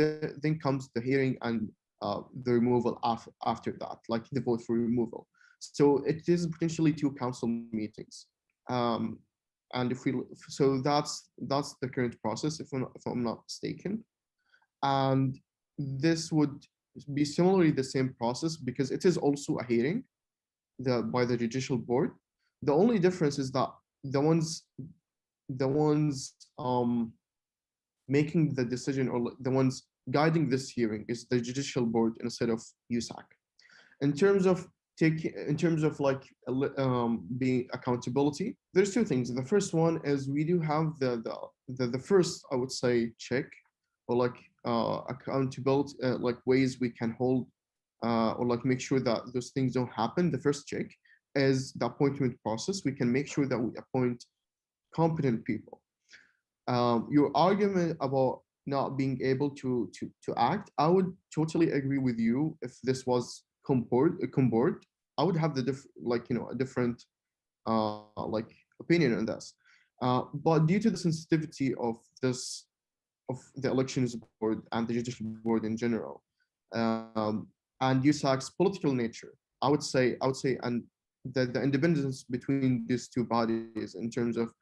comes the hearing and the removal after that, like the vote for removal. So it is potentially two council meetings. Um, and if we, so that's the current process, if I'm not mistaken. And this would be similarly the same process because it is also a hearing by the judicial board. The only difference is that the ones the ones making the decision, or the ones guiding this hearing, is the judicial board instead of USAC. In terms of like being accountability, there's two things. The first one is we do have the first, I would say, check, or like accountability, like ways we can hold or like make sure that those things don't happen. The first check is the appointment process. We can make sure that we appoint competent people. Your argument about not being able to act, I would totally agree with you. If this was Comboard, I would have a different like opinion on this. But due to the sensitivity of the elections board and the judicial board in general, and USAC's political nature, I would say, and the independence between these two bodies in terms of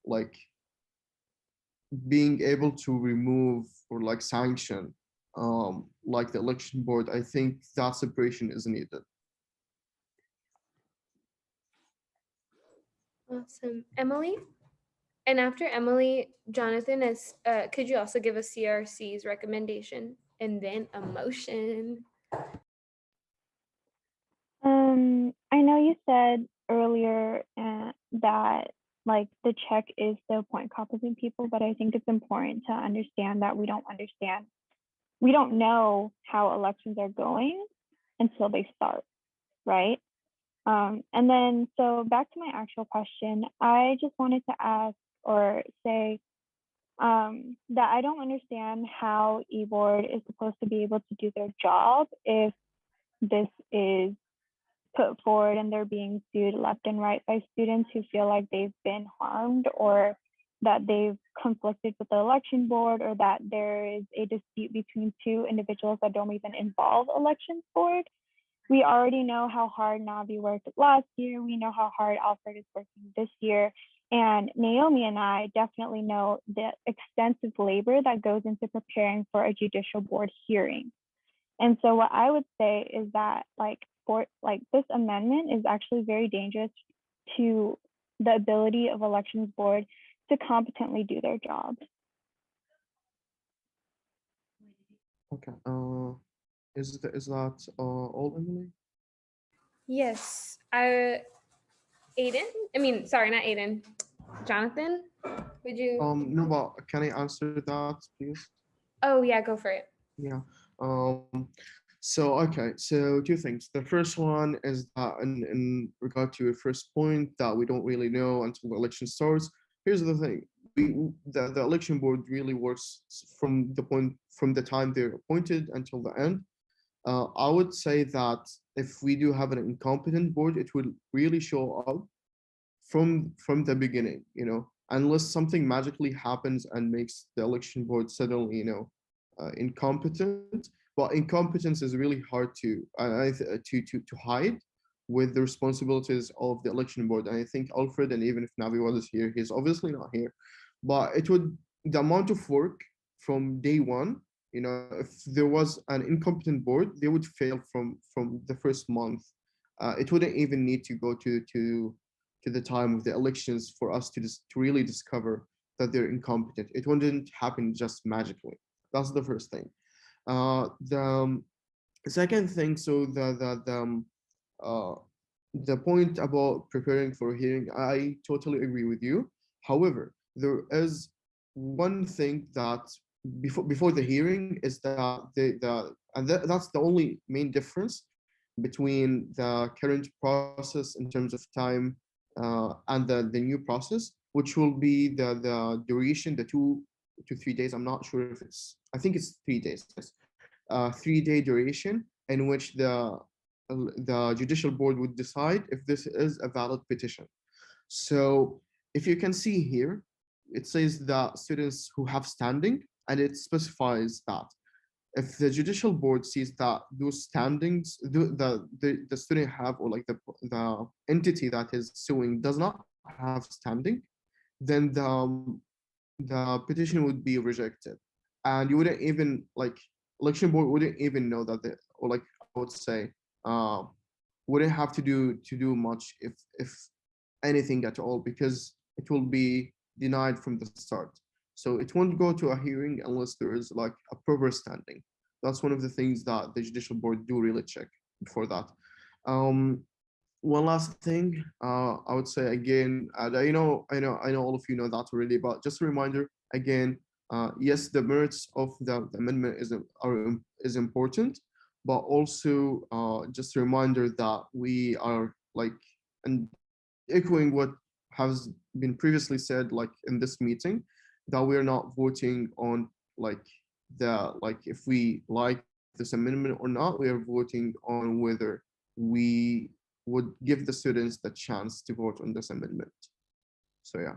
like being able to remove or like sanction like the election board, I think that separation is needed. Awesome. Emily? And after Emily, Jonathan, could you also give us CRC's recommendation and then a motion? I know you said earlier that like the check is the point competent people, but I think it's important to understand that we don't know how elections are going until they start, right? And then, so back to my actual question, I just wanted to ask or say that I don't understand how eBoard is supposed to be able to do their job if this is put forward and they're being sued left and right by students who feel like they've been harmed or that they've conflicted with the election board or that there is a dispute between two individuals that don't even involve elections board. We already know how hard Navi worked last year. We know how hard Alfred is working this year. And Naomi and I definitely know the extensive labor that goes into preparing for a judicial board hearing. And so what I would say is that this amendment is actually very dangerous to the ability of elections board to competently do their job. Okay. Is that all, Emily? Yes. Sorry, not Aiden. Jonathan, would you? No, but can I answer that, please? Oh yeah, go for it. Yeah. So okay, so two things. The first one is that in regard to your first point that we don't really know until the election starts. Here's the thing. The election board really works from the time they're appointed until the end. I would say that if we do have an incompetent board, it will really show up from the beginning, unless something magically happens and makes the election board suddenly, incompetent. But incompetence is really hard to hide with the responsibilities of the election board. And I think Alfred, and even if Navi was here, he's obviously not here, but the amount of work from day one, if there was an incompetent board, they would fail from the first month. It wouldn't even need to go to the time of the elections for us to really discover that they're incompetent. It wouldn't happen just magically. That's the first thing. The second thing, so the point about preparing for a hearing, I totally agree with you. However, there is one thing that before the hearing is that that's the only main difference between the current process in terms of time and the new process, which will be the duration, the 2 to 3 days. I'm not sure if I think it's 3 days. 3-day duration in which the judicial board would decide if this is a valid petition. So if you can see here, it says that students who have standing, and it specifies that if the judicial board sees that those standings, the student have, or like the entity that is suing does not have standing, then the petition would be rejected. And you wouldn't even, election board wouldn't even know that or I would say, wouldn't have to do much if anything at all, because it will be denied from the start. So it won't go to a hearing unless there is like a proper standing. That's one of the things that the judicial board do really check before that. One last thing, I would say again, and I know all of you know that already, but just a reminder again, yes, the merits of the amendment is important, but also just a reminder that we are and echoing what has been previously said, in this meeting, that we are not voting on if we like this amendment or not. We are voting on whether we would give the students the chance to vote on this amendment. So yeah,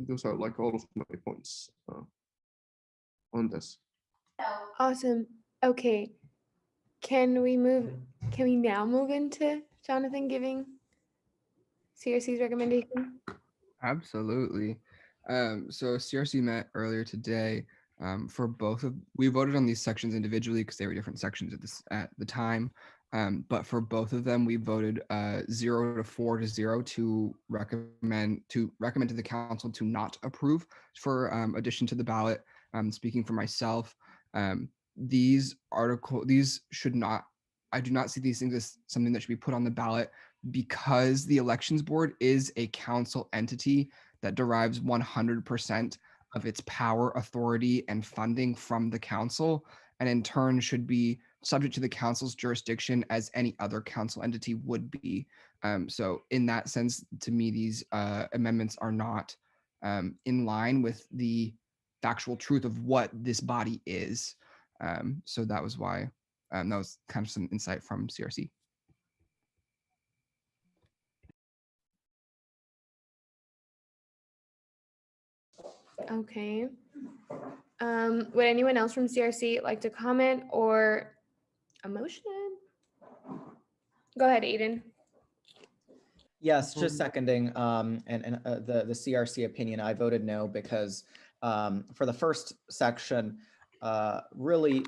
those are all of my points on this. Awesome. Okay. Can we now move into Jonathan giving CRC's recommendation? Absolutely. So CRC met earlier today. For both of, we voted on these sections individually because they were different sections at the time. But for both of them, we voted 0 to 4 to 0 to recommend to the council to not approve for addition to the ballot. Speaking for myself, these should not. I do not see these things as something that should be put on the ballot, because the elections board is a council entity that derives 100% of its power, authority, and funding from the council, and in turn should be subject to the council's jurisdiction as any other council entity would be. So in that sense, to me, these amendments are not in line with the factual truth of what this body is. So that was why that was kind of some insight from CRC. Okay. Would anyone else from CRC like to comment or a motion? Go ahead, Aiden. Yes, just seconding the CRC opinion. I voted no because for the first section, really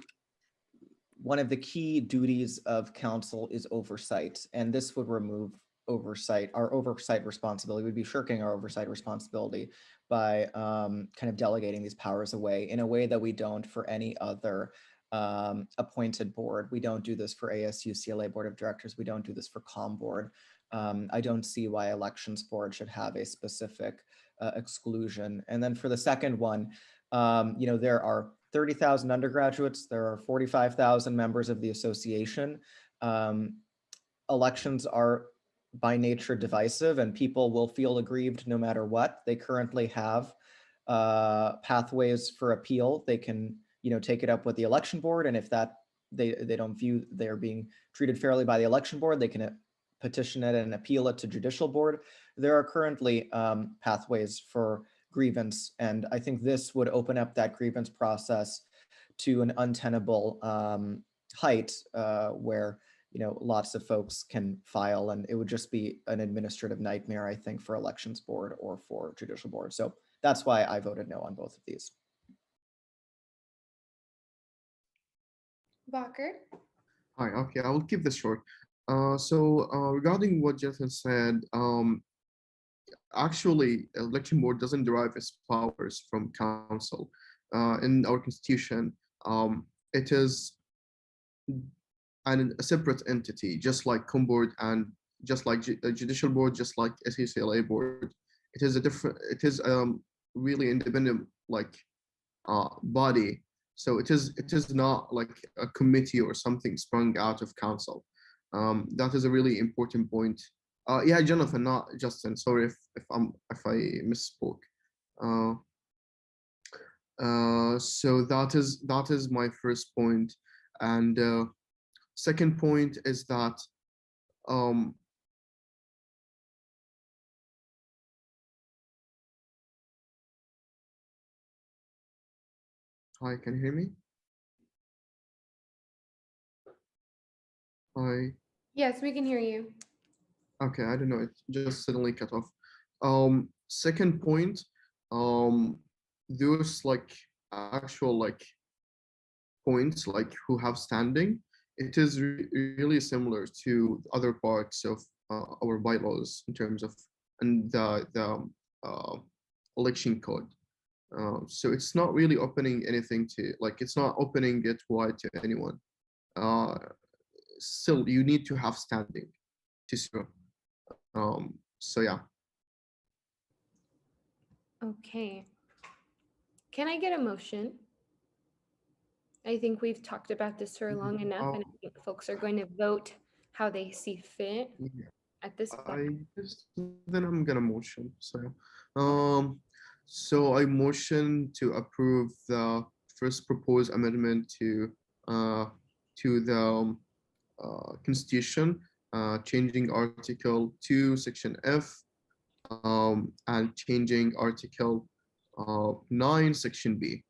one of the key duties of council is oversight, and this would remove oversight. Our oversight responsibility would be shirking our oversight responsibility by kind of delegating these powers away in a way that we don't for any other appointed board. We don't do this for ASU CLA Board of Directors. We don't do this for COM Board. I don't see why Elections Board should have a specific exclusion. And then for the second one, there are 30,000 undergraduates, there are 45,000 members of the association. Elections are by nature divisive and people will feel aggrieved no matter what. They currently have pathways for appeal. They can take it up with the election board, and if that they don't view they're being treated fairly by the election board, they can petition it and appeal it to judicial board. There are currently pathways for grievance, and I think this would open up that grievance process to an untenable height where lots of folks can file, and it would just be an administrative nightmare, I think, for elections board or for judicial board. So that's why I voted no on both of these. Walker. Hi, okay, I will keep this short. Regarding what Jonathan said, actually, election board doesn't derive its powers from council. In our constitution, it is a separate entity, just like COM board and just like judicial board, just like SCCLA board. It is a different. It is really independent body. So it is not like a committee or something sprung out of council. That is a really important point. Yeah, Jonathan, not Justin. Sorry if I misspoke. So that is my first point, and second point is that hi, can you hear me? Hi. Yes, we can hear you. Okay, I don't know, it just suddenly cut off. Second point, those actual points who have standing, it is really similar to other parts of our bylaws in terms of the election code. So it's not really opening anything to it's not opening it wide to anyone. Still, you need to have standing to serve. So yeah. Okay. Can I get a motion? I think we've talked about this for long enough, and I think folks are going to vote how they see fit at this point. Then I'm gonna motion. So I motion to approve the first proposed amendment to the Constitution, changing Article 2, Section F, and changing Article 9, Section B.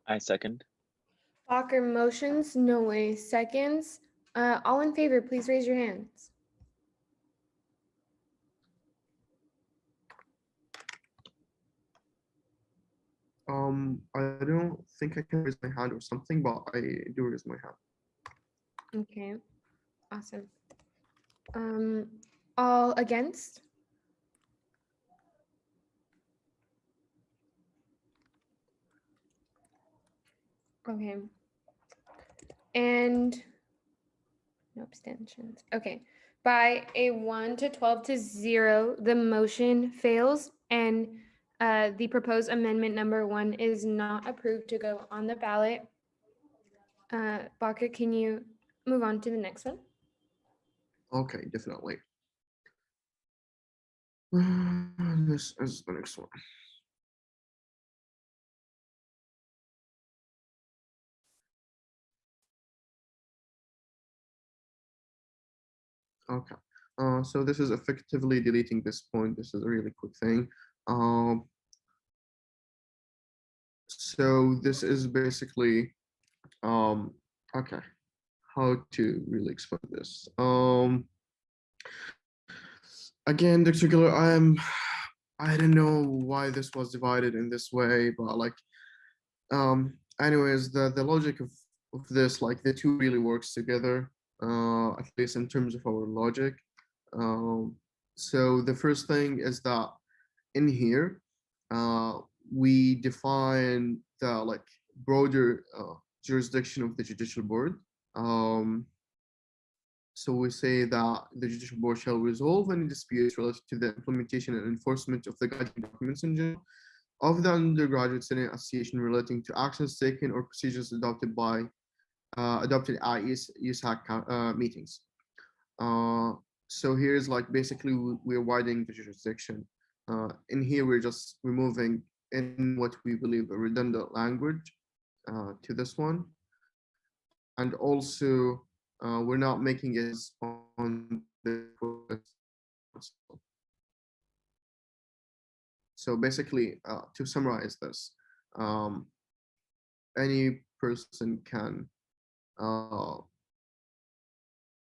I second. Walker motions, Noe seconds. All in favor, please raise your hands. I don't think I can raise my hand or something, but I do raise my hand. Okay, awesome. All against? Okay. And no abstentions. Okay. By a 1 to 12 to 0, the motion fails and the proposed amendment number 1 is not approved to go on the ballot. Baka, can you move on to the next one? Okay, definitely. This is the next one. Okay, so this is effectively deleting this point. This is a really quick thing. So this is basically, okay, how to really explain this. Again, Dr. Giller, I don't know why this was divided in this way, but like, anyways, the logic of this, like the two really works together, at least in terms of our logic. So the first thing is that in here, we define the like broader jurisdiction of the judicial board. So we say that the judicial board shall resolve any disputes related to the implementation and enforcement of the guiding documents in general of the undergraduate student association relating to actions taken or procedures adopted at USAC meetings. So here's like basically we're widening the jurisdiction. In here, we're just removing in what we believe a redundant language to this one. And also, we're not making it on the. So basically, to summarize this, any person can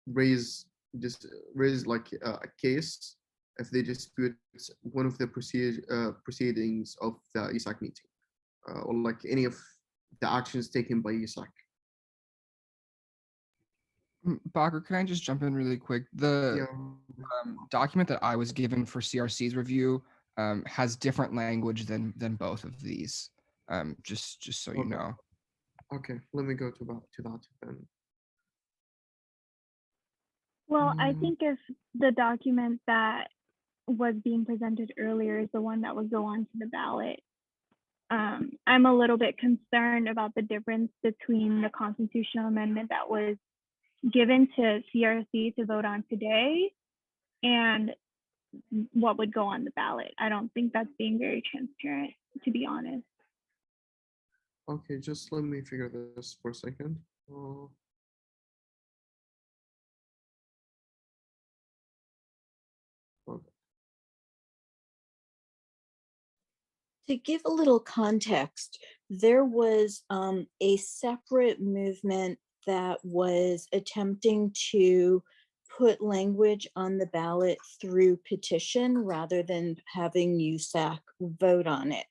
raise like a case if they dispute one of the proceedings of the USAC meeting, or like any of the actions taken by USAC. Bacher, can I just jump in really quick? The document that I was given for CRC's review has different language than both of these. Just so you know. Okay, let me go to that then. Well, I think if the document that was being presented earlier is the one that would go onto the ballot, I'm a little bit concerned about the difference between the constitutional amendment that was given to CRC to vote on today and what would go on the ballot. I don't think that's being very transparent, to be honest. Okay, just let me figure this for a second. To give a little context, there was a separate movement that was attempting to put language on the ballot through petition rather than having USAC vote on it.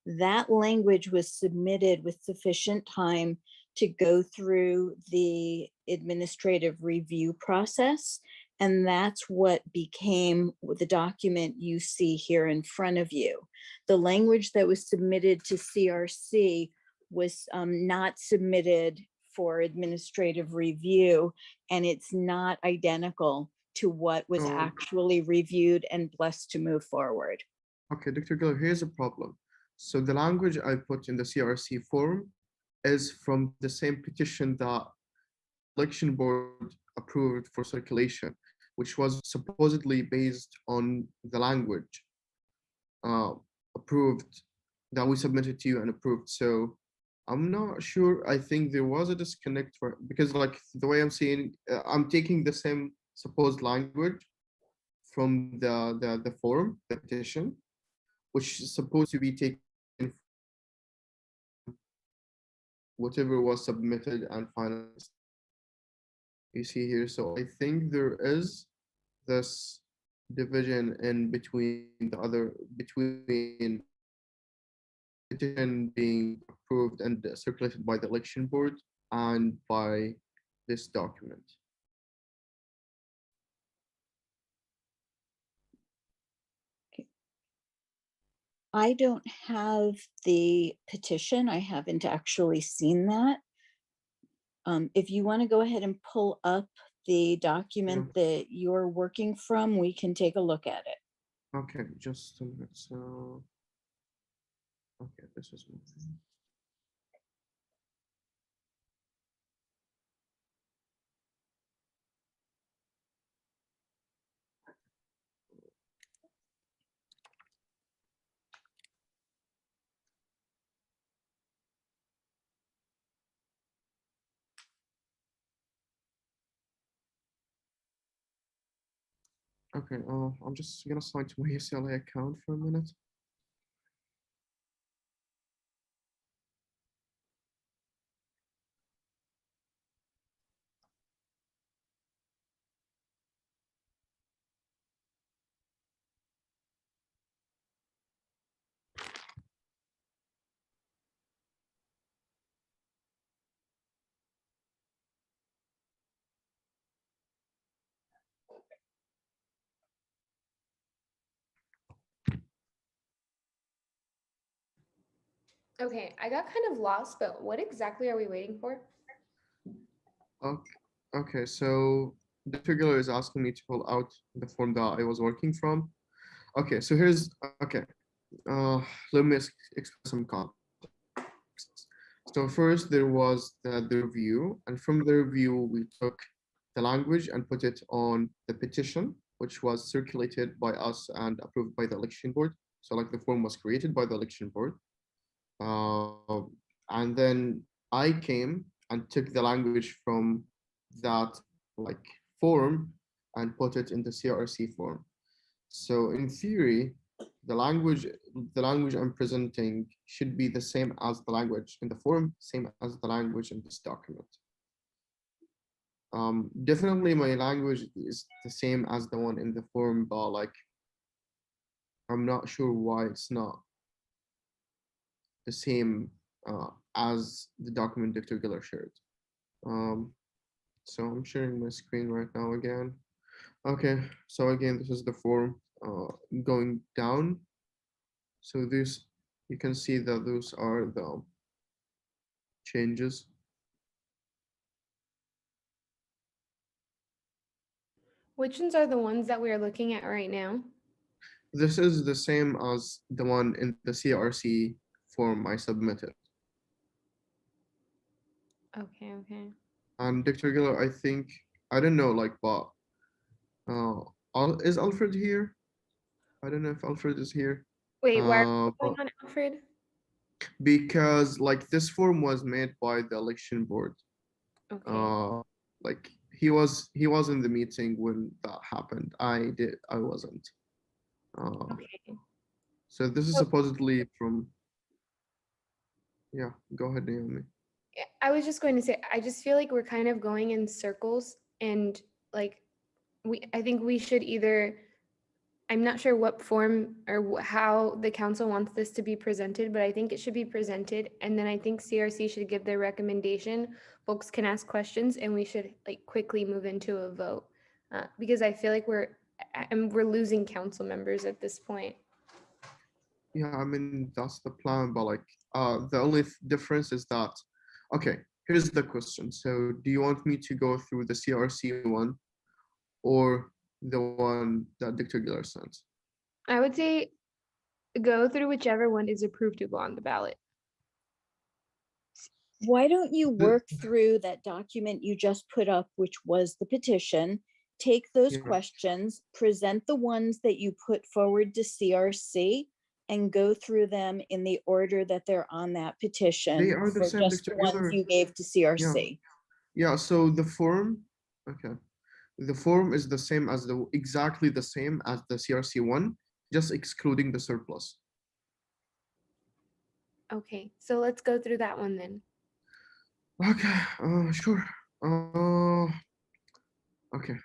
That language was submitted with sufficient time to go through the administrative review process. And that's what became the document you see here in front of you. The language that was submitted to CRC was not submitted for administrative review, and it's not identical to what was actually reviewed and blessed to move forward. Okay, Dr. Giller, here's a problem. So the language I put in the CRC form is from the same petition that election board approved for circulation, which was supposedly based on the language approved that we submitted to you and approved. So I'm not sure. I think there was a disconnect because like the way I'm seeing, I'm taking the same supposed language from the form, the petition, which is supposed to be taken whatever was submitted and finalized. You see here, so I think there is this division in between between petition being approved and circulated by the election board and by this document. I don't have the petition. I haven't actually seen that. If you want to go ahead and pull up the document that you're working from, we can take a look at it. Okay, just a minute. So, okay, this is one thing. Okay, I'm just gonna sign to my UCLA account for a minute. Okay, I got kind of lost, but what exactly are we waiting for? Okay, okay, so the figure is asking me to pull out the form that I was working from. Okay, so here's, okay, let me express some context. So first there was the review, and from the review we took the language and put it on the petition, which was circulated by us and approved by the election board. So like the form was created by the election board. Uh, and then I came and took the language from that like form and put it in the CRC form. So in theory, the language I'm presenting should be the same as the language in the form, same as the language in this document. Definitely my language is the same as the one in the form, but like I'm not sure why it's not the same as the document Dr. Giller shared. Um, so I'm sharing my screen right now again. Okay, so again, this is the form going down. So this, you can see that those are the changes. Which ones are the ones that we are looking at right now? This is the same as the one in the CRC form I submitted. Okay, okay. And Dr. Giller, I think, I don't know, like, but is Alfred here? I don't know if Alfred is here. Wait, why are we But going on Alfred? because like this form was made by the election board. Okay. Like he was in the meeting when that happened. I wasn't. Okay. So this is So supposedly from, yeah, go ahead, Naomi. I was just going to say, I just feel like we're kind of going in circles and like I think we should either, I'm not sure what form or how the council wants this to be presented, but I think it should be presented. And then I think CRC should give their recommendation. Folks can ask questions and we should like quickly move into a vote. Because I feel like we're losing council members at this point. Yeah, I mean that's the plan, but like the only difference is that, okay, here's the question. So do you want me to go through the CRC one or the one that Dr. Giller sent? I would say go through whichever one is approved to go on the ballot. Why don't you work through that document you just put up, which was the petition, take those questions, present the ones that you put forward to CRC, and go through them in the order that they're on that petition They are the for same, just Dr. the ones Giller. you gave to CRC. Yeah, so the form, okay. The form is the same as exactly the same as the CRC one, just excluding the surplus. Okay, so let's go through that one then. Okay, sure. Okay.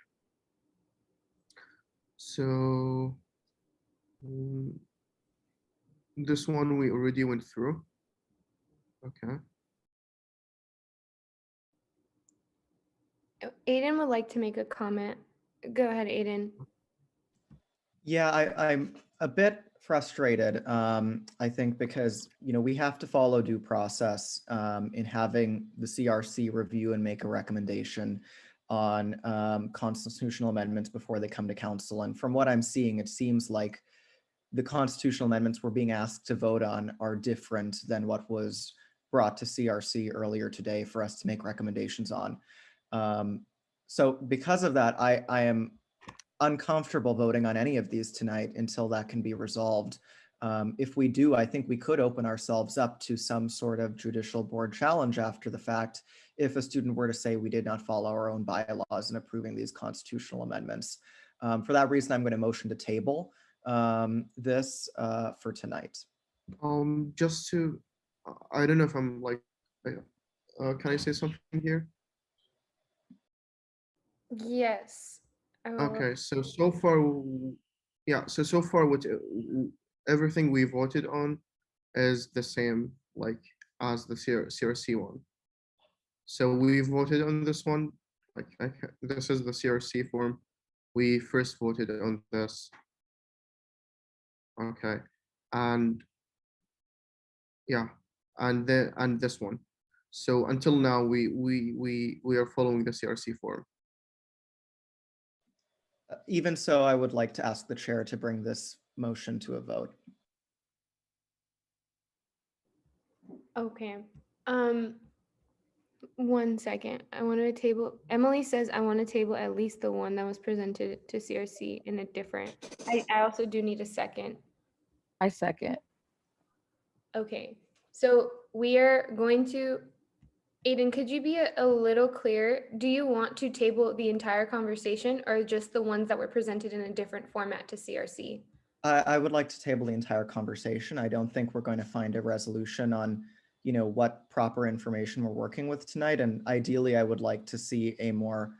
So this one we already went through. Okay. Aiden would like to make a comment. Go ahead, Aiden. Yeah, I'm a bit frustrated. I think because we have to follow due process in having the CRC review and make a recommendation. on constitutional amendments before they come to council. And from what I'm seeing, it seems like the constitutional amendments we're being asked to vote on are different than what was brought to CRC earlier today for us to make recommendations on. So because of that, I am uncomfortable voting on any of these tonight until that can be resolved. If we do, I think we could open ourselves up to some sort of judicial board challenge after the fact if a student were to say we did not follow our own bylaws in approving these constitutional amendments. For that reason, I'm going to motion to table this for tonight. Just to, I don't know if I'm like, can I say something here? Yes. Okay, so far, yeah, so far what everything we voted on is the same like as the CRC one. So we voted on this one, like this is the CRC form. We first voted on this. Okay, and yeah, and this one. So until now, we are following the CRC form. Even so, I would like to ask the chair to bring this motion to a vote. Okay. 1 second. I want to table. Emily says I want to table at least the one that was presented to CRC in a different. I also do need a second. I second. Okay. So we are going to, Aiden, could you be a little clearer? Do you want to table the entire conversation or just the ones that were presented in a different format to CRC? I would like to table the entire conversation. I don't think we're going to find a resolution on, what proper information we're working with tonight. And ideally, I would like to see a more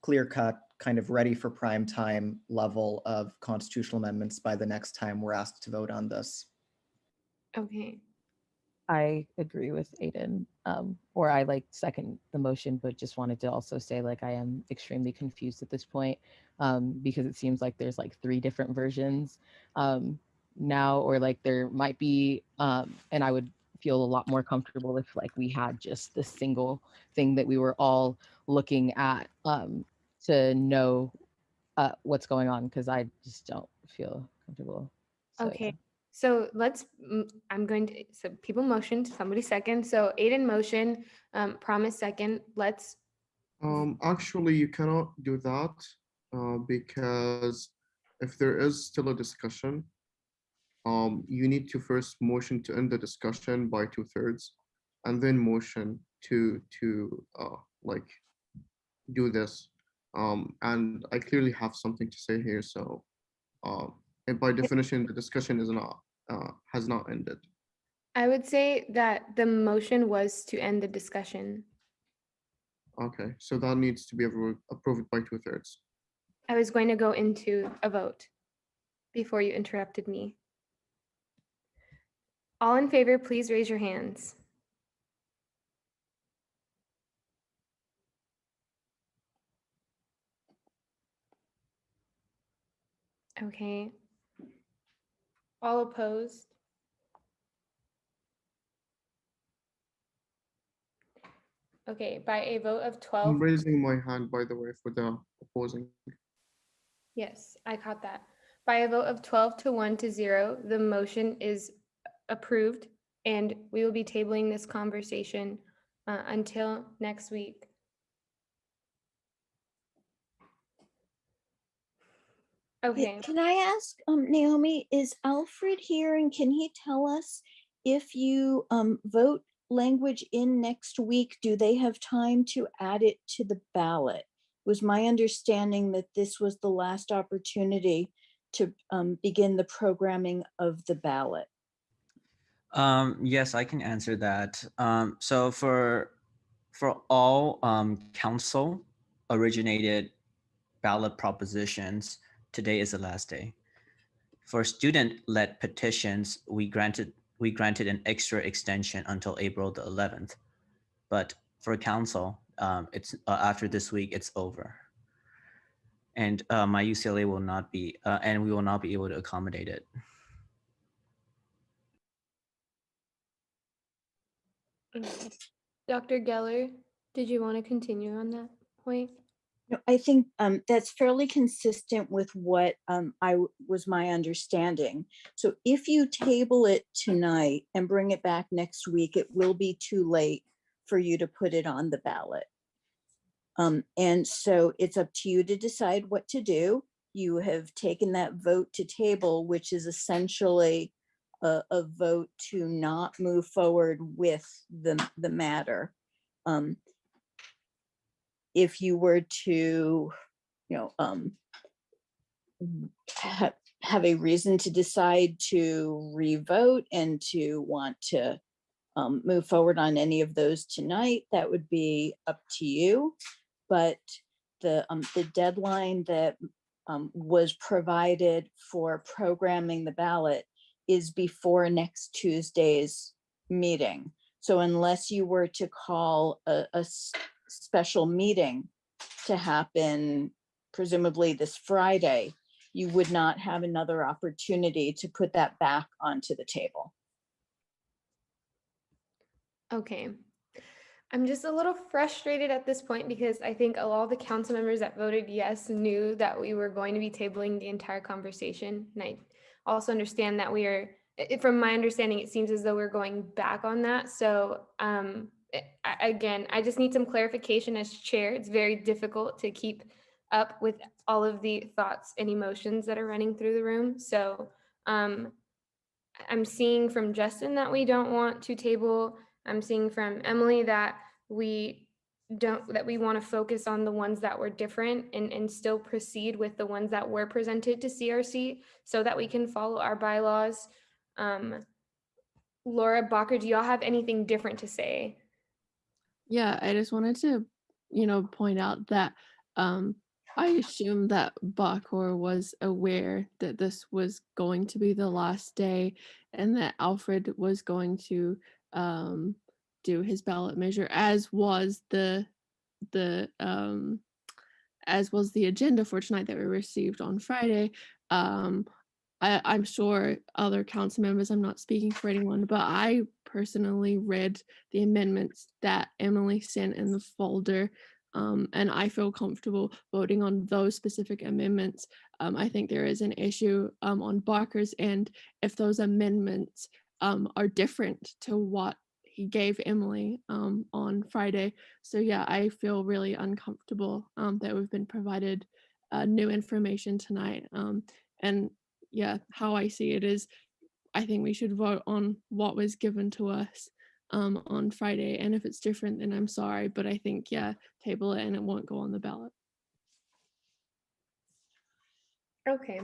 clear-cut, kind of ready for prime time level of constitutional amendments by the next time we're asked to vote on this. Okay. I agree with Aiden, or I like second the motion, but just wanted to also say like I am extremely confused at this point because it seems like there's like 3 different versions now, or like there might be, and I would feel a lot more comfortable if like we had just the single thing that we were all looking at to know what's going on, because I just don't feel comfortable. So, Okay. yeah. So I'm going to, so people motioned, somebody second. So Aiden motion, Promise second. Let's. Actually, you cannot do that because if there is still a discussion, you need to first motion to end the discussion by 2/3, and then motion to like do this. And I clearly have something to say here, so and by definition, the discussion is not has not ended. I would say that the motion was to end the discussion. Okay, so that needs to be approved by 2/3. I was going to go into a vote before you interrupted me. All in favor, please raise your hands. Okay. All opposed? Okay, by a vote of 12. I'm raising my hand, by the way, for the opposing. Yes, I caught that. By a vote of 12 to 1 to 0, the motion is approved, and we will be tabling this conversation until next week. Okay. Can I ask, Naomi, is Alfred here and can he tell us if you vote language in next week, do they have time to add it to the ballot? It was my understanding that this was the last opportunity to begin the programming of the ballot. Yes, I can answer that. So for all council originated ballot propositions, today is the last day. For student-led petitions, we granted an extra extension until April the 11th. But for council, it's after this week, it's over. And my UCLA will not be, and we will not be able to accommodate it. Okay. Dr. Geller, did you want to continue on that point? No, I think that's fairly consistent with what was my understanding. So if you table it tonight and bring it back next week, it will be too late for you to put it on the ballot. And so it's up to you to decide what to do. You have taken that vote to table, which is essentially a vote to not move forward with the matter. If you were to, have a reason to decide to revote and to want to move forward on any of those tonight, that would be up to you. But the deadline that was provided for programming the ballot is before next Tuesday's meeting. So unless you were to call a special meeting to happen, presumably this Friday, you would not have another opportunity to put that back onto the table. Okay. I'm just a little frustrated at this point because I think a lot of the council members that voted yes knew that we were going to be tabling the entire conversation. And I also understand that we are, from my understanding, it seems as though we're going back on that. So again, I just need some clarification as chair. It's very difficult to keep up with all of the thoughts and emotions that are running through the room. So I'm seeing from Justin that we don't want to table. I'm seeing from Emily that we want to focus on the ones that were different and still proceed with the ones that were presented to CRC so that we can follow our bylaws. Laura, Bacher, do y'all have anything different to say? Yeah, I just wanted to, point out that I assume that Bacher was aware that this was going to be the last day and that Alfred was going to do his ballot measure, as was the agenda for tonight that we received on Friday. I'm sure other council members, I'm not speaking for anyone, but I personally read the amendments that Emily sent in the folder, and I feel comfortable voting on those specific amendments. I think there is an issue on Barker's end if those amendments are different to what he gave Emily on Friday. So yeah, I feel really uncomfortable that we've been provided new information tonight. And yeah, how I see it is I think we should vote on what was given to us on Friday. And if it's different, then I'm sorry. But I think, yeah, table it and it won't go on the ballot. Okay.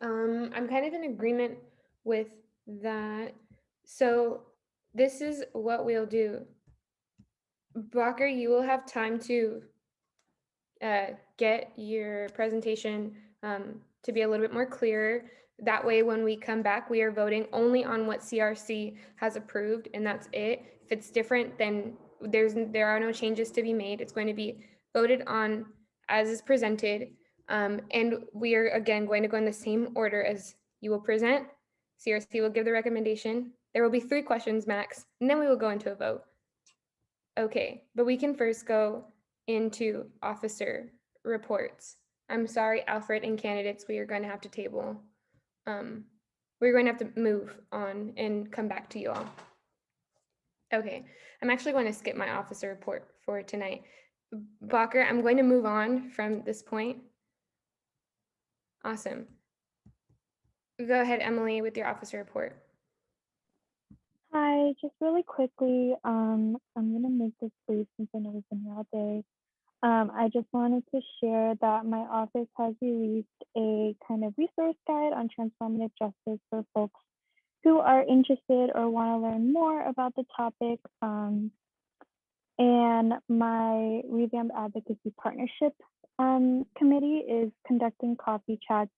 I'm kind of in agreement with that. So this is what we'll do. Bacher, you will have time to get your presentation to be a little bit more clear. That way, when we come back, we are voting only on what CRC has approved, and that's it. If it's different, then there are no changes to be made. It's going to be voted on as is presented. And we are, again, going to go in the same order as you will present. CRC will give the recommendation. There will be 3 questions max, and then we will go into a vote. Okay, but we can first go into officer reports. I'm sorry, Alfred and candidates, we are going to have to table. We're going to have to move on and come back to you all. Okay, I'm actually going to skip my officer report for tonight. Bacher, I'm going to move on from this point. Awesome. Go ahead, Emily, with your officer report. Hi, just really quickly, I'm gonna make this brief since I know we've been here all day. I just wanted to share that my office has released a kind of resource guide on transformative justice for folks who are interested or want to learn more about the topic. And my revamped advocacy partnership committee is conducting coffee chats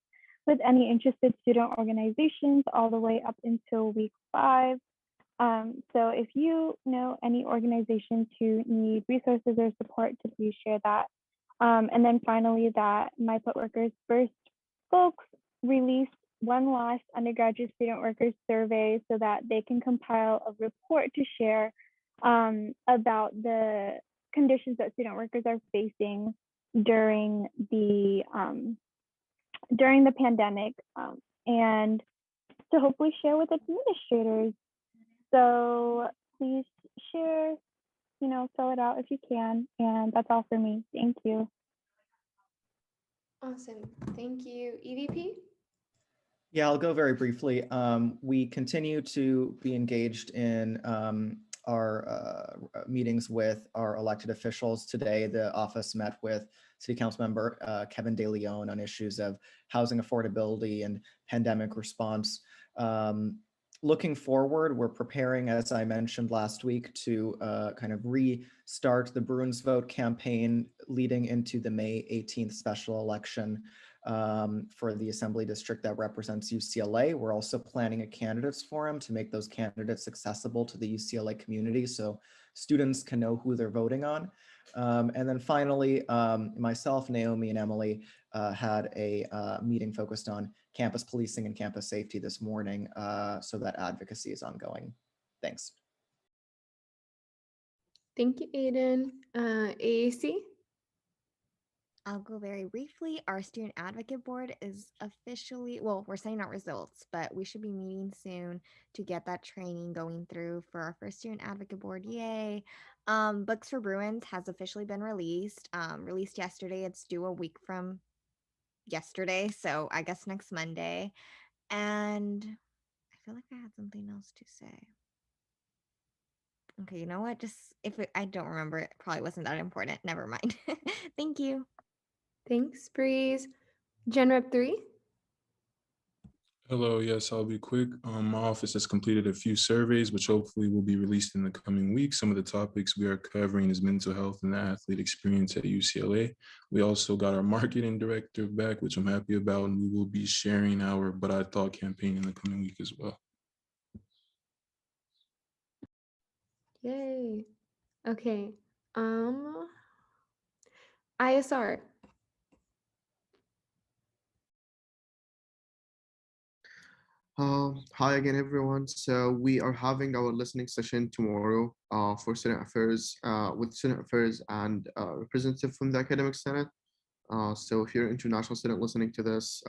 with any interested student organizations all the way up until week 5. So if you know any organizations who need resources or support, to please share that. And then finally, that My Put Workers First folks released one last undergraduate student workers survey so that they can compile a report to share about the conditions that student workers are facing during the pandemic, and to hopefully share with administrators. So please share, fill it out if you can. And that's all for me. Thank you. Awesome. Thank you. EVP? Yeah, I'll go very briefly. We continue to be engaged in our meetings with our elected officials. Today, the office met with City Council member Kevin De Leon on issues of housing affordability and pandemic response. Looking forward, we're preparing, as I mentioned last week, to kind of restart the Bruins Vote campaign leading into the May 18th special election for the assembly district that represents UCLA. We're also planning a candidates forum to make those candidates accessible to the UCLA community so students can know who they're voting on. And then finally, myself, Naomi, and Emily had a meeting focused on campus policing and campus safety this morning, so that advocacy is ongoing. Thanks. Thank you, Aiden. AAC? I'll go very briefly. Our student advocate board is officially, well, we're sending out results, but we should be meeting soon to get that training going through for our first student advocate board. Yay. Books for Bruins has officially been released. Released yesterday. It's due a week from yesterday, so I guess next Monday. And I feel like I had something else to say. Okay, you know what? Just I don't remember, it probably wasn't that important. Never mind. Thank you. Thanks, Breeze. Gen Rep 3? Hello, yes, I'll be quick. My office has completed a few surveys, which hopefully will be released in the coming weeks. Some of the topics we are covering is mental health and the athlete experience at UCLA. We also got our marketing director back, which I'm happy about, and we will be sharing our But I Thought campaign in the coming week as well. Yay. Okay. ISR. Hi again, everyone. So we are having our listening session tomorrow for student affairs with student affairs and representative from the academic senate. So if you're an international student listening to this,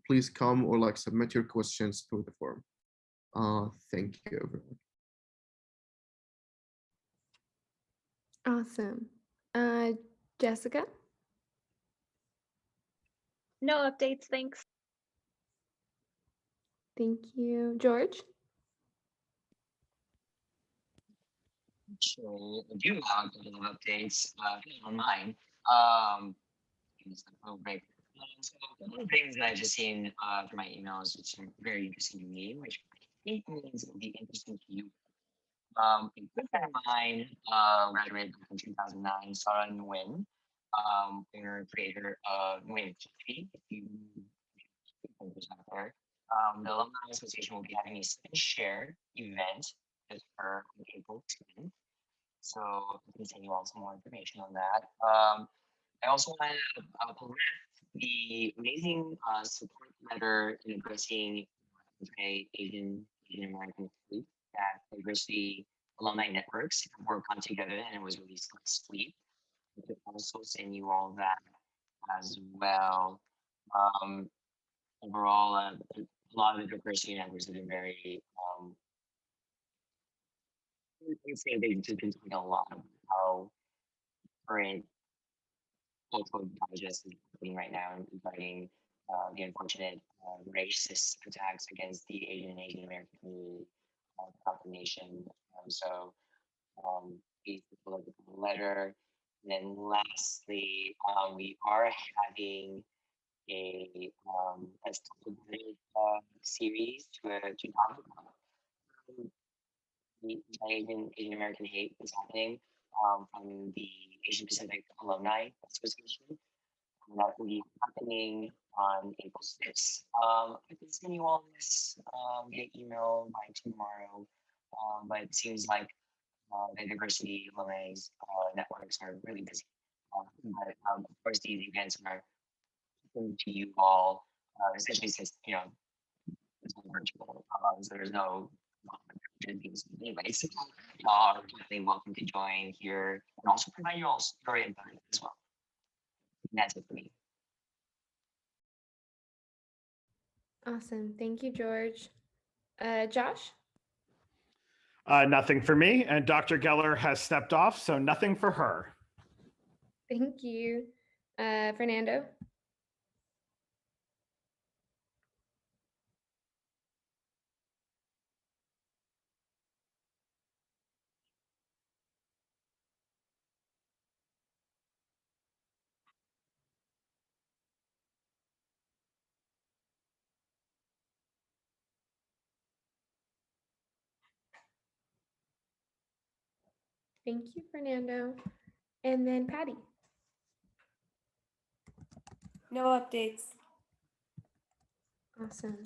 please come or like submit your questions through the forum. Thank you, everyone. Awesome. Jessica? No updates, thanks. Thank you. George? Sure, I do have a couple of updates online. It's a little break. So a couple of things that I've just seen from my emails, which are very interesting to me, which I think means it will be interesting to you. A good friend of mine graduated in 2009, Sarah Nguyen, owner and creator of Nguyen Coffee. If you there's out there. The Alumni Association will be having a spin share event with her on April 10th. So I can send you all some more information on that. I also want to present the amazing support letter in addressing Asian American youth that diversity alumni networks have worked on together, and it was released last week. I could also send you all that as well. Overall, a lot of the diversity networks have been very, I'd say they've just been talking a lot about how current cultural digest is happening right now and fighting the unfortunate racist attacks against the Asian American community throughout the nation. So please take a look at the letter. And then lastly, we are having a series to talk about the Asian American hate that's happening from the Asian Pacific Alumni Association. That will be happening on April 6th. I can send you all this via email by tomorrow, but it seems like the diversity alumni networks are really busy. But of course, these events are open to you all, especially since it's all virtual. So there's no opportunities anyways. Y'all are definitely welcome to join here and also provide your input as well. That's it for me. Awesome. Thank you, George. Josh? Nothing for me. And Dr. Geller has stepped off, so nothing for her. Thank you. Fernando? Thank you, Fernando. And then Patty? No updates. Awesome.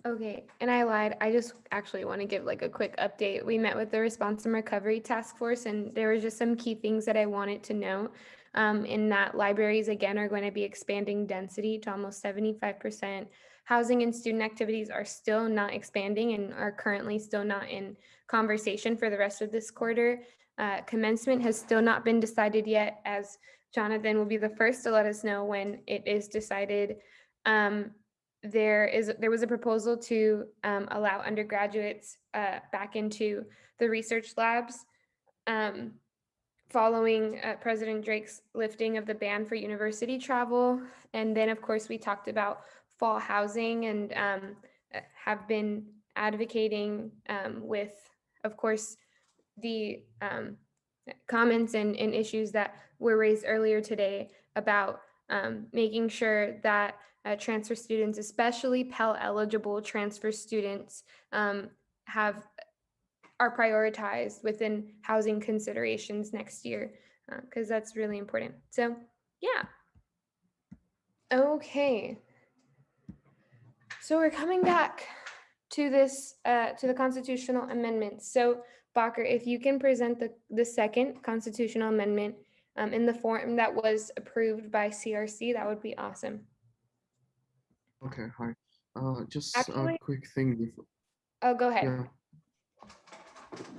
Okay, and I lied. I just actually want to give like a quick update. We met with the Response and Recovery Task Force, and there were just some key things that I wanted to note. In that libraries, again, are going to be expanding density to almost 75%. Housing and student activities are still not expanding and are currently still not in conversation for the rest of this quarter. Commencement has still not been decided yet, as Jonathan will be the first to let us know when it is decided. There was a proposal to allow undergraduates back into the research labs following President Drake's lifting of the ban for university travel. And then, of course, we talked about fall housing and have been advocating with, of course, the comments and issues that were raised earlier today about making sure that transfer students, especially Pell eligible transfer students, are prioritized within housing considerations next year, because that's really important. So yeah. Okay. So we're coming back to this, to the constitutional amendments. So Bacher, if you can present the second constitutional amendment in the form that was approved by CRC, that would be awesome. Okay, hi. Just a Actually, quick thing before. oh, go ahead. Yeah.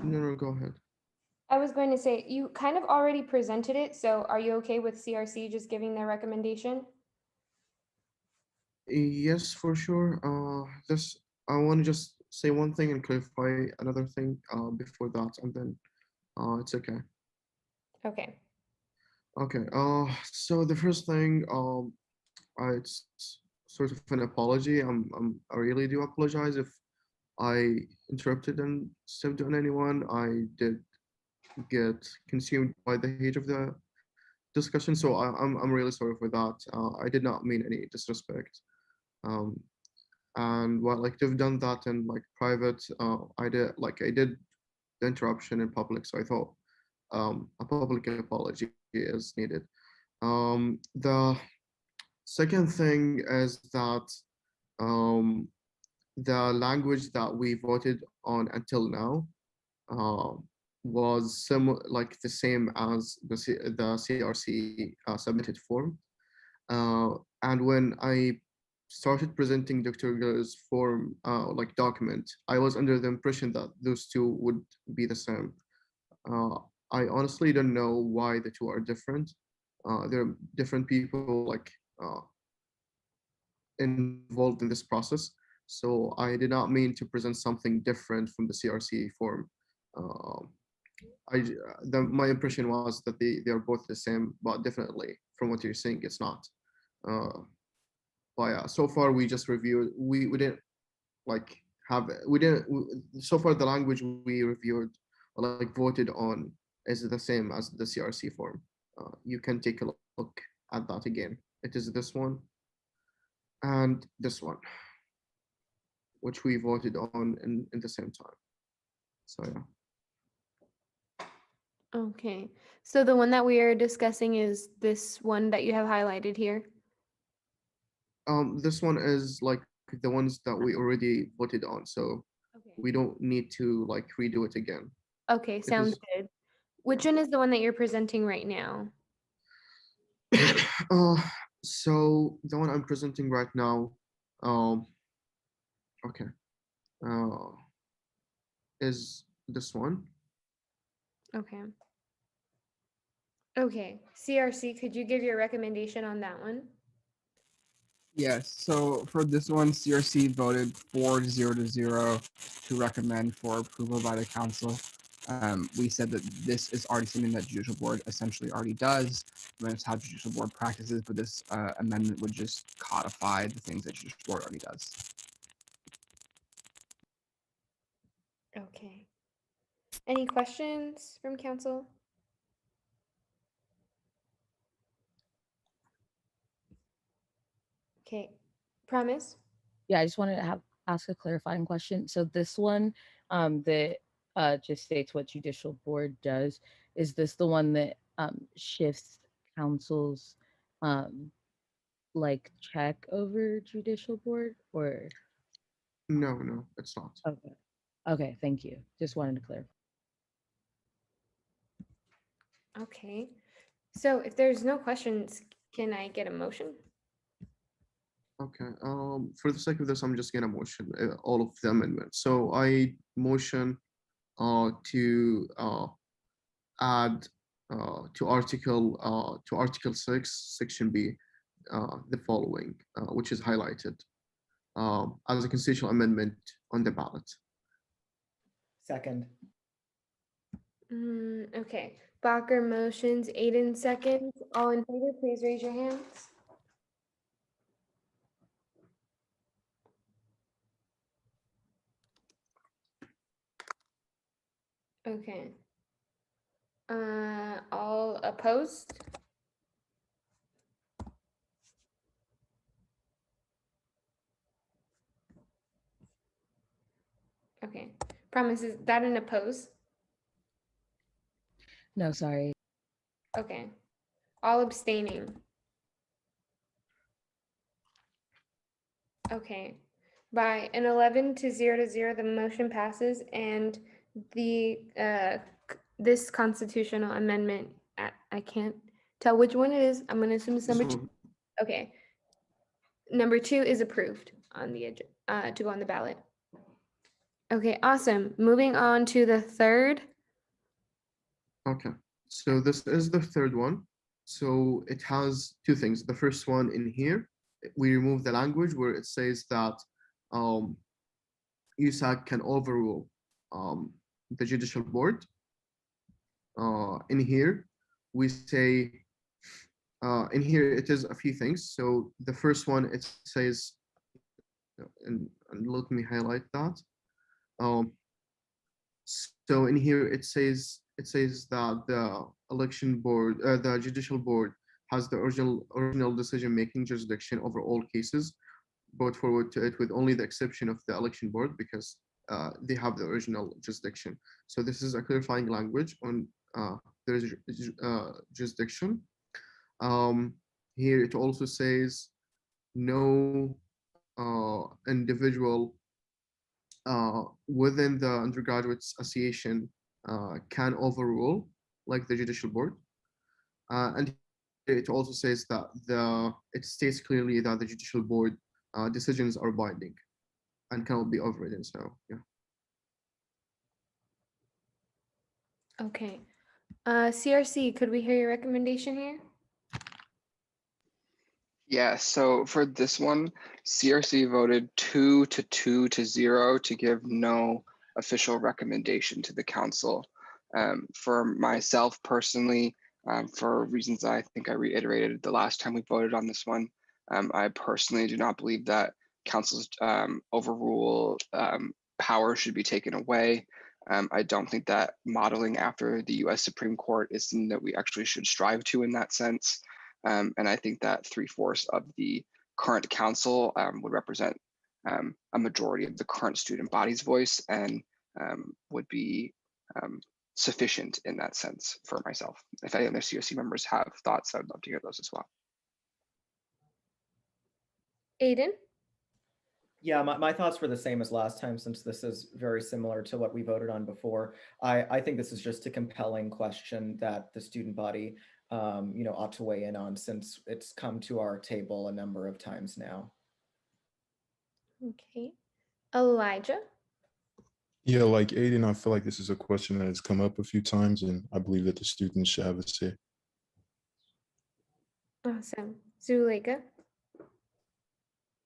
No, go ahead. I was going to say, you kind of already presented it, so are you okay with CRC just giving their recommendation? Yes, for sure. This I want to just say one thing and clarify another thing before that, and then it's okay. Okay. Okay. So the first thing, it's sort of an apology. I really do apologize if I interrupted and stepped on anyone. I did get consumed by the heat of the discussion, so I'm really sorry for that. I did not mean any disrespect. And while like they've done that in like private, I did the interruption in public, so I thought a public apology is needed. The second thing is that um, the language that we voted on until now uh, was similar, like the same as the CRC submitted form. And when I started presenting Dr. Geller's form, like document, I was under the impression that those two would be the same. Uh, I honestly don't know why the two are different. There are different people like involved in this process. So I did not mean to present something different from the CRC form. Uh, my impression was that they are both the same, but definitely from what you're saying, it's not. But yeah, so far we just reviewed. We didn't like have we didn't so far the language we reviewed or like voted on is the same as the CRC form. You can take a look at that again. It is this one and this one, which we voted on in the same time. So yeah. Okay. So the one that we are discussing is this one that you have highlighted here? This one is like the ones that we already voted on, so we don't need to like redo it again. Okay, sounds good. Which one is the one that you're presenting right now? So the one I'm presenting right now, okay, is this one. Okay. Okay, CRC, could you give your recommendation on that one? Yes, so for this one, CRC voted 4-0 to recommend for approval by the council. We said that this is already something that judicial board essentially already does. And it's how judicial board practices, but this amendment would just codify the things that judicial board already does. Okay. Any questions from council? Okay, Promise? Yeah, I just wanted to ask a clarifying question. So this one, that just states what judicial board does. Is this the one that shifts council's like check over judicial board, or? No, it's not. Okay. Okay, thank you. Just wanted to clarify. Okay, so if there's no questions, can I get a motion? Okay. For the sake of this, I'm just gonna motion all of the amendments. So I motion to add to Article 6, Section B, the following, which is highlighted as a constitutional amendment on the ballot. Second. Okay, Bacher motions, Aiden seconds. All in favor, please raise your hands. Okay. All opposed? Okay, Promise, is that an oppose? No, sorry. Okay, all abstaining. Okay, by an 11-0, the motion passes and the this constitutional amendment, I can't tell which one it is. I'm gonna assume it's number 2. Okay, number 2 is approved on the to go on the ballot. Okay, awesome. Moving on to the third. Okay, so this is the third one. So it has two things. The first one in here, we remove the language where it says that USAC can overrule the judicial board. In here, we say, in here it is a few things. So the first one, it says, and let me highlight that. So in here it says that the election board, the judicial board has the original decision-making jurisdiction over all cases, brought forward to it with only the exception of the election board because they have the original jurisdiction. So this is a clarifying language on their jurisdiction. Here it also says no individual within the undergraduate association can overrule like the judicial board. And it also says that it states clearly that the judicial board decisions are binding and cannot be overridden. So yeah. Okay. CRC, could we hear your recommendation here? Yeah, so for this one, CRC voted 2-0 to give no official recommendation to the council. For myself personally, for reasons I think I reiterated the last time we voted on this one, I personally do not believe that council's overrule power should be taken away. I don't think that modeling after the US Supreme Court is something that we actually should strive to in that sense. And I think that 3/4 of the current council would represent a majority of the current student body's voice and would be sufficient in that sense for myself. If any other COC members have thoughts, I'd love to hear those as well. Aiden? Yeah, my thoughts were the same as last time, since this is very similar to what we voted on before. I think this is just a compelling question that the student body ought to weigh in on, since it's come to our table a number of times now. Okay. Elijah? Yeah, like Aiden, I feel like this is a question that has come up a few times, and I believe that the students should have a say. Awesome. Zuleika?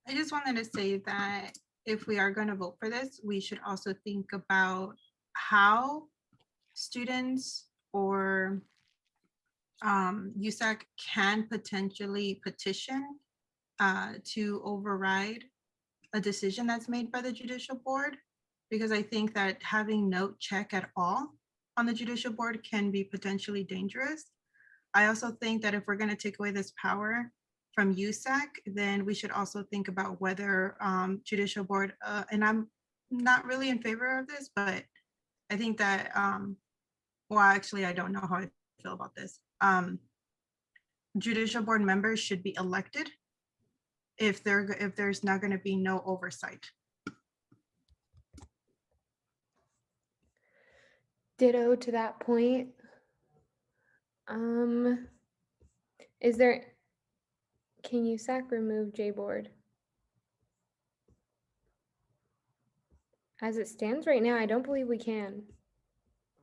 I just wanted to say that if we are going to vote for this, we should also think about how students or USAC can potentially petition to override a decision that's made by the judicial board, because I think that having no check at all on the judicial board can be potentially dangerous. I also think that if we're going to take away this power from USAC, then we should also think about whether judicial board, and I'm not really in favor of this, but I think that, well, actually, I don't know how I feel about this. Judicial board members should be elected if there's not going to be no oversight. Ditto to that point. Is there, can USAC remove JBoard? As it stands right now, I don't believe we can.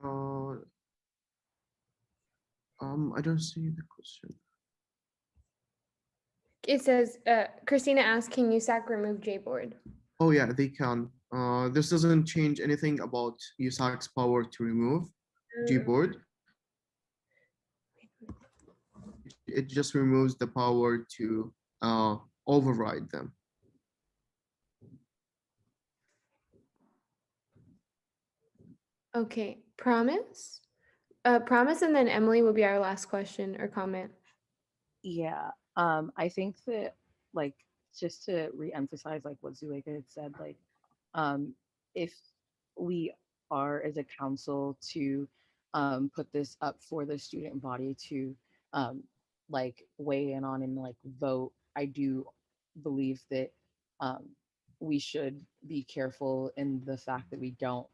I don't see the question. It says, Christina asked, can USAC remove JBoard? Oh yeah, they can. This doesn't change anything about USAC's power to remove Gboard. It just removes the power to override them. Okay, promise? Promise, and then Emily will be our last question or comment. Yeah, I think that, like, just to re-emphasize like what Zuleika had said, like, if we are as a council to put this up for the student body to like weigh in on and like vote, I do believe that um, we should be careful in the fact that we don't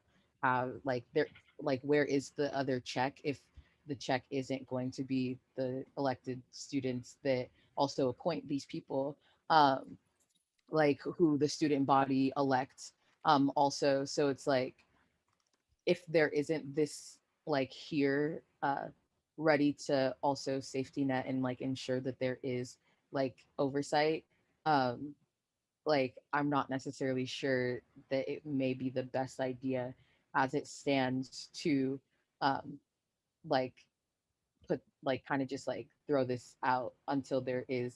have like there, like, where is the other check if the check isn't going to be the elected students that also appoint these people, like who the student body elects, also. So it's like, if there isn't this like here ready to also safety net and like ensure that there is like oversight, um like I'm not necessarily sure that it may be the best idea as it stands to um like put like kind of just like throw this out until there is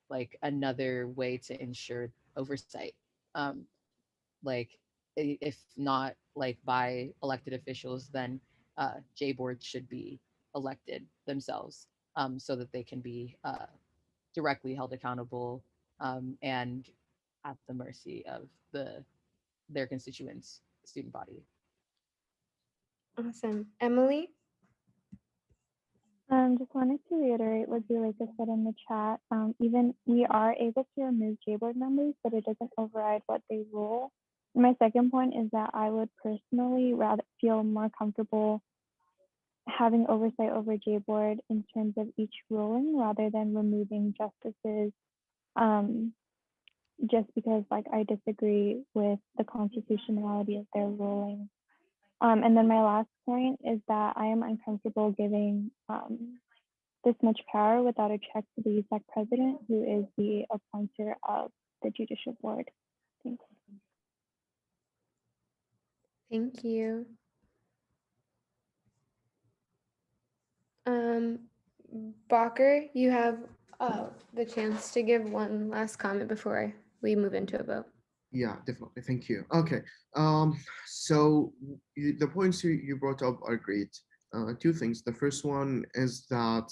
like another way to ensure oversight, um like if not like by elected officials, then J boards should be elected themselves, so that they can be directly held accountable, and at the mercy of their constituents student body. Awesome. Emily? Just wanted to reiterate what Zuleika said in the chat. Even we are able to remove JBoard members, but it doesn't override what they rule. And my second point is that I would personally rather feel more comfortable having oversight over JBoard in terms of each ruling rather than removing justices, just because like I disagree with the constitutionality of their ruling. And then my last point is that I am uncomfortable giving this much power without a check to the USAC president, who is the appointer of the judicial board. Thanks. Thank you. Bacher, you have the chance to give one last comment before we move into a vote. Yeah, definitely. Thank you. Okay. So the points you brought up are great. Two things. The first one is that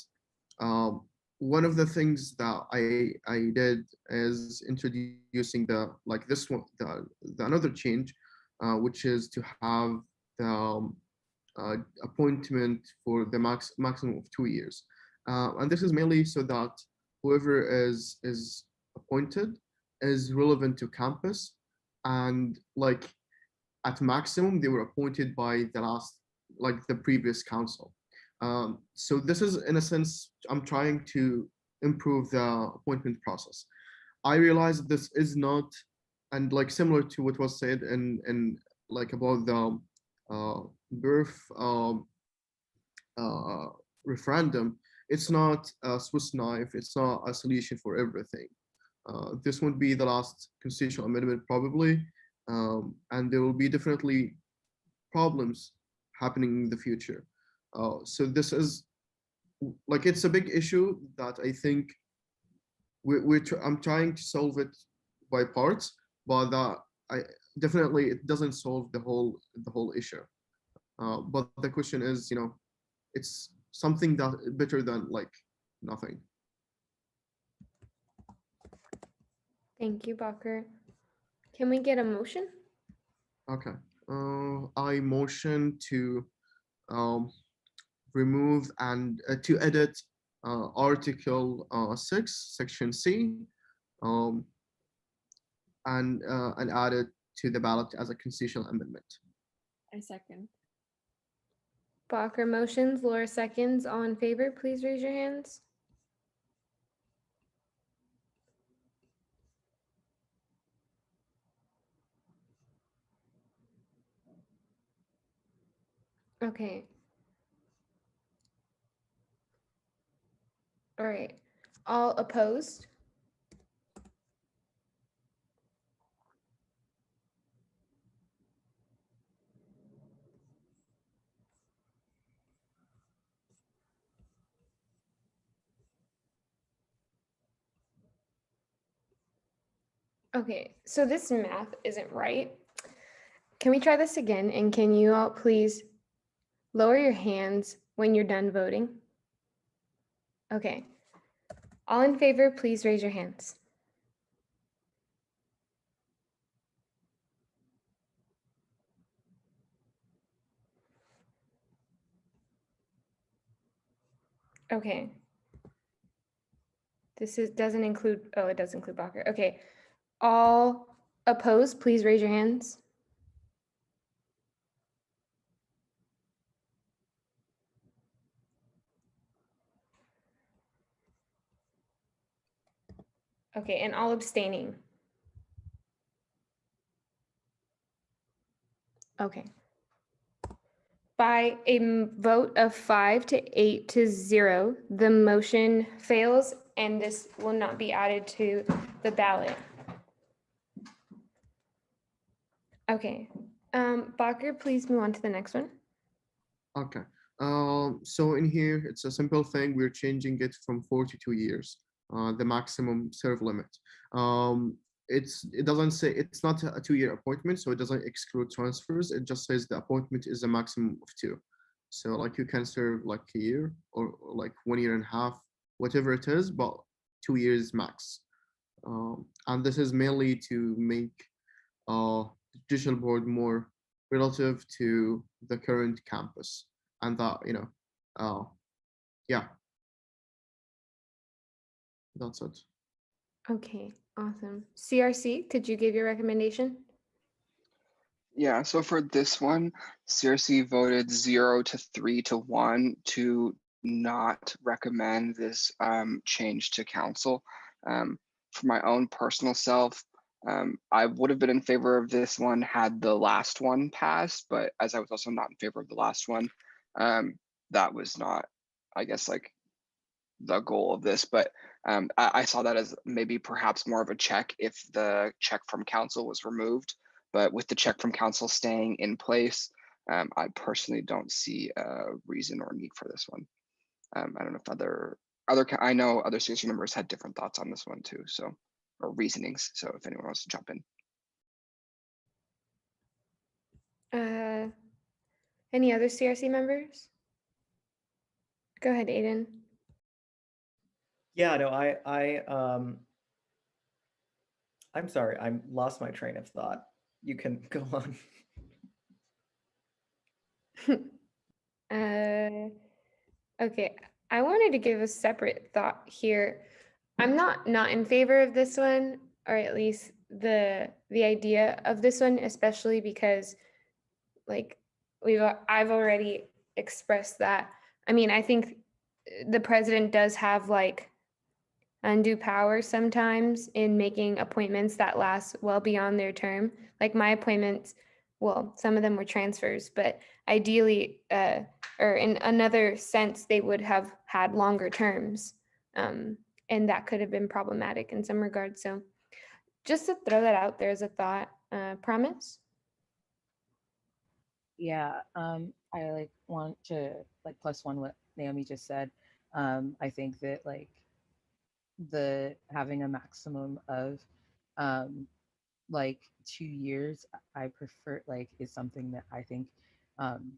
one of the things that I did is introducing the like this one the another change, which is to have the appointment for the maximum of 2 years, and this is mainly so that whoever is appointed is relevant to campus, and like at maximum they were appointed by the last like the previous council. So this is in a sense I'm trying to improve the appointment process. I realize this is not, and like similar to what was said in like about the birth referendum, it's not a Swiss knife. It's not a solution for everything. This won't be the last constitutional amendment probably, and there will be definitely problems happening in the future. So this is like, it's a big issue that I think I'm trying to solve it by parts, but that I definitely, it doesn't solve the whole issue. But the question is, it's something that better than like nothing. Thank you, Bakr. Can we get a motion? Okay. I motion to remove and to edit Article 6, Section C, and add it to the ballot as a constitutional amendment. I second. Bakr motions, Laura seconds. All in favor, please raise your hands. Okay. All right. All opposed? Okay, so this math isn't right. Can we try this again? And can you all please lower your hands when you're done voting? Okay. All in favor, please raise your hands. Okay. Doesn't include, oh, it does include Bakr. Okay. All opposed, please raise your hands. Okay, and all abstaining. Okay. By a vote of 5 to 8 to 0, the motion fails and this will not be added to the ballot. Okay, Bakr, please move on to the next one. Okay. So in here, it's a simple thing. We're changing it from 4 to 2 years, the maximum serve limit. It doesn't say, it's not a 2-year appointment, so it doesn't exclude transfers. It just says the appointment is a maximum of 2. So like you can serve like a year or like 1 year and a half, whatever it is, but 2 years max. And this is mainly to make the judicial board more relative to the current campus, and that yeah, that's it. Okay, awesome. CRC, could you give your recommendation? Yeah, so for this one, CRC voted 0 to 3 to 1 to not recommend this change to council. For my own personal self, I would have been in favor of this one had the last one passed, but as I was also not in favor of the last one, that was not, I guess, like the goal of this, but I saw that as maybe perhaps more of a check if the check from council was removed. But with the check from council staying in place, I personally don't see a reason or need for this one. I don't know if I know other CSU members had different thoughts on this one too, so, or reasonings. So if anyone wants to jump in. Any other CRC members? Go ahead, Aiden. Yeah, no, I'm sorry, I lost my train of thought. You can go on. Okay, I wanted to give a separate thought here. I'm not in favor of this one, or at least the idea of this one, especially because like I've already expressed that. I mean, I think the president does have like undue power sometimes in making appointments that last well beyond their term. Like my appointments, well, some of them were transfers, but ideally or in another sense, they would have had longer terms. And that could have been problematic in some regards. So just to throw that out there as a thought. Promise? Yeah, I like want to like plus one what Naomi just said. I think that like the having a maximum of um like 2 years, I prefer like is something that I think um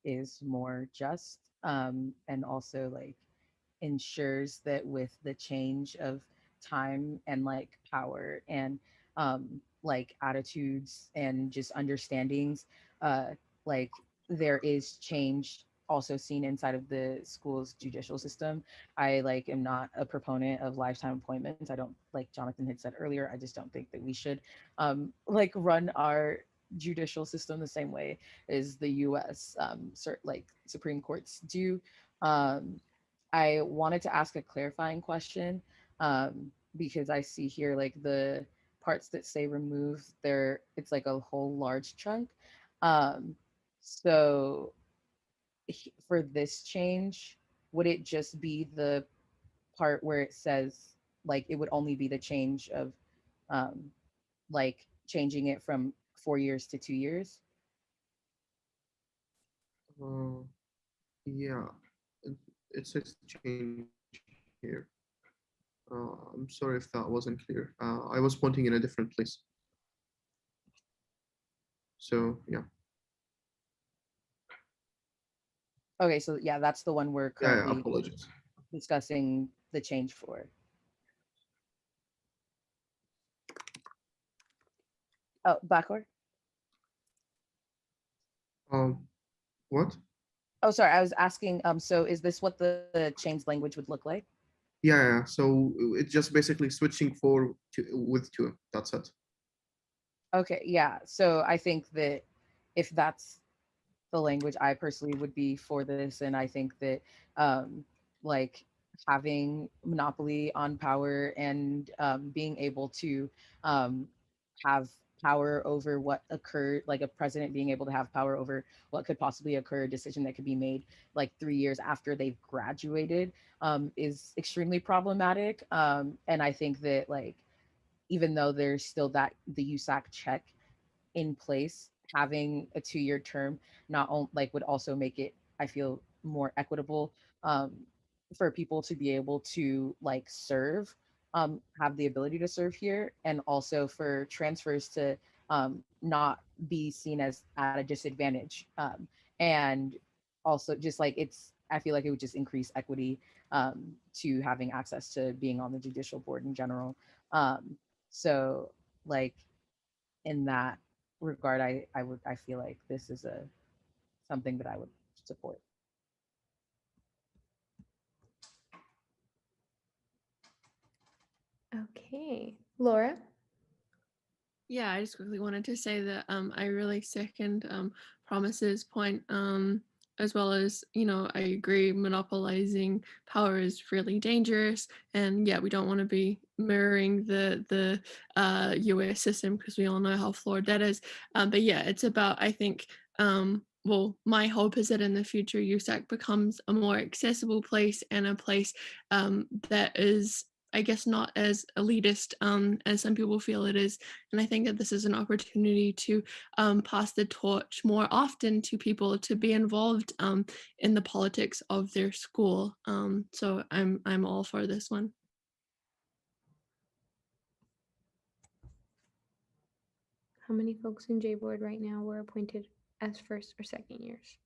is more just, and also like ensures that with the change of time and like power and like attitudes and just understandings, uh like there is change also seen inside of the school's judicial system. I like am not a proponent of lifetime appointments. I don't, like Jonathan had said earlier, I just don't think that we should like run our judicial system the same way as the US like Supreme Courts do. um I wanted to ask a clarifying question, because I see here like the parts that say remove there, it's like a whole large chunk. Um, so for this change, would it just be the part where it says like it would only be the change of um, like changing it from 4 years to 2 years? Uh, yeah, it, it says change here. I'm sorry if that wasn't clear. I was pointing in a different place. So yeah, Okay, so yeah, that's the one we're yeah, currently apologies. discussing the change for. Oh, backward. What? Oh, sorry. I was asking, so is this what the changed language would look like? Yeah. So it's just basically switching four to with two. That's it. Okay, yeah. So I think that if that's the language, I personally would be for this, and I think that like having monopoly on power and being able to have power over what occurred, like a president being able to have power over what could possibly occur, a decision that could be made like 3 years after they've graduated, is extremely problematic. And I think that like even though there's still that the USAC check in place, having a 2-year term not only like would also make it, I feel, more equitable, um, for people to be able to like serve, have the ability to serve here, and also for transfers to not be seen as at a disadvantage, and also just like it's, I feel like it would just increase equity, to having access to being on the judicial board in general. So like in that regard, I feel like this is a something that I would support. Okay. Laura? Yeah, I just quickly wanted to say that I really second Promise's point, as well as, I agree monopolizing power is really dangerous. And yeah, we don't want to be mirroring the US system because we all know how flawed that is. But yeah, it's about, I think, well, my hope is that in the future, USAC becomes a more accessible place and a place that is, I guess, not as elitist as some people feel it is. And I think that this is an opportunity to pass the torch more often to people to be involved in the politics of their school. So I'm all for this one. How many folks in J Board right now were appointed as first or second years?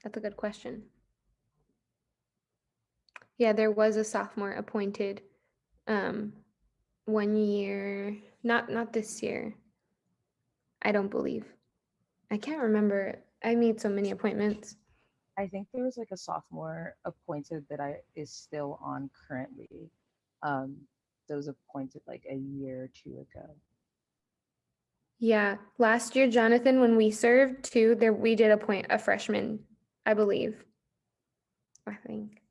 That's a good question. Yeah, there was a sophomore appointed 1 year, not this year. I don't believe. I can't remember. I made so many appointments. I think there was like a sophomore appointed that I is still on currently. Um, that was appointed like a year or two ago. Yeah, last year, Jonathan, when we served too, there we did appoint a freshman, I believe. I think.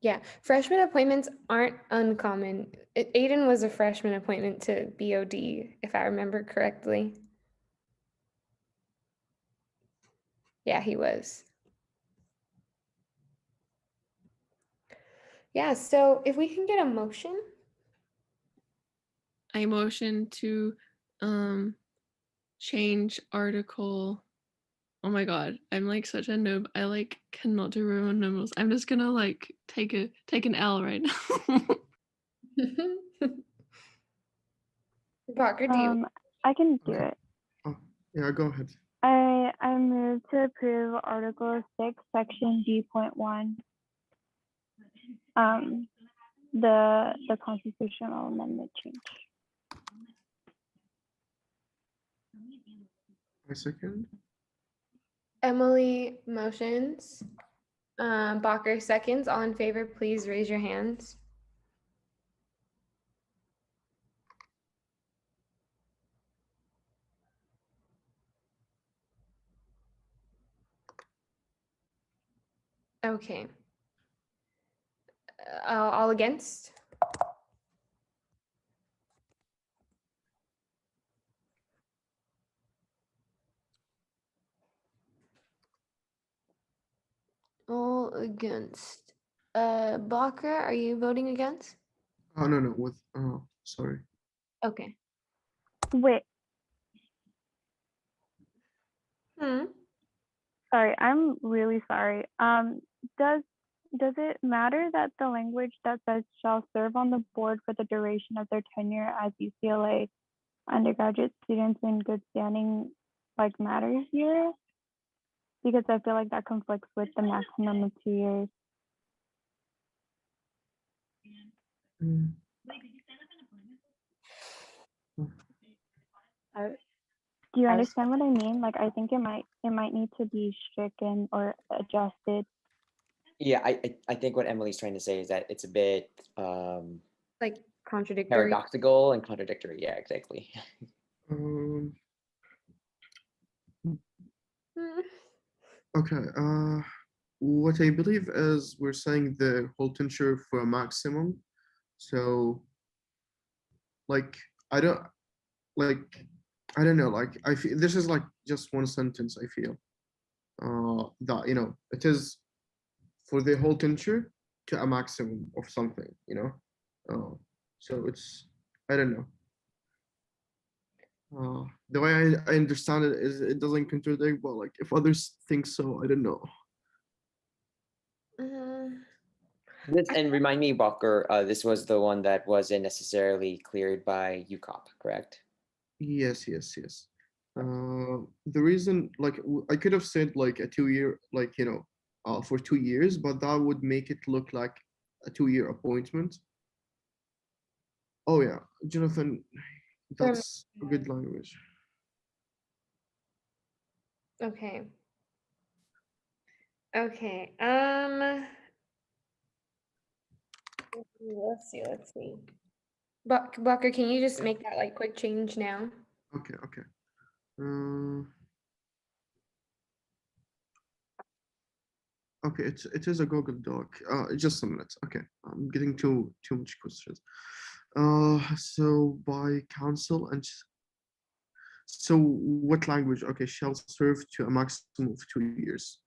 Yeah, freshman appointments aren't uncommon. Aiden was a freshman appointment to BOD, if I remember correctly. Yeah, he was. Yeah, so if we can get a motion. I motion to change article. Oh my god, I'm like such a noob. I like cannot do Roman numerals. I'm just gonna like take an L right now. Parker, do you? I can do Okay. it. Oh, yeah, go ahead. I move to approve Article 6, Section D.1, the constitutional amendment change. I second. Emily motions. Bacher seconds. All in favor, please raise your hands. Okay. All against? All against. Bacher, are you voting against? Oh no, sorry. Okay. Wait, sorry, I'm really sorry. Does it matter that the language that says shall serve on the board for the duration of their tenure as UCLA undergraduate students in good standing like matters here? Because I feel like that conflicts with the maximum of 2 years. Mm. Do you I was- understand what I mean? Like, I think it might need to be stricken or adjusted. Yeah, I think what Emily's trying to say is that it's a bit like contradictory. paradoxical and contradictory. Yeah, exactly. Okay. What I believe is we're saying the whole tenure for a maximum. So, like, I don't know. Like, I feel this is like just one sentence. I feel that it is for the whole tenure to a maximum of something. So it's I don't know. The way I understand it is it doesn't contradict, but like if others think so, I don't know. And remind me, Walker, this was the one that wasn't necessarily cleared by UCOP, correct? Yes. The reason, like, I could have said like a 2 year, like, for 2 years, but that would make it look like a 2 year appointment. Oh yeah, Jonathan, that's a good language. Okay. Okay. Let's see. Bucker, can you just make that like quick change now? Okay. Uh, okay, it is a Google Doc. Just a minute. Okay, I'm getting too much questions. So by council and so what language? Okay, shall serve to a maximum of 2 years.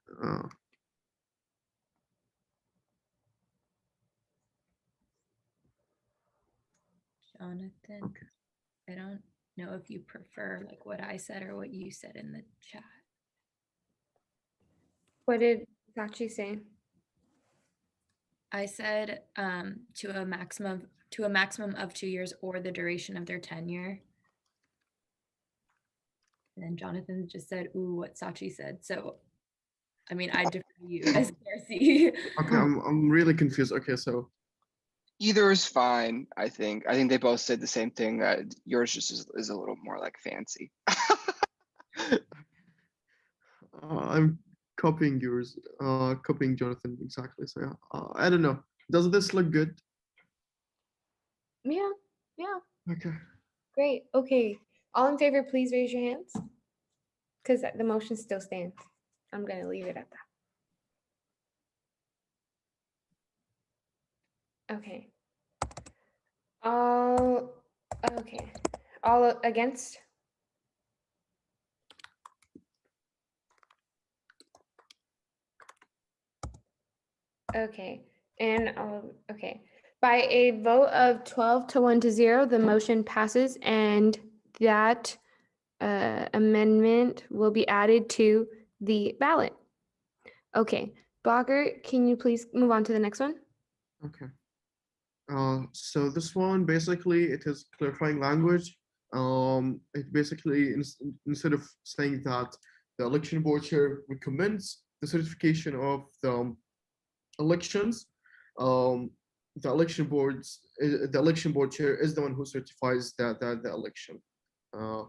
Jonathan, Okay. I don't know if you prefer like what I said or what you said in the chat. What did Sachi say? I said to a maximum of 2 years or the duration of their tenure. And then Jonathan just said, ooh, what Sachi said. So, I mean, I defer to you as KRC. Okay, I'm really confused. Okay, so Either is fine, I think. I think they both said the same thing. Yours just is a little more like fancy. I'm copying yours, copying Jonathan exactly. So yeah, I don't know. Does this look good? Yeah. Okay. Great. Okay. All in favor, please raise your hands. Because the motion still stands. I'm gonna leave it at that. Okay. All against? Okay, and okay. By a vote of 12 to 1 to 0, the motion passes and that amendment will be added to the ballot. Okay, Blocker, can you please move on to the next one? Okay. So this one basically it is clarifying language. It basically instead of saying that the election board chair recommends the certification of the elections, um, the election board chair is the one who certifies that the election. Uh,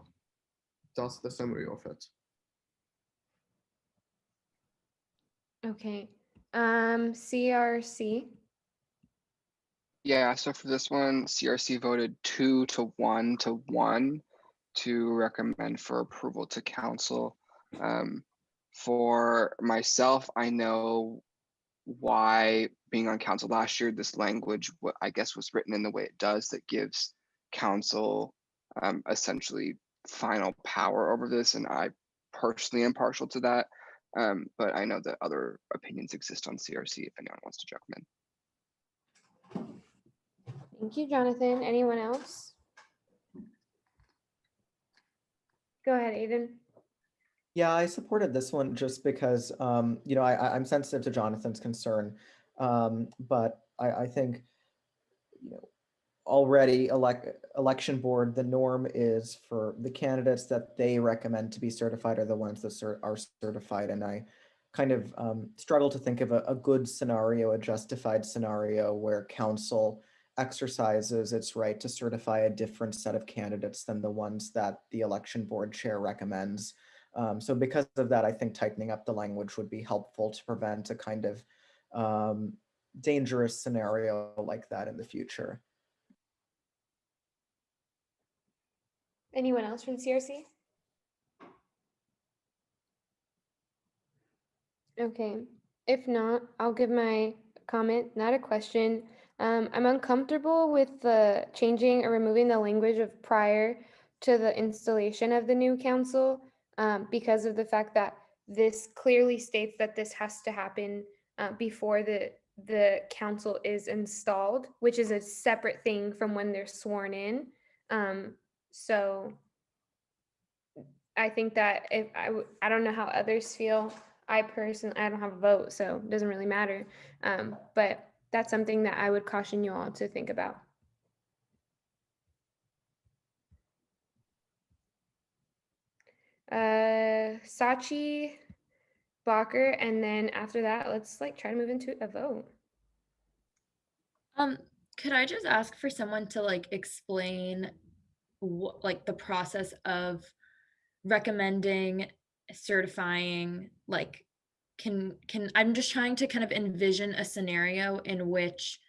that's the summary of it. Okay, CRC. Yeah, so for this one, CRC voted 2 to 1 to 1 to recommend for approval to council. For myself, I know why being on council last year, this language, what I guess was written in the way it does, that gives council essentially final power over this. And I personally am partial to that. But I know that other opinions exist on CRC if anyone wants to jump in. Thank you, Jonathan. Anyone else? Go ahead, Aiden. Yeah, I supported this one just because, you know, I'm sensitive to Jonathan's concern, but I think, you know, already election board, the norm is for the candidates that they recommend to be certified are the ones that are certified. And I kind of struggle to think of a good scenario, a justified scenario where council exercises its right to certify a different set of candidates than the ones that the election board chair recommends. So because of that, I think tightening up the language would be helpful to prevent a kind of dangerous scenario like that in the future. Anyone else from CRC? Okay, if not, I'll give my comment, not a question. I'm uncomfortable with the changing or removing the language of prior to the installation of the new council because of the fact that this clearly states that this has to happen before the council is installed, which is a separate thing from when they're sworn in. So I think that if I don't know how others feel. I don't have a vote, so it doesn't really matter. But that's something that I would caution you all to think about. Sachi, Bacher, and then after that, let's like try to move into a vote. Could I just ask for someone to like explain what like the process of recommending, certifying, like can I'm just trying to kind of envision a scenario in which,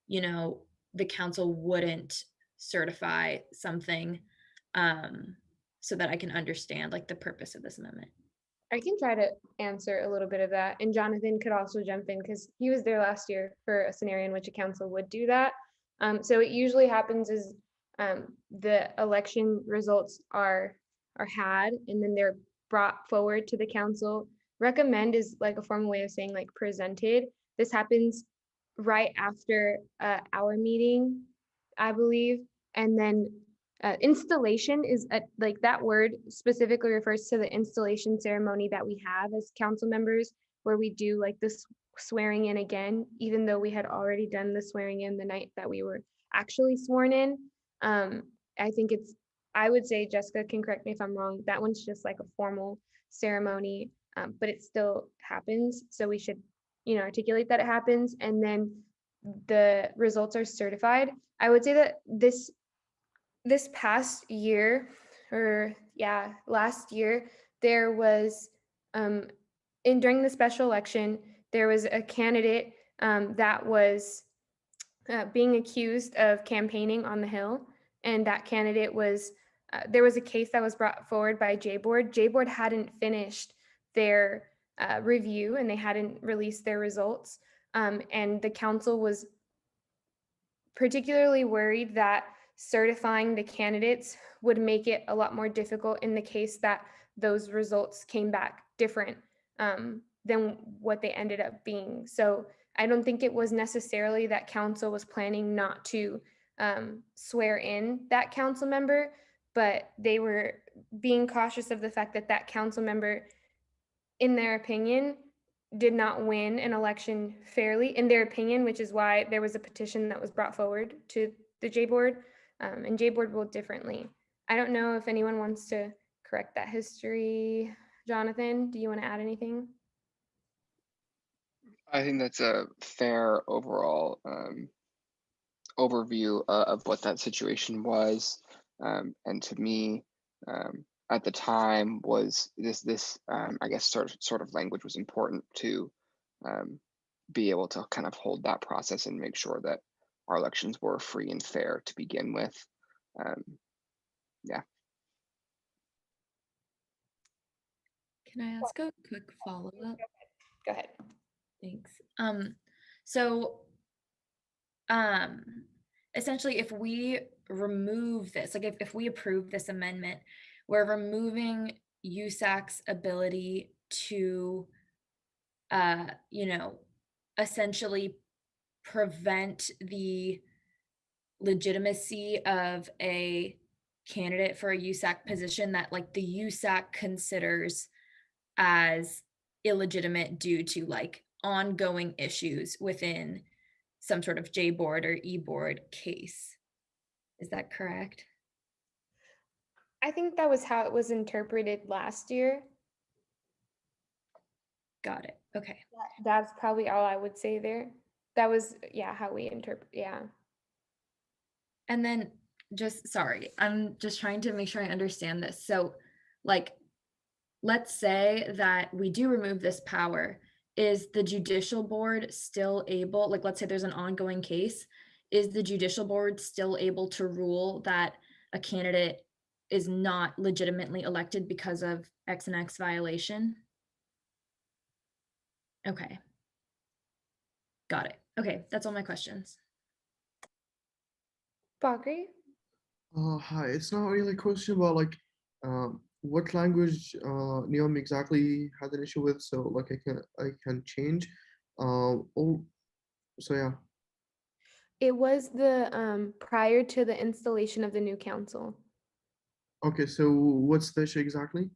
you know, the council wouldn't certify something so that I can understand like the purpose of this amendment. I can try to answer a little bit of that, and Jonathan could also jump in because he was there last year for a scenario in which a council would do that. So it usually happens is the election results are had, and then they're brought forward to the council. Recommend is like a formal way of saying like presented. This happens right after our meeting, I believe, and then installation is like that word specifically refers to the installation ceremony that we have as council members, where we do like this swearing in again, even though we had already done the swearing in the night that we were actually sworn in. I think I would say, Jessica can correct me if I'm wrong, that one's just like a formal ceremony, but it still happens. So we should, you know, articulate that it happens, and then the results are certified. I would say that this past year, or yeah, last year, there was during the special election, there was a candidate that was being accused of campaigning on the Hill, and that candidate was there was a case that was brought forward by J-Board. J-Board hadn't finished their review, and they hadn't released their results, and the council was particularly worried that certifying the candidates would make it a lot more difficult in the case that those results came back different than what they ended up being. So I don't think it was necessarily that council was planning not to swear in that council member, but they were being cautious of the fact that that council member, in their opinion, did not win an election fairly, in their opinion, which is why there was a petition that was brought forward to the J board, and J board ruled differently. I don't know if anyone wants to correct that history. Jonathan, do you want to add anything? I think that's a fair overall overview of what that situation was. And to me, at the time, was this I guess sort of language was important to be able to kind of hold that process and make sure that our elections were free and fair to begin with. Yeah. Can I ask a quick follow-up? Go ahead. Thanks. So essentially, if we remove this, like if we approve this amendment, we're removing USAC's ability to you know, essentially prevent the legitimacy of a candidate for a USAC position that like the USAC considers as illegitimate due to like ongoing issues within some sort of J board or E board case. Is that correct? I think that was how it was interpreted last year. Got it. Okay. That's probably all I would say there. That was, yeah, how we interpret, yeah. And then just, sorry, I'm just trying to make sure I understand this. So like, let's say that we do remove this power. Is the judicial board still able, like, let's say there's an ongoing case, is the judicial board still able to rule that a candidate is not legitimately elected because of X and X violation? Okay. Got it. Okay, that's all my questions. Bakri? Hi, it's not really a question about like what language Neom exactly had an issue with, so like I can change. Oh, so yeah. It was the prior to the installation of the new council. Okay, so what's the issue exactly?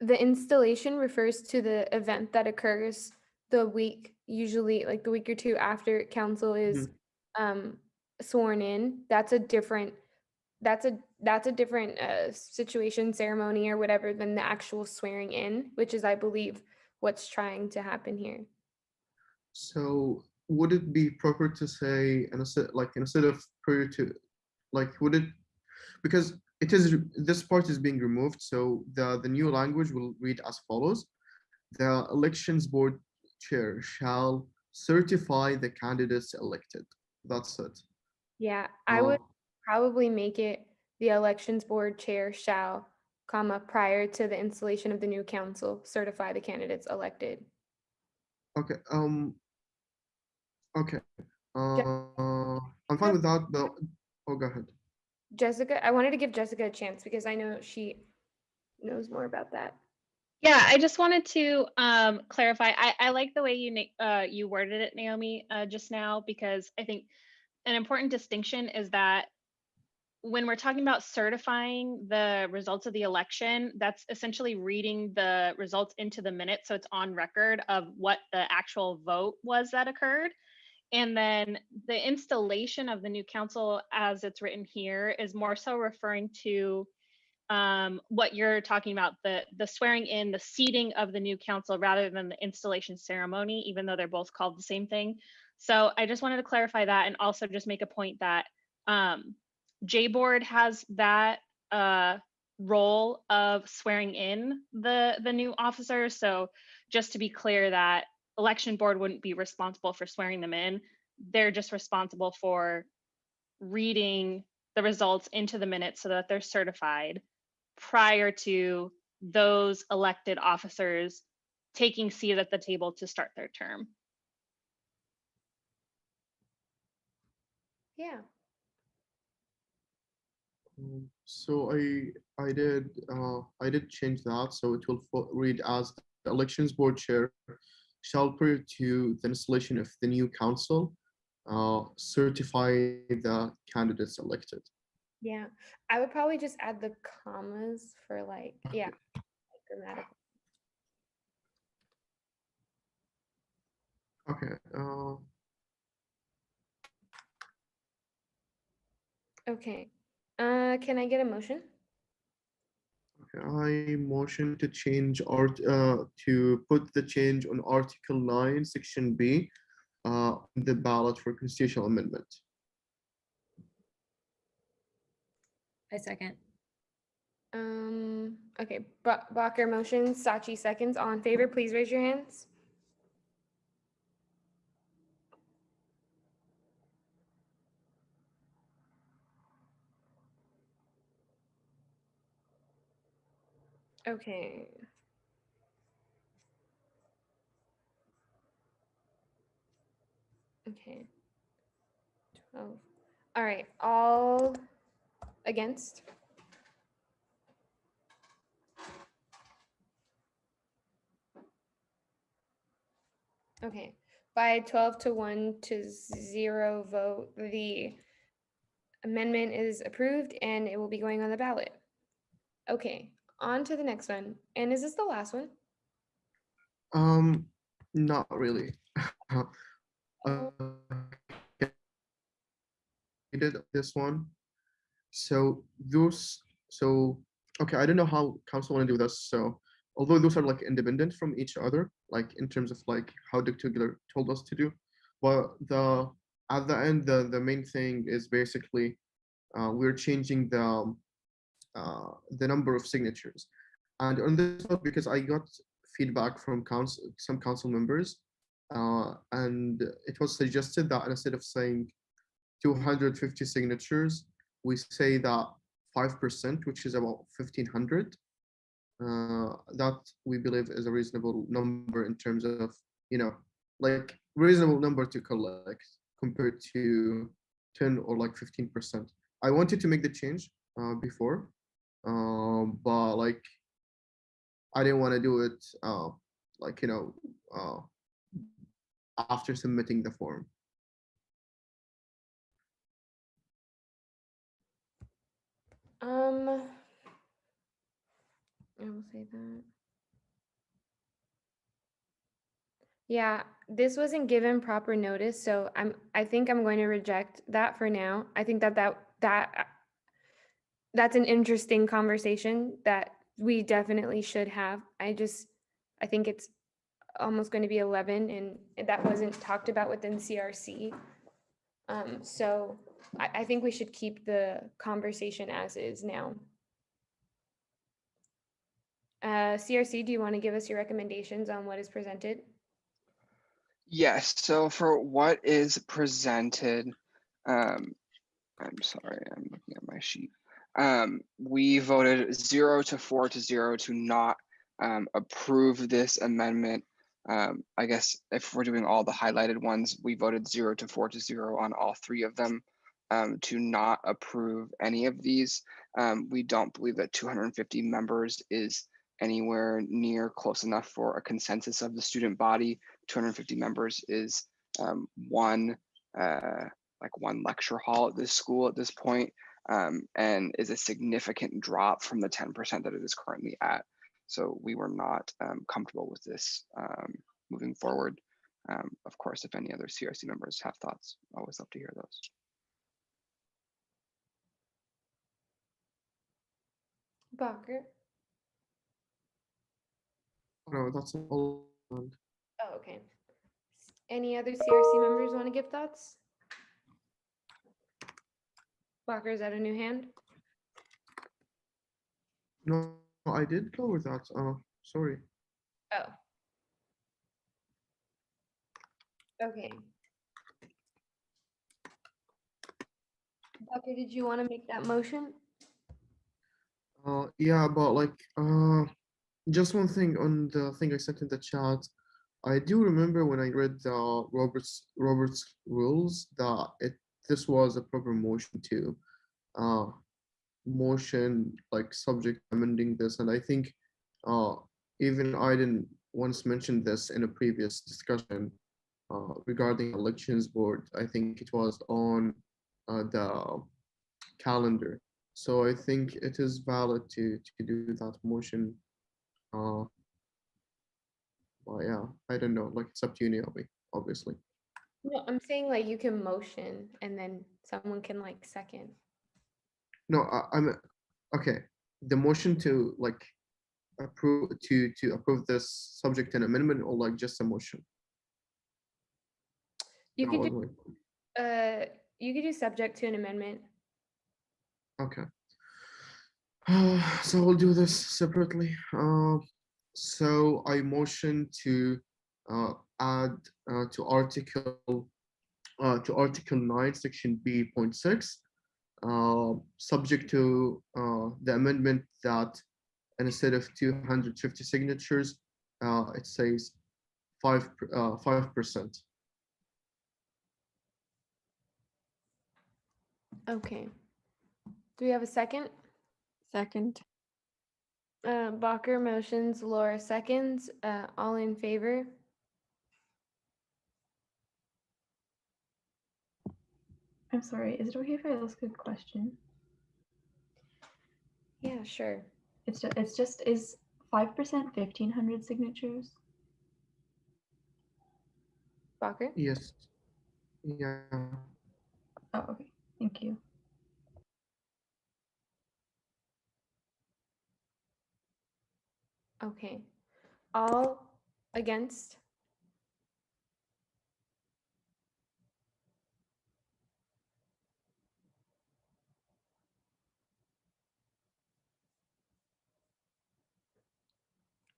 The installation refers to the event that occurs the week, usually like the week or two after council is sworn in. That's a different situation, ceremony or whatever than the actual swearing in, which is, I believe, what's trying to happen here. So would it be proper to say instead of prior to, like would it, because it is this part is being removed, so the new language will read as follows: the elections board chair shall certify the candidates elected. That's it. Yeah, I would probably make it the elections board chair shall, comma, prior to the installation of the new council, certify the candidates elected. Okay. Okay. I'm fine with that, but oh, go ahead. Jessica, I wanted to give Jessica a chance because I know she knows more about that. Yeah, I just wanted to clarify. I like the way you worded it, Naomi, just now, because I think an important distinction is that when we're talking about certifying the results of the election, that's essentially reading the results into the minutes, so it's on record of what the actual vote was that occurred. And then the installation of the new council, as it's written here, is more so referring to what you're talking about, the swearing in, the seating of the new council, rather than the installation ceremony, even though they're both called the same thing. So I just wanted to clarify that, and also just make a point that J board has that role of swearing in the new officers. So just to be clear, that election board wouldn't be responsible for swearing them in. They're just responsible for reading the results into the minutes so that they're certified prior to those elected officers taking seat at the table to start their term. Yeah. So I did change that, so it will read as the elections board chair shall, prior to the installation of the new council, certify the candidates elected. Yeah, I would probably just add the commas for like, yeah, grammatical. Okay. Okay. Can I get a motion? I motion to change to put the change on Article 9, Section B, on the ballot for constitutional amendment. I second. Okay, Bacher motions, Sachi seconds. All in favor, please raise your hands. Okay. Okay. 12. All right, all against? Okay, by 12 to 1 to 0 vote, the amendment is approved and it will be going on the ballot. Okay, on to the next one. And is this the last one? Not really. I did this one. So okay, I don't know how council want to do this. So although those are like independent from each other, like in terms of like how Dr. Giller told us to do, but at the end, the main thing is basically we're changing the number of signatures. And on this one, because I got feedback from some council members, and it was suggested that instead of saying 250 signatures, we say that 5%, which is about 1,500. That we believe is a reasonable number in terms of, like reasonable number to collect compared to 10 or like 15%. I wanted to make the change before, but like I didn't want to do it like after submitting the form. I will say that. Yeah, this wasn't given proper notice, so I think I'm going to reject that for now. I think that's an interesting conversation that we definitely should have. I think it's almost going to be 11 and that wasn't talked about within CRC. So I think we should keep the conversation as is now. CRC, do you want to give us your recommendations on what is presented? Yes, so for what is presented, I'm sorry, I'm looking at my sheet. We voted 0 to 4 to 0 to not approve this amendment. I guess if we're doing all the highlighted ones, we voted 0 to 4 to 0 on all 3 of them to not approve any of these. We don't believe that 250 members is anywhere near close enough for a consensus of the student body. 250 members is one lecture hall at this school at this point, and is a significant drop from the 10% that it is currently at. So we were not comfortable with this moving forward. Of course, if any other CRC members have thoughts, always love to hear those. Bacher? No, that's all. Oh, okay. Any other CRC members want to give thoughts? Bacher, is that a new hand? No, I did go with that. Sorry. Oh. Okay. Bacher, did you want to make that motion? Yeah, but like just one thing on the thing I sent in the chat. I do remember when I read the Robert's rules that this was a proper motion to motion like subject amending this, and I think even I didn't once mentioned this in a previous discussion regarding elections board. I think it was on the calendar. So I think it is valid to do that motion. Uh, but yeah, I don't know. Like it's up to you, Naomi, obviously. No, I'm saying like you can motion and then someone can like second. No, I'm okay. The motion to like approve to approve this subject and amendment, or like just a motion. You That could was do my you could do subject to an amendment. okay. So we'll do this separately. So I motion to add to Article 9, Section B.6, subject to the amendment that instead of 250 signatures, it says 5%. Okay. Do we have a second? Second. Bacher motions, Laura seconds. All in favor? I'm sorry, is it okay if I ask a question? Yeah, sure. It's just is 5% 1,500 signatures? Bacher? Yes. Yeah. Oh, okay. Thank you. Okay. All against?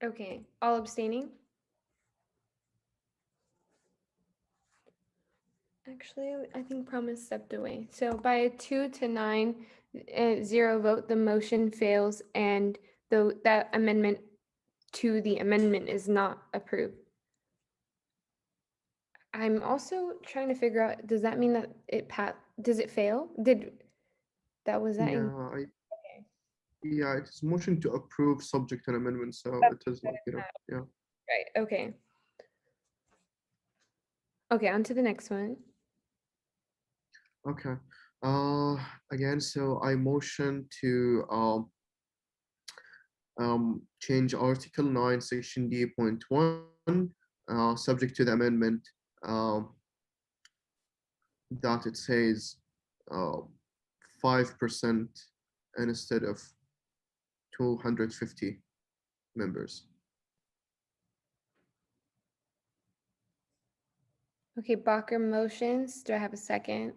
Okay. All abstaining? Actually, I think Promise stepped away. So by a 2 to 9, 0 vote, the motion fails, and that amendment to the amendment is not approved. I'm also trying to figure out, does that mean that does it fail? Was that in? Yeah, yeah, it's motion to approve subject and amendment, so it is like, yeah. Right, okay. Okay, on to the next one. Okay. Again, so I motion to change Article 9, Section D.1, subject to the amendment that it says 5% instead of 250 members. Okay, Bacher motions. Do I have a second?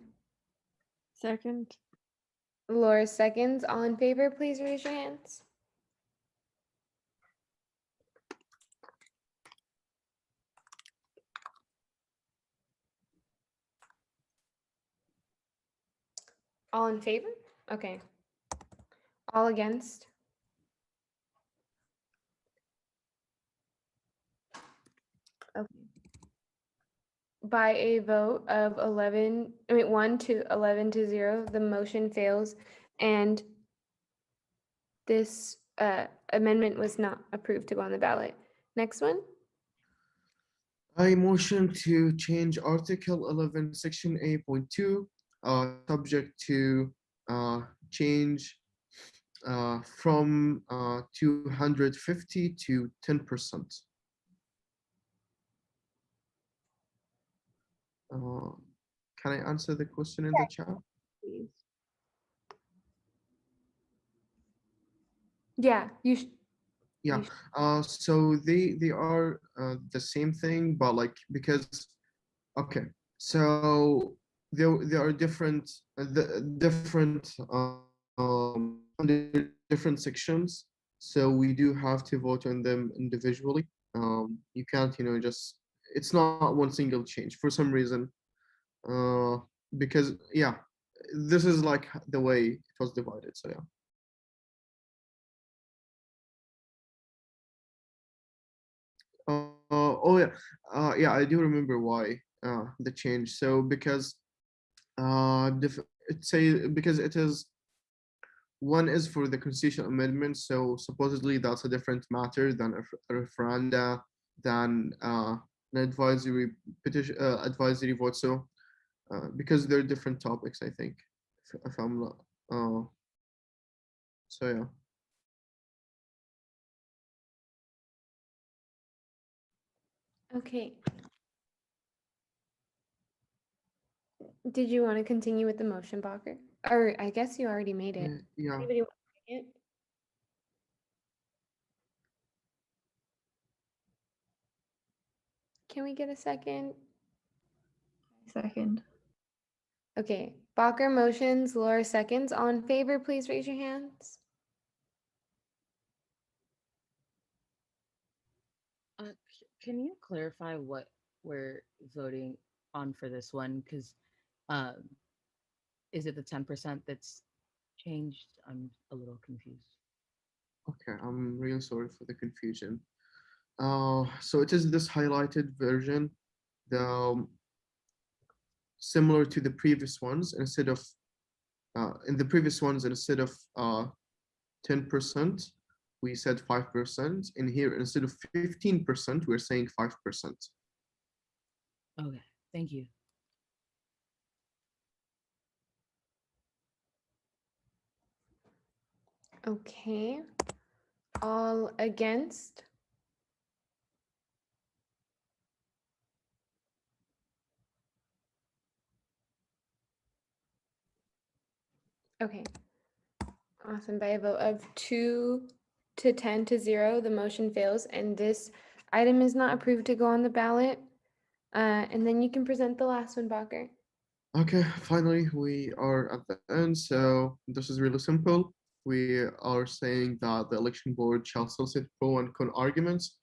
Second. Laura seconds. All in favor, please raise your hands. All in favor? Okay. All against? Okay. By a vote of 1 to 11 to 0, the motion fails, and this amendment was not approved to go on the ballot. Next one. I motion to change Article 11, Section A.2, subject to change from 250 to 10%. Can I answer the question in the chat? Please. Yeah, you should. Yeah. So they are the same thing, but like because okay, so there are different under different sections. So we do have to vote on them individually. You can't, just it's not one single change for some reason. Because yeah, this is like the way it was divided. So yeah. Oh yeah, yeah, I do remember why the change. So because because it is one is for the constitutional amendment, so supposedly that's a different matter than a referenda than an advisory petition advisory vote. So because they're different topics, I think. If I'm not, so yeah. Okay. Did you want to continue with the motion, Bacher? Or I guess you already made it. Yeah. Anybody want to make it? Can we get a second? Second. Okay. Bacher motions, Laura seconds. All in favor, please raise your hands. Can you clarify what we're voting on for this one? Because um, is it the 10% that's changed? I'm a little confused. Okay, I'm really sorry for the confusion. So it is this highlighted version, the similar to the previous ones. Instead of in the previous ones, instead of 10%, we said 5%. In here, instead of 15%, we're saying 5%. Okay, thank you. Okay. All against? Okay. Awesome. By a vote of 2 to 10 to 0, the motion fails, and this item is not approved to go on the ballot. And then you can present the last one, Bacher. Okay, finally, we are at the end. So this is really simple. We are saying that the election board shall solicit pro and con arguments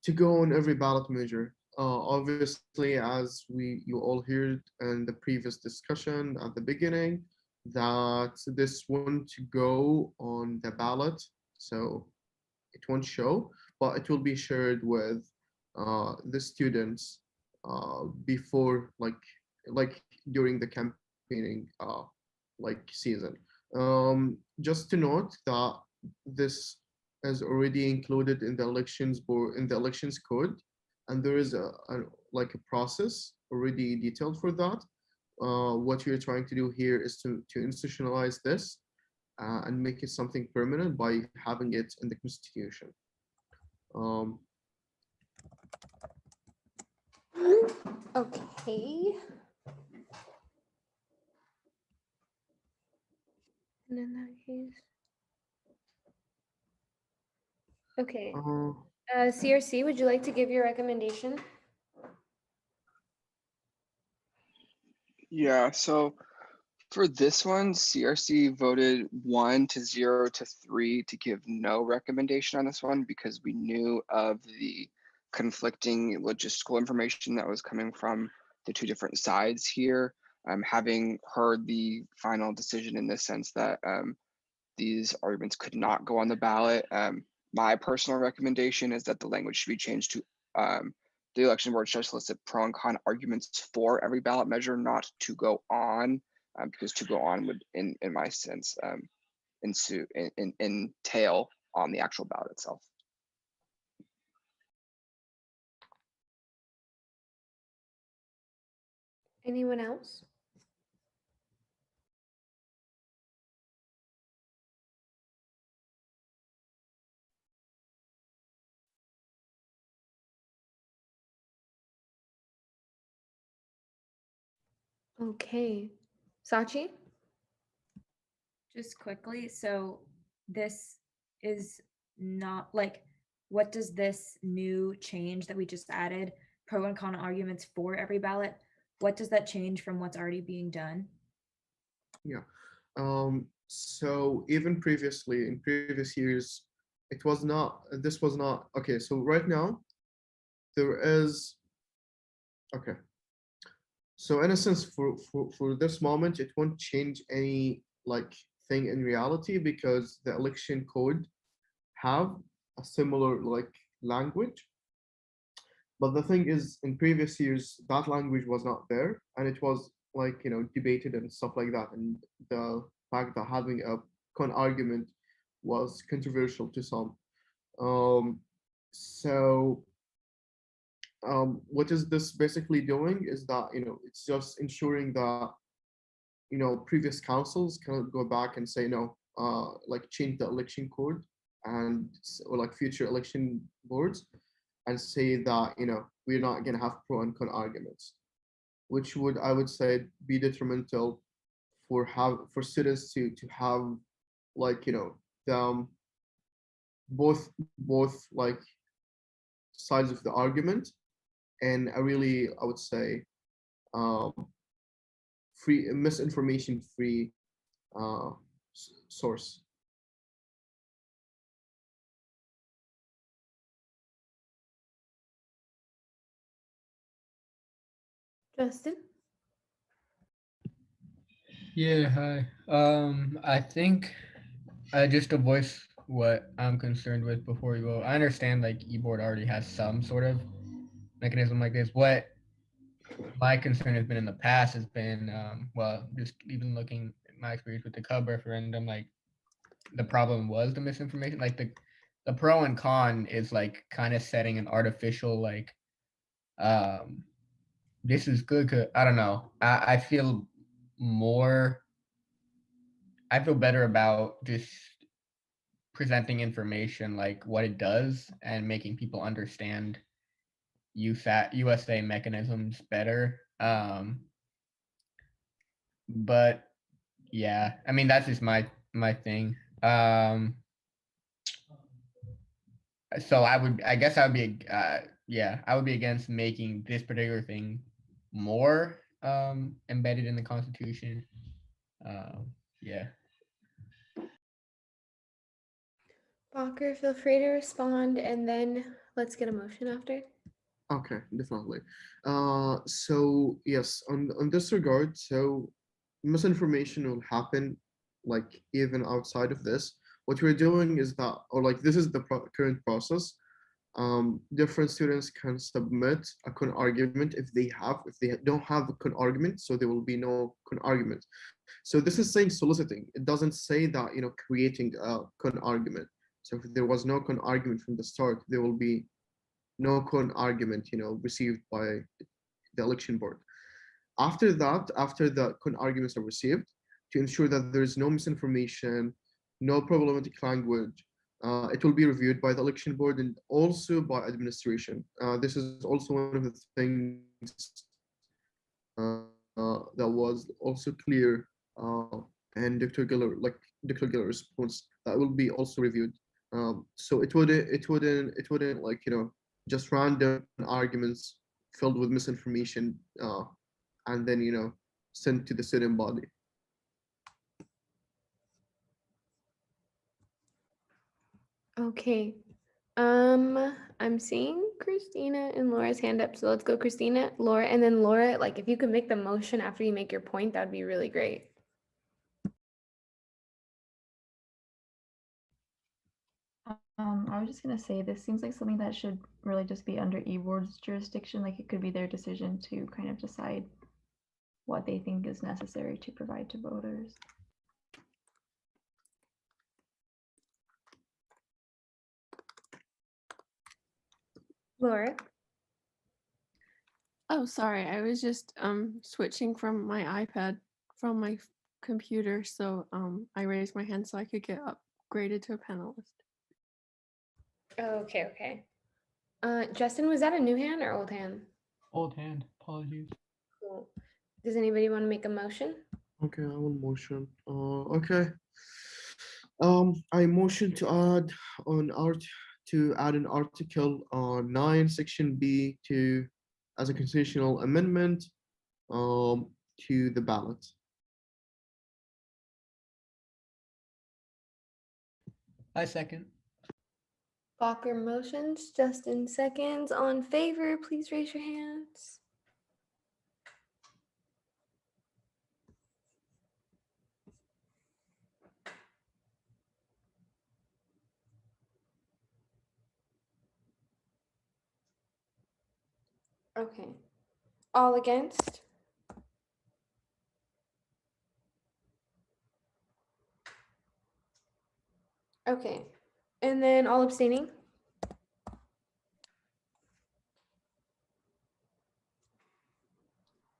to go on every ballot measure. Obviously, as you all heard in the previous discussion at the beginning, that this won't go on the ballot, so it won't show, but it will be shared with the students before, like during the campaigning like season. Just to note that this is already included in the elections board in the elections code, and there is like a process already detailed for that. What we're trying to do here is to institutionalize this and make it something permanent by having it in the constitution. Okay. And in that case. Okay. CRC, would you like to give your recommendation? Yeah, so for this one, CRC voted 1 to 0 to 3 to give no recommendation on this one because we knew of the conflicting logistical information that was coming from the two different sides here. Having heard the final decision in the sense that these arguments could not go on the ballot, my personal recommendation is that the language should be changed to the election board shall solicit pro and con arguments for every ballot measure, not to go on, because to go on would, in my sense, entail on the actual ballot itself. Anyone else? Okay. Sachi? Just quickly, so this is not like, what does this new change that we just added, pro and con arguments for every ballot, what does that change from what's already being done? Yeah. So even previously, in previous years, it was not, this was not, okay, so right now, there is, okay. So in a sense, for this moment, it won't change any like thing in reality because the election code have a similar like language. But the thing is, in previous years, that language was not there, and it was like debated and stuff like that. And the fact that having a con argument was controversial to some. So what is this basically doing is that, it's just ensuring that, previous councils cannot go back and say, no, like change the election code or like future election boards and say that, we're not going to have pro and con arguments, which would, I would say, be detrimental for students to have like, the both like sides of the argument and a really, I would say, um, free misinformation free source. Justin? Yeah, hi. I think just to voice what I'm concerned with before we vote. I understand like eBoard already has some sort of mechanism like this. What my concern has been in the past has been, well, just even looking at my experience with the Cub referendum, like the problem was the misinformation. Like the pro and con is like kind of setting an artificial like, this is good. 'Cause, I don't know. I feel more. I feel better about just presenting information like what it does and making people understand USA mechanisms better. But yeah, I mean that's just my thing. So I guess I would be yeah, I would be against making this particular thing more embedded in the Constitution. Yeah. Walker, feel free to respond and then let's get a motion after. Okay, definitely. So yes, on this regard, so misinformation will happen like even outside of this. What we're doing is that, or like this is the current process. Different students can submit a con argument if they don't have a con argument, so there will be no con argument. So this is saying soliciting. It doesn't say that, creating a con argument. So if there was no con argument from the start, there will be no con argument, received by the election board. After that, after the con arguments are received, to ensure that there is no misinformation, no problematic language, it will be reviewed by the election board and also by administration. This is also one of the things that was also clear, and Dr. Geller's response that will be also reviewed. So it wouldn't like, just random arguments filled with misinformation, and then, sent to the student body. Okay. I'm seeing Christina and Laura's hand up, so let's go Christina, Laura, and then Laura, like if you could make the motion after you make your point, that'd be really great. I was just gonna say, this seems like something that should really just be under eBoard's jurisdiction. Like it could be their decision to kind of decide what they think is necessary to provide to voters. Laura? Oh, sorry. I was just switching from my iPad from my computer, so I raised my hand so I could get upgraded to a panelist. Okay, okay. Justin, was that a new hand or old hand? Old hand. Apologies. Cool. Does anybody want to make a motion? Okay, I will motion. Okay. I motion to add an article on 9 section B to as a constitutional amendment to the ballot. I second. Walker motions, Justin seconds. All in favor, please raise your hands. Okay. All against? Okay. And then all abstaining?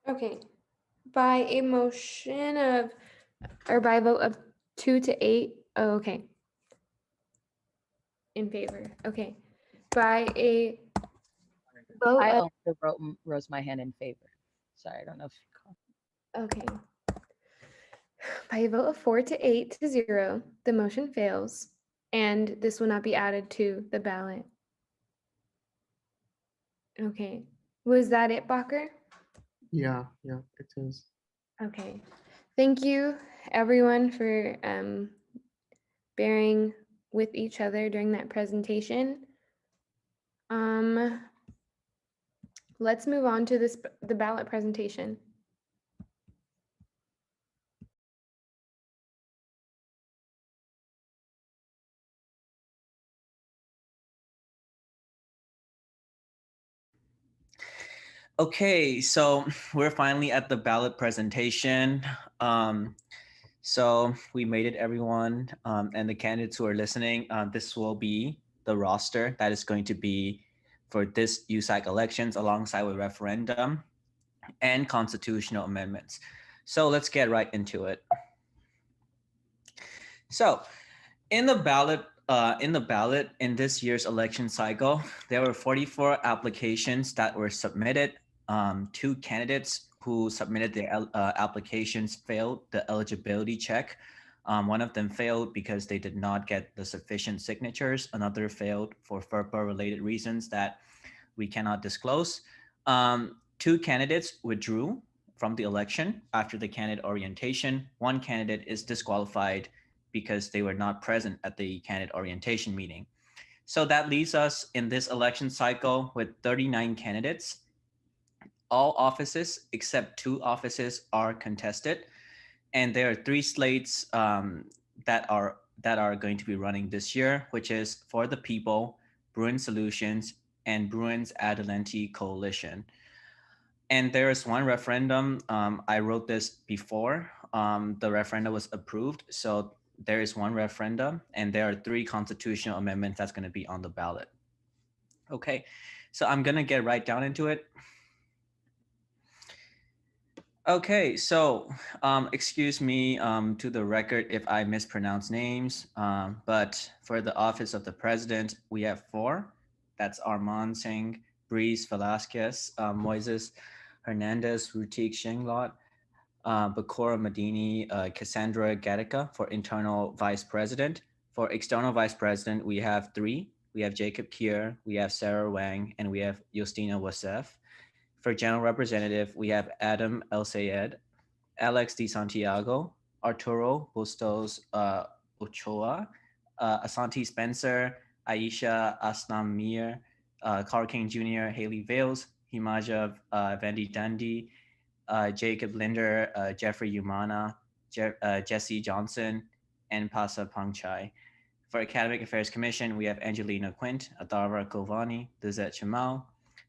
Okay, by a motion of, or by a vote of 2 to 8. Oh, okay. In favor. Okay. By a vote I of, also rose my hand in favor. Sorry, I don't know if you caught. okay. By a vote of 4 to 8 to 0, the motion fails, and this will not be added to the ballot. Okay. Was that it, Bacher? Yeah, it is. Okay. Thank you, everyone, for bearing with each other during that presentation. Let's move on to the ballot presentation. Okay, so we're finally at the ballot presentation. So we made it, everyone, and the candidates who are listening. This will be the roster that is going to be for this USAC elections alongside with referendum and constitutional amendments. So let's get right into it. So in the ballot in this year's election cycle, there were 44 applications that were submitted. 2 candidates who submitted their applications failed the eligibility check. One of them failed because they did not get the sufficient signatures. Another failed for FERPA-related reasons that we cannot disclose. 2 candidates withdrew from the election after the candidate orientation. 1 candidate is disqualified because they were not present at the candidate orientation meeting. So that leaves us in this election cycle with 39 candidates. All offices except 2 offices are contested, and there are 3 slates that are going to be running this year, which is For the People, Bruin Solutions, and Bruins Adelante Coalition. And there is 1 referendum. I wrote this before. The referendum was approved, so there is 1 referendum, and there are 3 constitutional amendments that's going to be on the ballot. Okay, so I'm going to get right down into it. Okay, so excuse me to the record if I mispronounce names, but for the office of the president, we have 4. That's Armand Singh, Breeze Velasquez, Moises Hernandez, Rutik Shinglot, Bakora Madini, Cassandra Gattaca for internal vice president. For external vice president, we have 3. We have Jacob Kier, we have Sarah Wang, and we have Justina Wasef. For general representative, we have Adam El Sayed, Alex De Santiago, Arturo Bustos Ochoa, Asante Spencer, Aisha Aslamir, Carl King Jr., Haley Vales, Himaja Vendi Dundee, Jacob Linder, Jeffrey Umana, Jesse Johnson, and Pasa Pangchai. For Academic Affairs Commission, we have Angelina Quint, Adarva Govani, Lizette Chamal,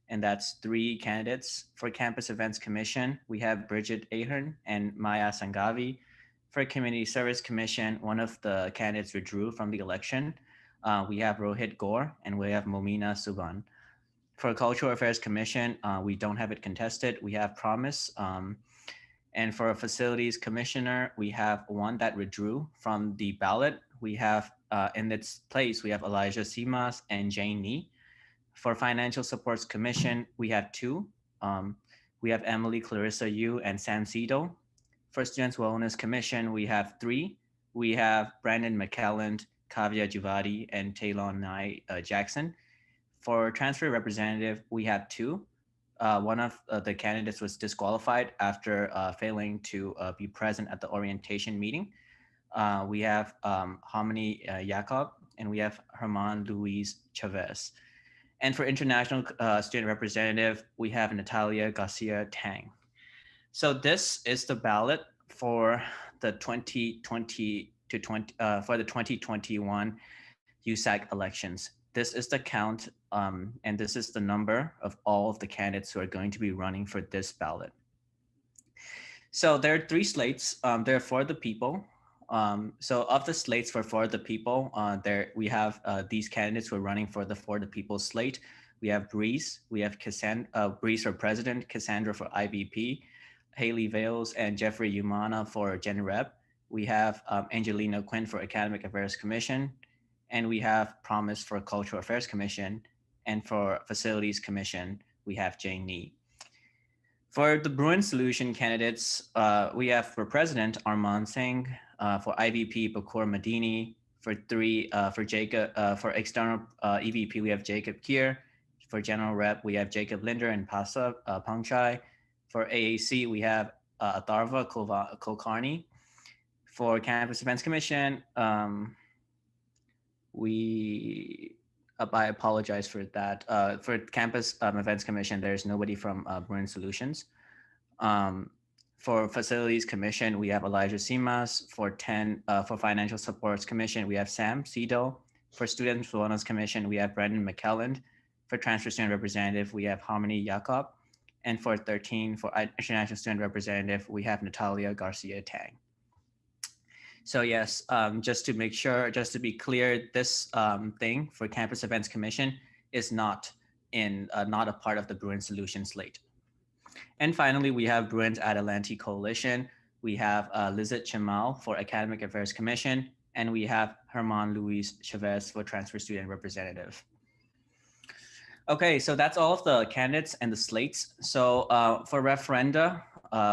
and that's 3 candidates. For Campus Events Commission, we have Bridget Ahern and Maya Sangavi. For Community Service Commission, one of the candidates withdrew from the election. We have Rohit Gore and we have Momina Suban. For Cultural Affairs Commission, we don't have it contested. We have Promise. And for a Facilities Commissioner, we have 1 that withdrew from the ballot. We have in its place, we have Elijah Simas and Jane Nee. For Financial Supports Commission, we have 2. We have Emily Clarissa Yu and Sam Cito. For Students Wellness Commission, we have 3. We have Brandon McKelland, Kavya Juvadi, and Taylon Nye Jackson. For Transfer Representative, we have 2. One of the candidates was disqualified after failing to be present at the orientation meeting. We have Hamini Jacob, and we have Herman Luis Chavez. And for International Student Representative, we have Natalia Garcia Tang. So this is the ballot for the 2020 to 2021 USAC elections. This is the count, and this is the number of all of the candidates who are going to be running for this ballot. So there are 3 slates. They're For the People. So of the slates for the People, there we have these candidates who are running for the People slate. We have Breeze, we have Breeze for president, Cassandra for IVP, Haley Vales and Jeffrey Umana for Gen Rep. We have Angelina Quinn for Academic Affairs Commission, and we have Promise for Cultural Affairs Commission, and for Facilities Commission, we have Jane Nee. For the Bruin Solution candidates, we have for President Arman Singh, for IVP Bakur Madini, for external EVP we have Jacob Kier, for General Rep we have Jacob Linder and Pasa Pangchai, for AAC we have Atharva Kulkarni, for Campus Events Commission I apologize for that. For Campus Events Commission, there's nobody from Bruin Solutions. For Facilities Commission, we have Elijah Simas. For Financial Supports Commission, we have Sam Cedel. For Student Wellness Commission, we have Brendan McKelland. For Transfer Student Representative, we have Harmony Jakob. And for 13, for International Student Representative, we have Natalia Garcia Tang. So yes, just to be clear, this thing for Campus Events Commission is not a part of the Bruin Solution slate. And finally, we have Bruins Adelante Coalition. We have Lizette Chamal for Academic Affairs Commission, and we have Herman Luis Chavez for Transfer Student Representative. Okay, so that's all of the candidates and the slates. So for referenda,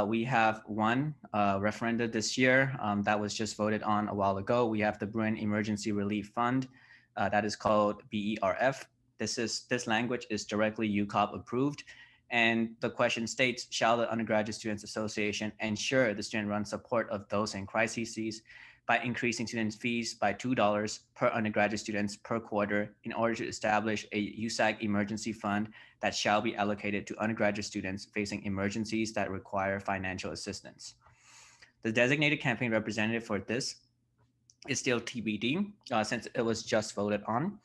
we have one referenda this year that was just voted on a while ago. We have the Bruin Emergency Relief Fund that is called BERF. This language is directly UCOP approved. And the question states, shall the Undergraduate Students Association ensure the student-run support of those in crises by increasing student fees by $2 per undergraduate students per quarter in order to establish a USAC emergency fund that shall be allocated to undergraduate students facing emergencies that require financial assistance. The designated campaign representative for this is still TBD since it was just voted on.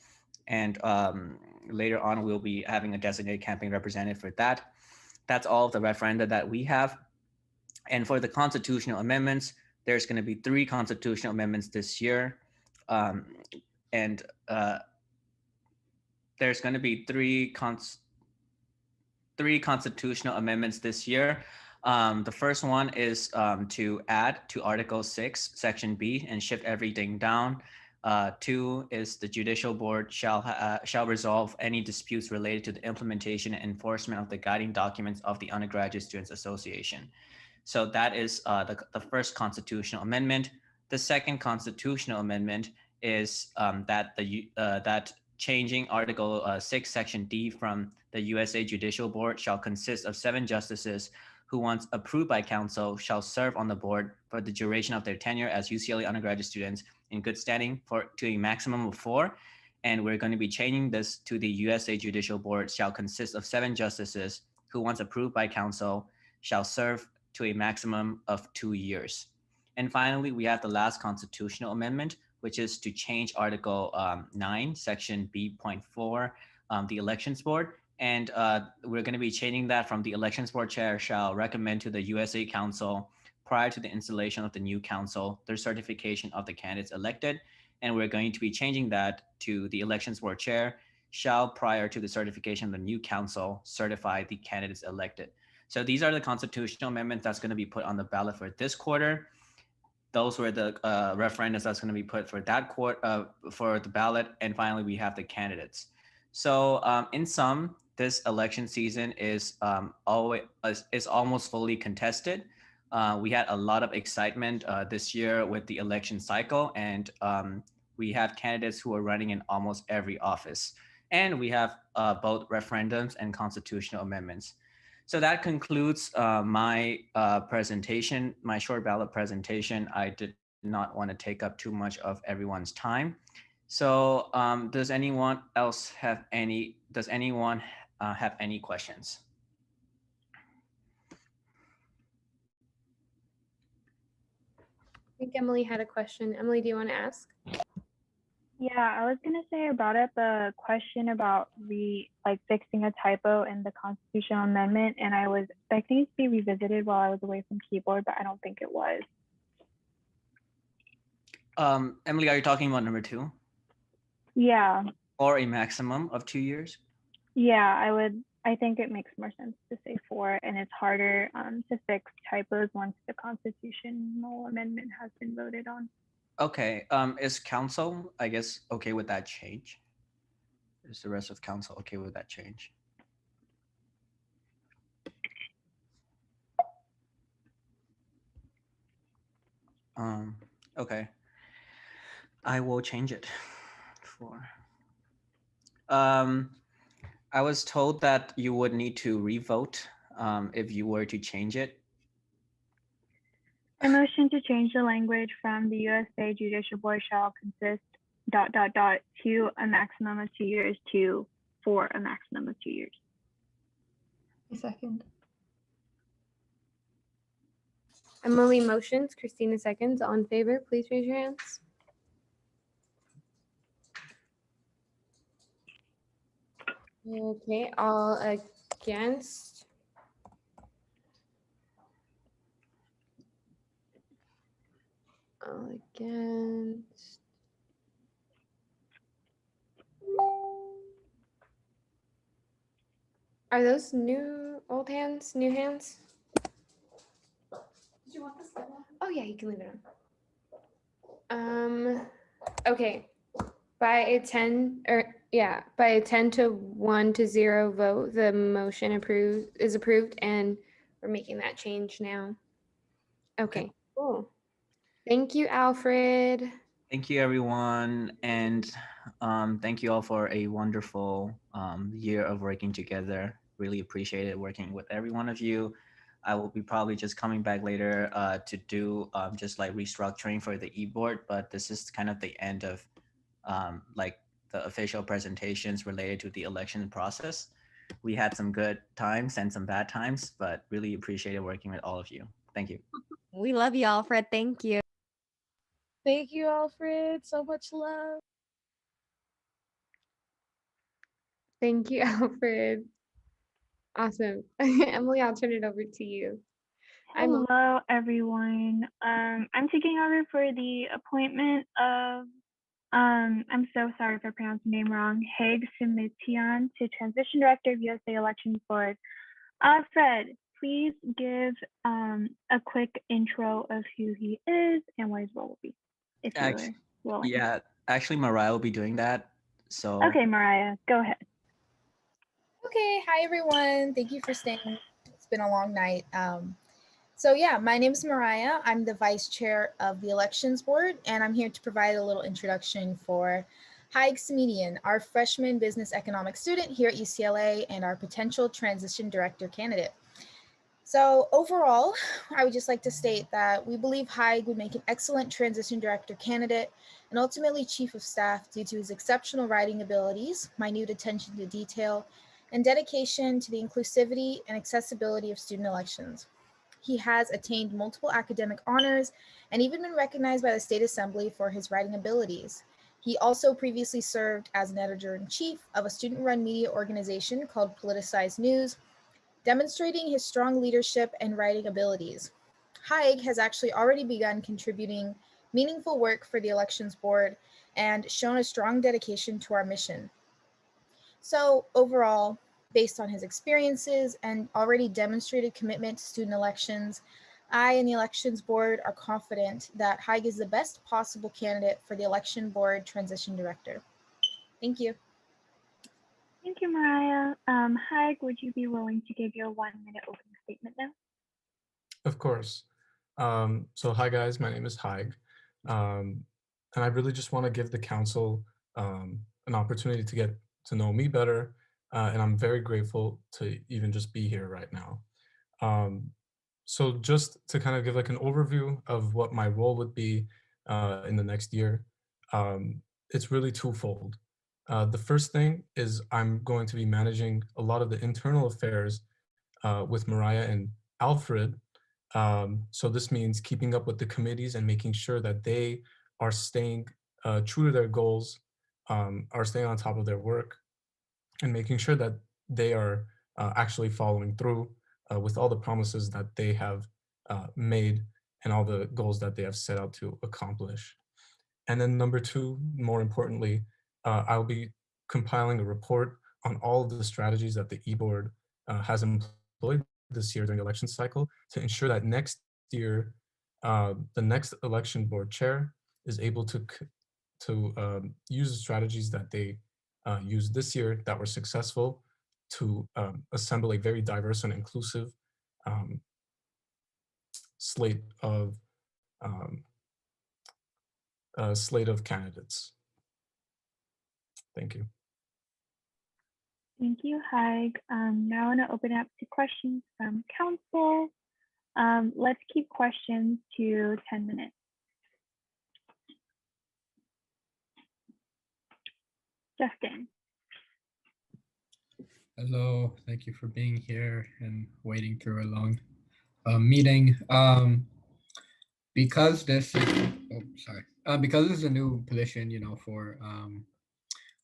And later on, we'll be having a designated campaign representative for that. That's all of the referenda that we have. And for the constitutional amendments, there's going to be 3 constitutional amendments this year. There's going to be three constitutional amendments this year. The first one is to add to Article 6, Section B, and shift everything down. 2 is the Judicial Board shall resolve any disputes related to the implementation and enforcement of the guiding documents of the Undergraduate Students Association. So that is the first constitutional amendment. The second constitutional amendment is that changing Article 6, Section D from the USA Judicial Board shall consist of 7 justices who, once approved by council, shall serve on the board for the duration of their tenure as UCLA undergraduate students in good standing to a maximum of 4. And we're going to be changing this to the USA Judicial Board shall consist of 7 justices who, once approved by council, shall serve to a maximum of 2 years. And finally, we have the last constitutional amendment, which is to change Article 9, Section B.4, the Elections Board. And we're going to be changing that from the Elections Board chair shall recommend to the USA Council prior to the installation of the new council their certification of the candidates elected. And we're going to be changing that to the Elections Board chair shall, prior to the certification of the new council, certify the candidates elected. So these are the constitutional amendments that's going to be put on the ballot for this quarter. Those were the referendums that's going to be put for that quarter for the ballot. And finally, we have the candidates. So in sum, this election season is almost fully contested. We had a lot of excitement this year with the election cycle, and we have candidates who are running in almost every office. And we have both referendums and constitutional amendments. So that concludes my presentation, my short ballot presentation. I did not want to take up too much of everyone's time. So does anyone else have any questions? I think Emily had a question. Emily, do you want to ask? Yeah, I was gonna say I brought up a question about fixing a typo in the constitutional amendment, and I was expecting it to be revisited while I was away from keyboard, but I don't think it was. Emily, are you talking about number 2? Yeah. Or a maximum of 2 years? Yeah, I think it makes more sense to say 4, and it's harder to fix typos once the constitutional amendment has been voted on. Okay. Is council, I guess, okay with that change? Is the rest of council okay with that change? Okay. I will change it for. I was told that you would need to revote if you were to change it. I motion to change the language from the USA Judicial Board shall consist ... to a maximum of 2 years to for a maximum of 2 years. A second. Emily motions, Christina seconds. All in favor, please raise your hands. Okay, all against. All against. Are those old hands, new hands? Did you want this? Oh yeah, you can leave it on. Okay. By a 10 to 1 to 0 vote, the motion is approved, and we're making that change now. Okay, cool. Thank you, Alfred. Thank you, everyone. And thank you all for a wonderful year of working together. Really appreciated working with every one of you. I will be probably just coming back later to do just like restructuring for the e-board, but this is kind of the end of like the official presentations related to the election process. We had some good times and some bad times, but really appreciated working with all of you. Thank you. We love you, Alfred. Thank you. Thank you, Alfred. So much love. Thank you, Alfred. Awesome. Emily, I'll turn it over to you. Hello, everyone. I'm taking over for the appointment of, I'm so sorry if I pronounced the name wrong, Haig Simitian to Transition Director of USA Elections Board. Fred, please give a quick intro of who he is and what his role will be, if you're willing. Yeah, actually, Mariah will be doing that. So Okay, Mariah, go ahead. Okay, hi everyone. Thank you for staying. It's been a long night. So yeah, my name is Mariah. I'm the Vice Chair of the Elections Board, and I'm here to provide a little introduction for Haig Samedian, our freshman business economics student here at UCLA and our potential transition director candidate. So overall, I would just like to state that we believe Haig would make an excellent transition director candidate and ultimately chief of staff due to his exceptional writing abilities, minute attention to detail, and dedication to the inclusivity and accessibility of student elections. He has attained multiple academic honors and even been recognized by the State Assembly for his writing abilities. He also previously served as an editor-in-chief of a student-run media organization called Politicized News, demonstrating his strong leadership and writing abilities. Haig has actually already begun contributing meaningful work for the Elections Board and shown a strong dedication to our mission. So overall, based on his experiences and already demonstrated commitment to student elections, I and the Elections Board are confident that Haig is the best possible candidate for the Election Board Transition Director. Thank you. Thank you, Mariah. Haig, would you be willing to give your 1-minute opening statement now? Of course. So hi guys, my name is Haig. And I really just want to give the council an opportunity to get to know me better. And I'm very grateful to even just be here right now. So just to kind of give like an overview of what my role would be in the next year, it's really twofold. The first thing is I'm going to be managing a lot of the internal affairs with Mariah and Alfred. So this means keeping up with the committees and making sure that they are staying true to their goals, are staying on top of their work, and making sure that they are actually following through with all the promises that they have made and all the goals that they have set out to accomplish. And then number two, more importantly, I'll be compiling a report on all of the strategies that the e-board has employed this year during the election cycle to ensure that next year, the next election board chair is able to use the strategies that they used this year that were successful to assemble a very diverse and inclusive um, slate of um, candidates. Thank you. Thank you, Haig. Now I want to open up to questions from council. Let's keep questions to 10 minutes. Justin. Hello, thank you for being here and waiting through a long meeting. Because this is, because this is a new position, for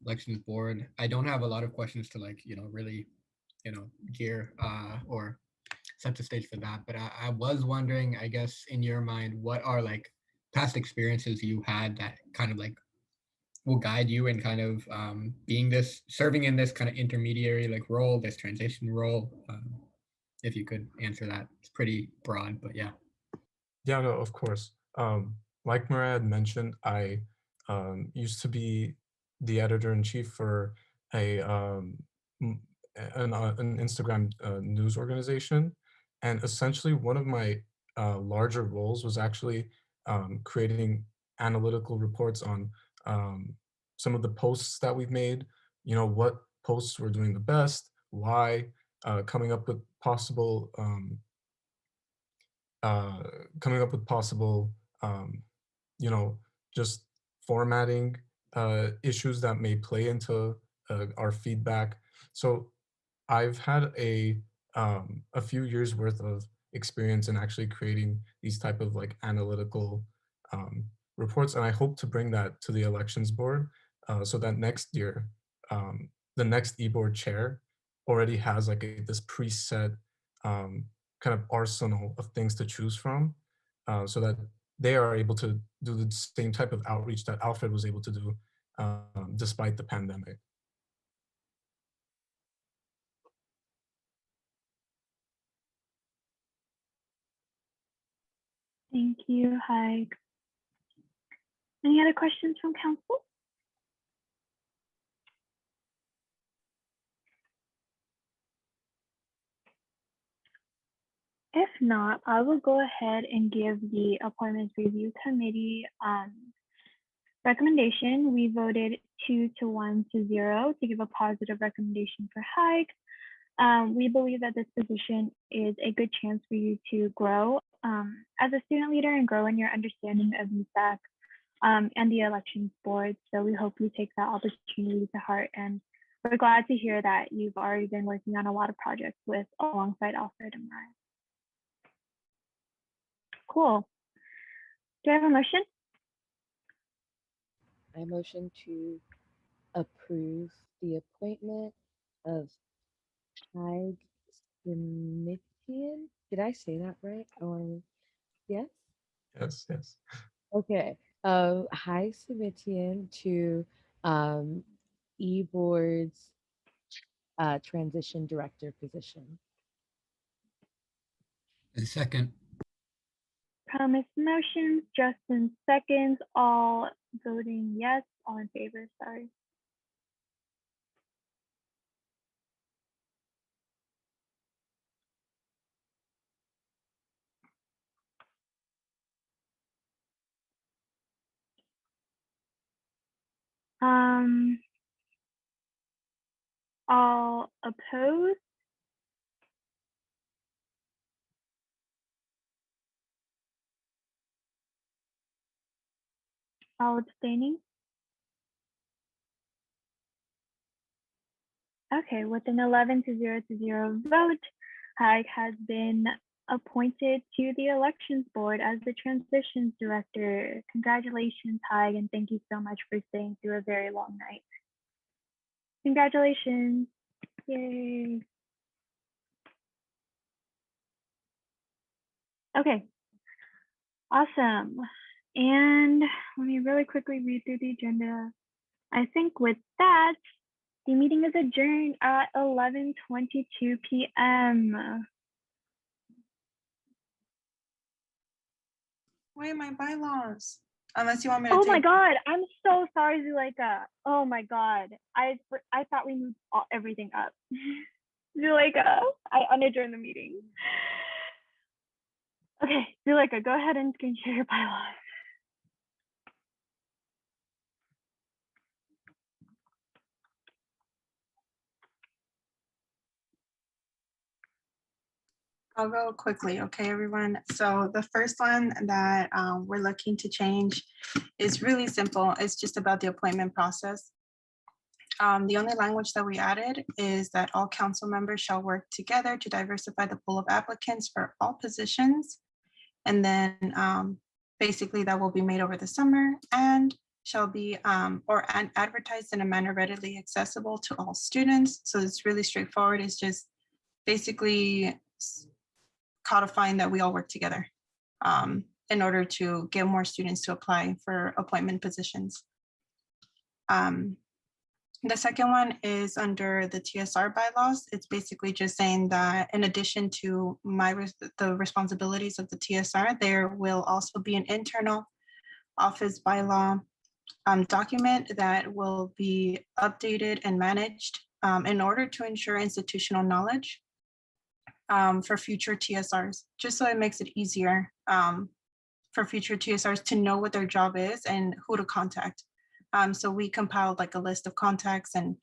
elections board, I don't have a lot of questions to really, gear or set the stage for that. But I was wondering, I guess, in your mind, what are past experiences you had that kind of will guide you in kind of serving in this kind of intermediary role, this transition role? If you could answer that. It's pretty broad, but yeah. Yeah, no, of course. Like Mariah had mentioned, I used to be the editor-in-chief for an Instagram news organization. And essentially one of my larger roles was actually creating analytical reports on some of the posts that we've made, what posts were doing the best, why, coming up with possible you know, just formatting issues that may play into our feedback. So I've had a few years worth of experience in actually creating these type of analytical reports, and I hope to bring that to the elections board so that next year the next e-board chair already has this preset kind of arsenal of things to choose from, so that they are able to do the same type of outreach that Alfred was able to do despite the pandemic. Thank you, Haig. Any other questions from council? If not, I will go ahead and give the Appointments Review Committee recommendation. We voted 2-1 to 0 to give a positive recommendation for Haig. We believe that this position is a good chance for you to grow as a student leader and grow in your understanding of USAC and the elections board. So we hope you take that opportunity to heart, and we're glad to hear that you've already been working on a lot of projects alongside Alfred and Mariah. Cool. Do I have a motion? I motion to approve the appointment of Haig Simitian. Did I say that right? Yes? Yes, yes. Okay. Haig Simitian to eBoard's transition director position. A second. Promise motions, Justin seconds, all voting yes, all in favor, sorry. All opposed? All abstaining? Okay, with an 11 to 0 vote, Haig has been appointed to the elections board as the transitions director. Congratulations, Haig, and thank you so much for staying through a very long night. Congratulations. Yay. Okay, awesome. And let me really quickly read through the agenda. I think with that, The meeting is adjourned at 11:22 p.m. Wait, my bylaws. Unless you want me to Oh take. my God, I'm so sorry, Zuleika. Oh my God, I thought we moved everything up. Zuleika, I unadjourned the meeting. Okay, Zuleika, go ahead and screen share your bylaws. I'll go quickly, okay, everyone? So the first one that we're looking to change is really simple. It's just about the appointment process. The only language that we added is that all council members shall work together to diversify the pool of applicants for all positions. And then basically that will be made over the summer and shall be advertised in a manner readily accessible to all students. So it's really straightforward. It's just basically codifying that we all work together in order to get more students to apply for appointment positions. The second one is under the TSR bylaws. It's basically just saying that in addition to the responsibilities of the TSR, there will also be an internal office bylaw document that will be updated and managed in order to ensure institutional knowledge for future TSRs, just so it makes it easier for future TSRs to know what their job is and who to contact. So we compiled like a list of contacts and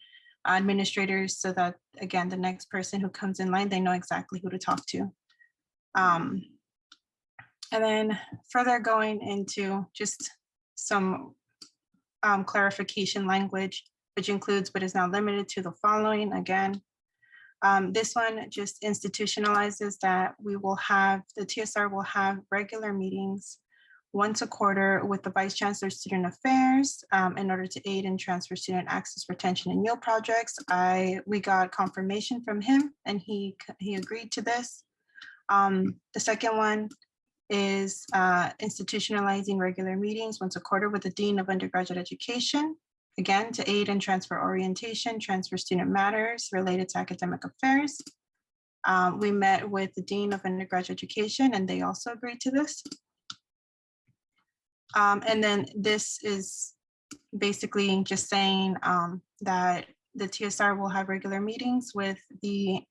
administrators so that, again, the next person who comes in line, they know exactly who to talk to. And then further going into just some clarification language, which includes but is not limited to the following. Again, this one just institutionalizes that we will have, the TSR will have regular meetings once a quarter with the Vice Chancellor of Student Affairs in order to aid and transfer student access, retention, and yield projects. We got confirmation from him and he agreed to this. The second one is institutionalizing regular meetings once a quarter with the Dean of Undergraduate Education, again, to aid and transfer orientation, transfer student matters related to academic affairs. We met with the Dean of Undergraduate Education and they also agreed to this. And then this is basically just saying that the TSR will have regular meetings with the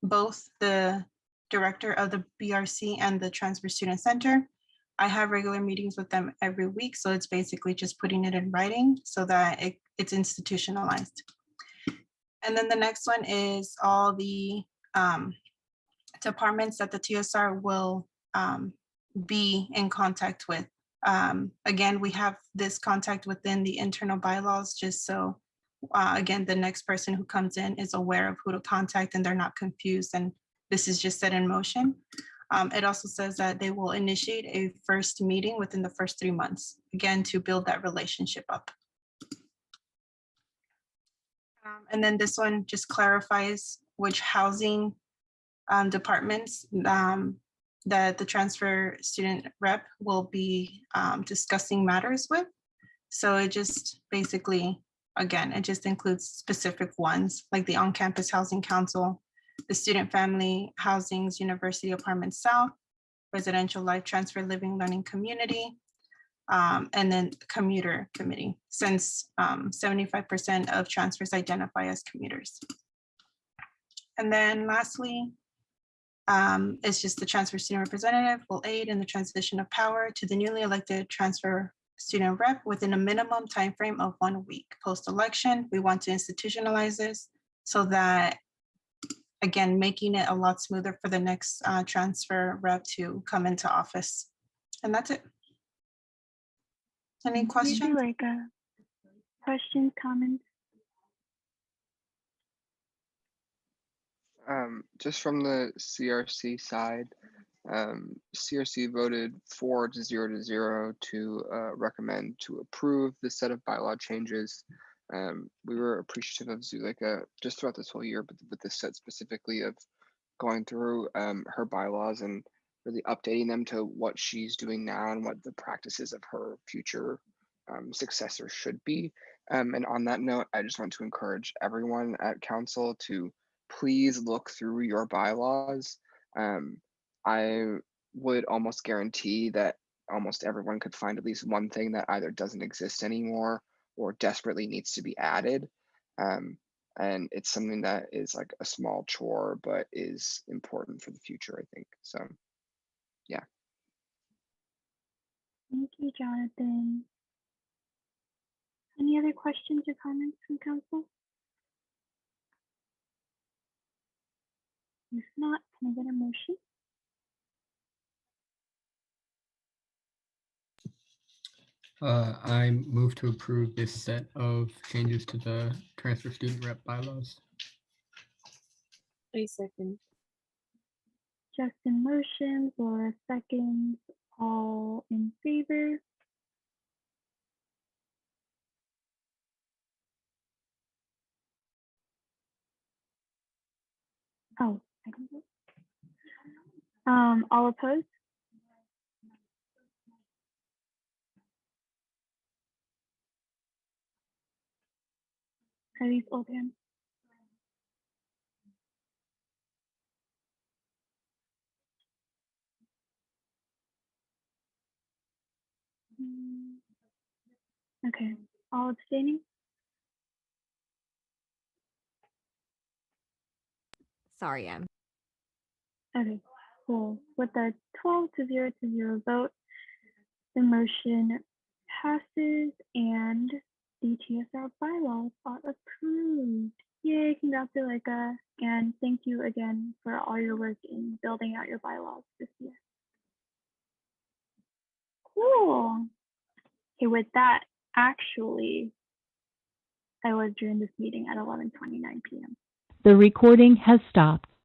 both the director of the BRC and the Transfer Student Center. I have regular meetings with them every week, so it's basically just putting it in writing so that it's institutionalized. And then the next one is all the departments that the TSR will be in contact with. Again, we have this contact within the internal bylaws, just so, again, the next person who comes in is aware of who to contact and they're not confused. And this is just set in motion. It also says that they will initiate a first meeting within the first 3 months, again, to build that relationship up. And then this one just clarifies which housing departments that the transfer student rep will be discussing matters with. So it just basically, again, it just includes specific ones like the on-campus housing council, the student family housings, University Apartment South, residential life transfer living learning community, and then commuter committee, since 75% of transfers identify as commuters. And then lastly, it's just the transfer student representative will aid in the transition of power to the newly elected transfer student rep within a minimum timeframe of 1 week post-election. We want to institutionalize this so that, again, making it a lot smoother for the next transfer rep to come into office. And that's it. Any questions? Questions, comments? Just from the CRC side, CRC voted 4-0 to recommend to approve the set of bylaw changes. We were appreciative of Zuleika just throughout this whole year, but with this set specifically of going through her bylaws and really updating them to what she's doing now and what the practices of her future successor should be. And on that note, I just want to encourage everyone at council to please look through your bylaws. I would almost guarantee that almost everyone could find at least one thing that either doesn't exist anymore or desperately needs to be added. And it's something that is like a small chore, but is important for the future, I think. So, yeah. Thank you, Jonathan. Any other questions or comments from council? If not, can I get a motion? I move to approve this set of changes to the transfer student rep bylaws. I second. Justin motions, Laura seconds, all in favor? Oh, I can vote. All opposed? Are these old hands? Okay, all abstaining? Sorry, Em. Okay, cool. With a 12-0 vote, the motion passes and the TSR bylaws are approved. Yay, congratulations, and thank you again for all your work in building out your bylaws this year. Cool. Okay, with that, actually, I will adjourn this meeting at 11:29 p.m. The recording has stopped.